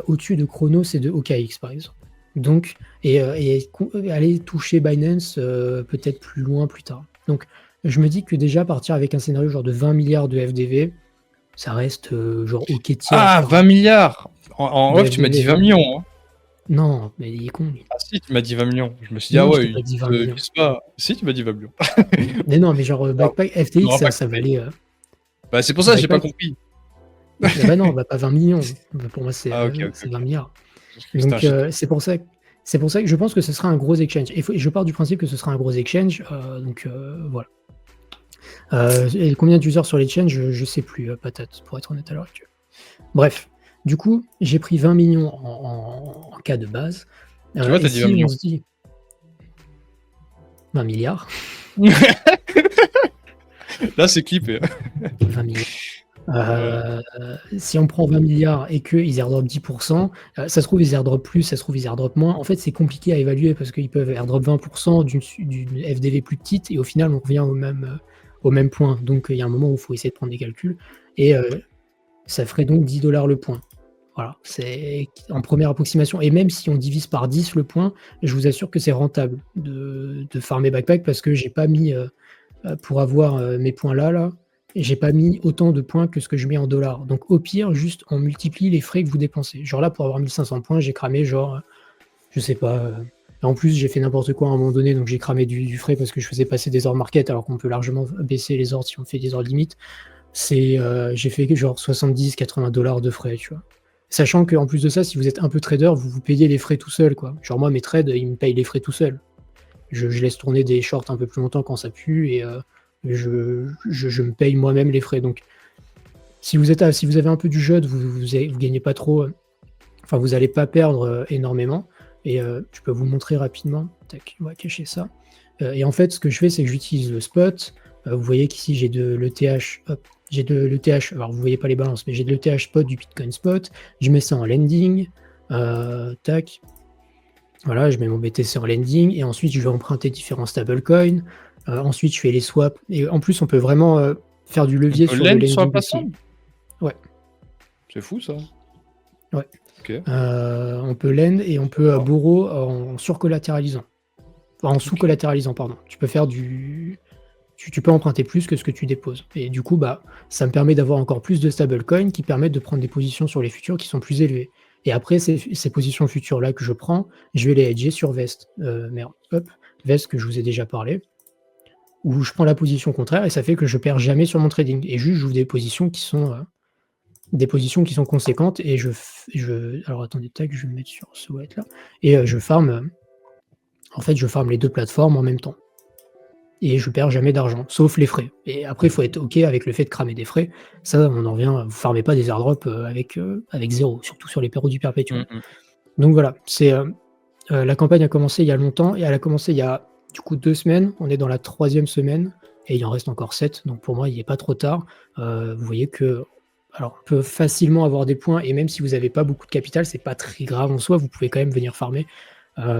au-dessus de Chronos et de OKX par exemple. Donc, et aller toucher Binance peut-être plus loin plus tard. Donc je me dis que déjà partir avec un scénario genre de 20 milliards de FDV, ça reste genre OK tiers. Ah, 20 milliards En off, tu m'as dit 20 millions. Hein. Non, mais il est con, lui. Ah si, tu m'as dit 20 millions. Je me suis dit, Non, ah je ouais, t'ai pas dit 20 il millions. pas. Si, tu m'as dit 20 millions. Mais non, mais genre Backpack, FTX, ça valait. Bah, c'est pour ça que j'ai pas compris. Bah non, bah pas 20 millions. Pour moi, c'est 20 milliards. Donc c'est pour ça que je pense que ce sera un gros exchange. Et je pars du principe que ce sera un gros exchange. Donc voilà. Et combien d'users sur l'exchange, je sais plus, patate, pour être honnête à l'heure actuelle. Bref, du coup, j'ai pris 20 millions en cas de base. Tu vois, t'as dit 20 millions. On se dit 20 milliards. Là, c'est clippé. 20 milliards. Si on prend 20 milliards et qu'ils airdrop 10%, ça se trouve ils airdrop plus, ça se trouve ils airdrop moins. En fait, c'est compliqué à évaluer parce qu'ils peuvent airdrop 20% d'une FDV plus petite et au final, on revient au même point. Donc, il y a un moment où il faut essayer de prendre des calculs et ça ferait donc 10 $ le point. Voilà, c'est en première approximation. Et même si on divise par 10 le point, je vous assure que c'est rentable de farmer Backpack parce que j'ai pas mis, pour avoir mes points là, j'ai pas mis autant de points que ce que je mets en dollars. Donc au pire, juste on multiplie les frais que vous dépensez. Genre là, pour avoir 1500 points, j'ai cramé genre, je sais pas. En plus, j'ai fait n'importe quoi à un moment donné, donc j'ai cramé du frais parce que je faisais passer des ordres market alors qu'on peut largement baisser les ordres si on fait des ordres limites. J'ai fait genre 70-80 $ de frais, tu vois. Sachant qu'en plus de ça, si vous êtes un peu trader, vous payez les frais tout seul, quoi. Genre moi, mes trades, ils me payent les frais tout seul. Je laisse tourner des shorts un peu plus longtemps quand ça pue et je me paye moi-même les frais. Donc, si vous avez un peu du jeu, vous gagnez pas trop. Enfin, vous n'allez pas perdre énormément. Et je peux vous montrer rapidement. Tac, on va cacher ça. Et en fait, ce que je fais, c'est que j'utilise le spot. Vous voyez qu'ici, j'ai de l'ETH. Hop, j'ai de l'ETH. Alors, vous voyez pas les balances, mais j'ai de l'ETH spot du Bitcoin spot. Je mets ça en lending. Tac. Voilà, je mets mon BTC en lending. Et ensuite, je vais emprunter différents stablecoins. Ensuite, je fais les swaps. Et en plus, on peut vraiment faire du levier sur le lend sur la lending aussi. plateforme? Ouais. C'est fou ça. Ouais. Ok. On peut lend et on peut borrow en surcollatéralisant. Enfin, en sous-collatéralisant, pardon. Tu peux faire du. Tu peux emprunter plus que ce que tu déposes. Et du coup, ça me permet d'avoir encore plus de stablecoins qui permettent de prendre des positions sur les futurs qui sont plus élevées. Et après, ces positions futures-là que je prends, je vais les hedger sur Vest. Vest que je vous ai déjà parlé, où je prends la position contraire et ça fait que je perds jamais sur mon trading. Et juste, j'ouvre des positions qui sont conséquentes et alors attendez, tac, je vais me mettre sur ce wallet là et je farm. En fait, je farm les deux plateformes en même temps. Et je perds jamais d'argent, sauf les frais. Et après, il faut être OK avec le fait de cramer des frais. Ça, on en revient, vous farmez pas des airdrops avec zéro, surtout sur les perros du perpétuel. Donc voilà, la campagne a commencé il y a longtemps, et elle a commencé il y a du coup 2 semaines. On est dans la 3e semaine, et il en reste encore 7. Donc pour moi, il n'est pas trop tard. Vous voyez que, alors, on peut facilement avoir des points, et même si vous n'avez pas beaucoup de capital, c'est pas très grave en soi, vous pouvez quand même venir farmer.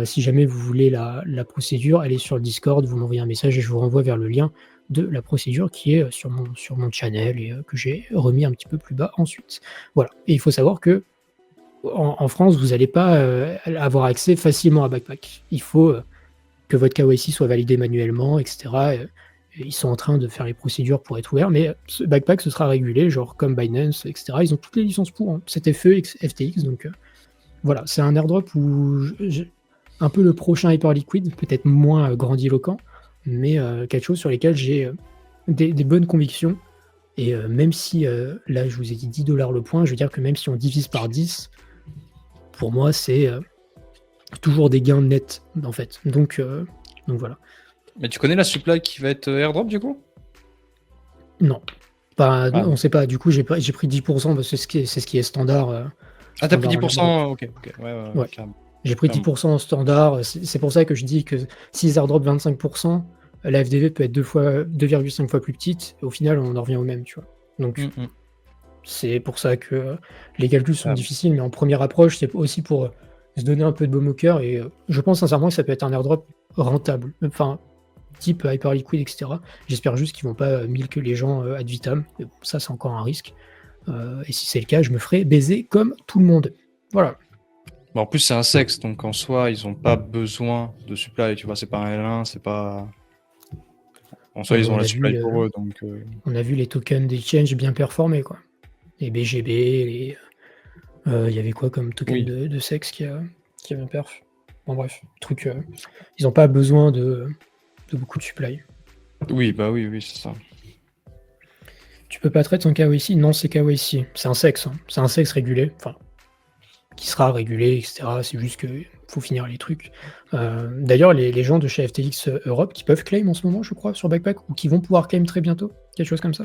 Si jamais vous voulez la procédure, allez sur le Discord, vous m'envoyez un message et je vous renvoie vers le lien de la procédure qui est sur mon channel et que j'ai remis un petit peu plus bas ensuite. Voilà. Et il faut savoir que en France, vous n'allez pas avoir accès facilement à Backpack. Il faut que votre KYC soit validé manuellement, etc. Ils sont en train de faire les procédures pour être ouverts, mais ce Backpack, ce sera régulé, genre comme Binance, etc. Ils ont toutes les licences pour, hein. C'est FE, FTX, donc voilà. C'est un airdrop où un peu le prochain Hyperliquid, peut-être moins grandiloquent, mais quelque chose sur lesquels j'ai des bonnes convictions. Et même si, là, je vous ai dit $10 le point, je veux dire que même si on divise par 10, pour moi, c'est toujours des gains nets, en fait. Donc voilà. Mais tu connais la supply qui va être airdrop du coup? Non. On sait pas. Du coup, j'ai pris 10% parce que c'est ce qui est standard. Ah, t'as pris 10%? Ok. Ouais. J'ai pris 10% en standard. C'est pour ça que je dis que si ils airdrop 25%, la FDV peut être 2,5 fois plus petite. Et au final, on en revient au même, tu vois. Donc, c'est pour ça que les calculs sont difficiles. Mais en première approche, c'est aussi pour se donner un peu de baume au cœur. Et je pense sincèrement que ça peut être un airdrop rentable. Enfin, type Hyperliquid, etc. J'espère juste qu'ils vont pas milk les gens ad vitam. Mais bon, ça, c'est encore un risque. Et si c'est le cas, je me ferai baiser comme tout le monde. Voilà. En plus, c'est un sexe, donc en soi, ils ont pas besoin de supply, tu vois, c'est pas un L1, c'est pas... En soi, ils ont la supply pour eux, donc... On a vu les tokens d'exchange bien performer, quoi. Les BGB, il y avait quoi comme token de sexe qui a bien perf. Bon bref, truc... ils ont pas besoin de beaucoup de supply. Oui, c'est ça. Tu peux pas traiter sans KYC? Non, c'est KYC. C'est un sexe, hein. C'est un sexe régulé. Enfin, qui sera régulé, etc. C'est juste qu'il faut finir les trucs. D'ailleurs, les gens de chez FTX Europe qui peuvent claim en ce moment, je crois, sur Backpack, ou qui vont pouvoir claim très bientôt, quelque chose comme ça.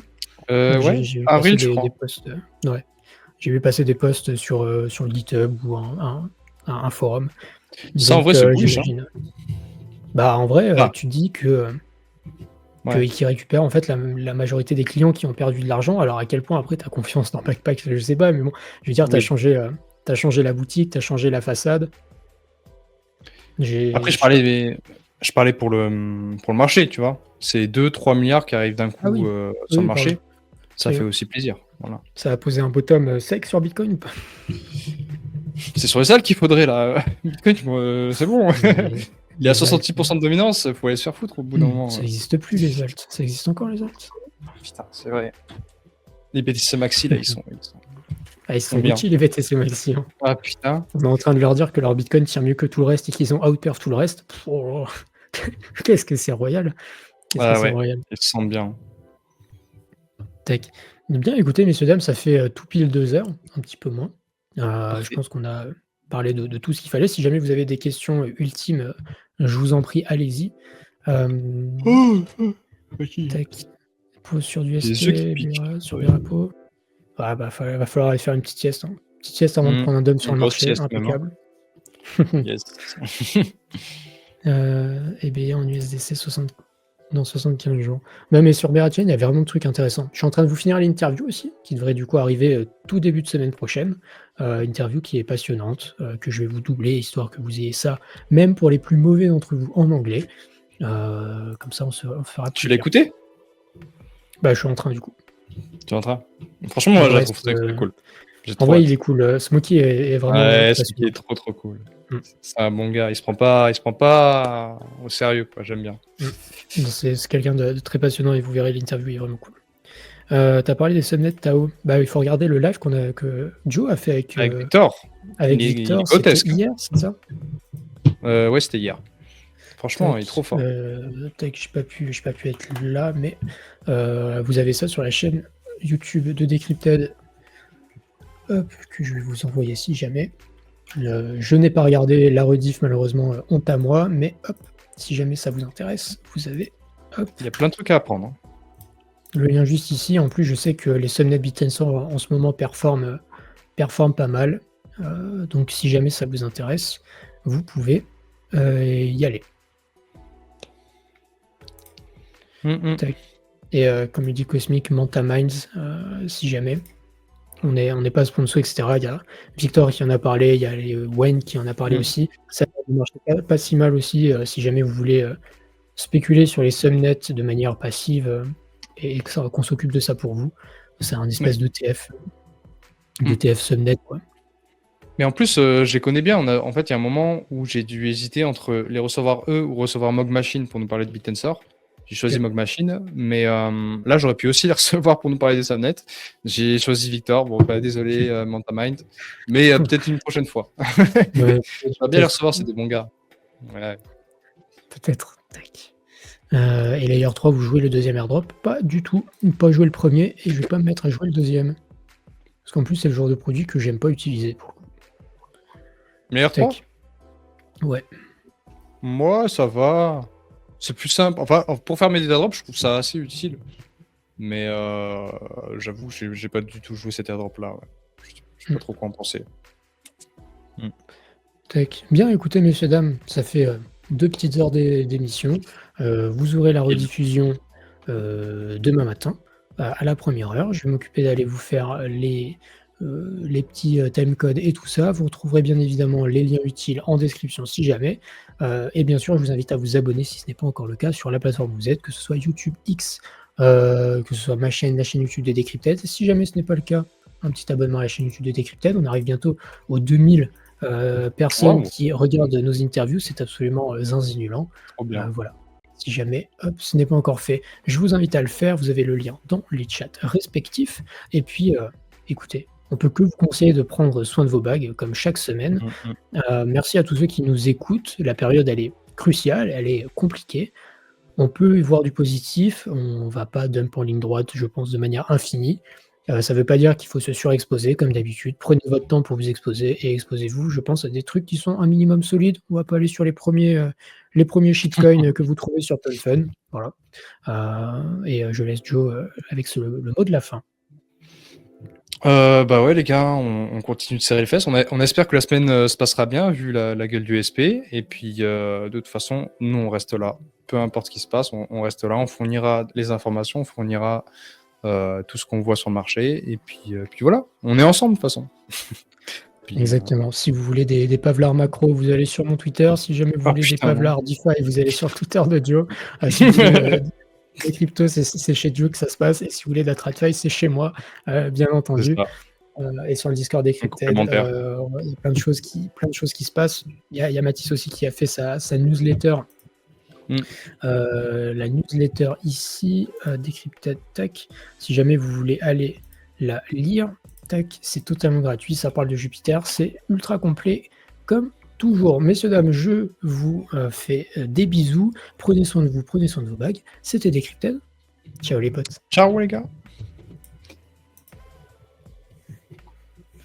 Ouais, avril, je crois. J'ai vu passer des posts sur le GitHub ou un forum. Ça, en vrai, c'est bullish, hein. En vrai, tu dis que qu'ils récupèrent en fait la majorité des clients qui ont perdu de l'argent. Alors, à quel point après, tu as confiance dans Backpack, je sais pas, mais bon, je veux dire, tu as changé... T'as changé la boutique, t'as changé la façade. Après, je parlais pour le marché, tu vois. C'est 2-3 milliards qui arrivent d'un coup sur le marché. Ça fait aussi plaisir. Voilà. Ça a posé un bottom sec sur Bitcoin ou pas? C'est sur les salles qu'il faudrait, là. Bitcoin, c'est bon. Il y a 66% de dominance, il faut aller se faire foutre au bout d'un moment. Ça n'existe plus, les alts. Ça existe encore, les alts? Putain, c'est vrai. Les BTC Maxi, là, ils sont sont utiles, les BTC Maxi. Hein. Ah putain. On est en train de leur dire que leur Bitcoin tient mieux que tout le reste et qu'ils ont outperf tout le reste. Qu'est-ce que c'est royal. Royal. Ils se sentent bien. Tac. Bien, écoutez, messieurs, dames, ça fait tout pile 2 heures, un petit peu moins. Je pense qu'on a parlé de tout ce qu'il fallait. Si jamais vous avez des questions ultimes, je vous en prie, allez-y. Tac. Pause sur du SP, sur des repos. Va falloir aller faire une petite sieste. Hein. Petite sieste avant de prendre un dump sur le marché, impeccable. Yes. EBA en USDC 60 dans 75 jours. Non, mais sur Beratchain, il y avait vraiment de trucs intéressants. Je suis en train de vous finir l'interview aussi, qui devrait du coup arriver tout début de semaine prochaine. Interview qui est passionnante, que je vais vous doubler, histoire que vous ayez ça, même pour les plus mauvais d'entre vous, en anglais. Comme ça, on fera Tu plaisir. l'as écouté? Bah, je suis en train du coup. Tu es en train? Franchement, moi, je la trouve très cool. En vrai, il est cool. Smokey est vraiment. Ouais, Smokey est trop cool. C'est un bon gars. Il se prend pas au sérieux, quoi. J'aime bien. C'est quelqu'un de très passionnant et vous verrez l'interview, il est vraiment cool. T'as parlé des subnets Tao. Bah, il faut regarder le live que Joe a fait avec Victor. Avec Victor, c'était hier, c'est ça? Ouais, c'était hier. Franchement, Tac, il est trop fort. J'ai pas pu être là, mais vous avez ça sur la chaîne YouTube de Decrypted. Hop, que je vais vous envoyer si jamais. Je n'ai pas regardé la rediff, malheureusement, honte à moi, mais hop, si jamais ça vous intéresse, vous avez. Hop. Il y a plein de trucs à apprendre. Le lien juste ici. En plus, je sais que les subnets BitTensor en ce moment performent pas mal. Donc, si jamais ça vous intéresse, vous pouvez y aller. Et comme le dit Cosmic, Manta Minds, si jamais. On n'est pas sponsor, etc. Il y a Victor qui en a parlé, il y a les Wayne qui en a parlé aussi. Ça ne marche pas si mal aussi si jamais vous voulez spéculer sur les subnets de manière passive et qu'on s'occupe de ça pour vous. C'est un espèce d'ETF. D'ETF subnet, quoi. Mais en plus, je les connais bien. En fait, il y a un moment où j'ai dû hésiter entre les recevoir eux ou recevoir Mog Machine pour nous parler de BitTensor. J'ai choisi Mog Machine, mais là, j'aurais pu aussi les recevoir pour nous parler des subnets. J'ai choisi Victor. Bon, bah, désolé, Manta Mind, mais peut-être une prochaine fois. Ouais, j'aimerais bien les recevoir, c'est des bons gars. Ouais. Peut-être. Et Layer 3, vous jouez le deuxième airdrop? Pas du tout. Pas jouer le premier, et je vais pas me mettre à jouer le deuxième. Parce qu'en plus, c'est le genre de produit que j'aime pas utiliser. Layer 3? Ouais. Moi, ça va. C'est plus simple. Enfin, pour faire mes airdrops, je trouve ça assez utile. Mais j'avoue, j'ai pas du tout joué cet airdrop-là. Ouais. Je sais pas trop quoi en penser. Bien, écoutez, messieurs, dames, ça fait 2 petites heures d'émission. Vous aurez la rediffusion demain matin, à la première heure. Je vais m'occuper d'aller vous faire les petits timecodes et tout ça. Vous retrouverez bien évidemment les liens utiles en description si jamais. Et bien sûr, je vous invite à vous abonner si ce n'est pas encore le cas sur la plateforme où vous êtes, que ce soit YouTube X, que ce soit la chaîne YouTube de Decrypted. Si jamais ce n'est pas le cas, un petit abonnement à la chaîne YouTube de Decrypted. On arrive bientôt aux 2000 personnes qui regardent nos interviews. C'est absolument zinzinulant. Voilà. Si jamais ce n'est pas encore fait, je vous invite à le faire. Vous avez le lien dans les chats respectifs. Et puis, écoutez, on peut que vous conseiller de prendre soin de vos bagues, comme chaque semaine. Merci à tous ceux qui nous écoutent. La période, elle est cruciale, elle est compliquée. On peut y voir du positif. On ne va pas dump en ligne droite, je pense, de manière infinie. Ça ne veut pas dire qu'il faut se surexposer, comme d'habitude. Prenez votre temps pour vous exposer et exposez-vous, je pense, à des trucs qui sont un minimum solides. On ne va pas aller sur les premiers shitcoins que vous trouvez sur PunFun. Voilà. Et je laisse Joe avec le mot de la fin. Bah ouais les gars, on continue de serrer les fesses. On espère que la semaine se passera bien vu la gueule du SP. Et puis de toute façon, nous on reste là. Peu importe ce qui se passe, on reste là. On fournira les informations, on fournira tout ce qu'on voit sur le marché. Et puis voilà, on est ensemble de toute façon. Puis, exactement. Si vous voulez des pavlards macro, vous allez sur mon Twitter. Si jamais vous voulez des pavlards DeFi, vous allez sur le Twitter de Joe. Si vous voulez des cryptos, c'est chez Joe que ça se passe. Et si vous voulez de la TradFi, c'est chez moi, bien entendu. Et sur le Discord Decrypted, il y a plein de choses qui se passent. Il y a Mathis aussi qui a fait sa newsletter. La newsletter ici, Decrypted Tech. Si jamais vous voulez aller la lire, c'est totalement gratuit. Ça parle de Jupiter. C'est ultra complet comme toujours. Messieurs, dames, je vous fais des bisous. Prenez soin de vous, prenez soin de vos bagues. C'était Decrypted. Ciao les potes. Ciao les gars.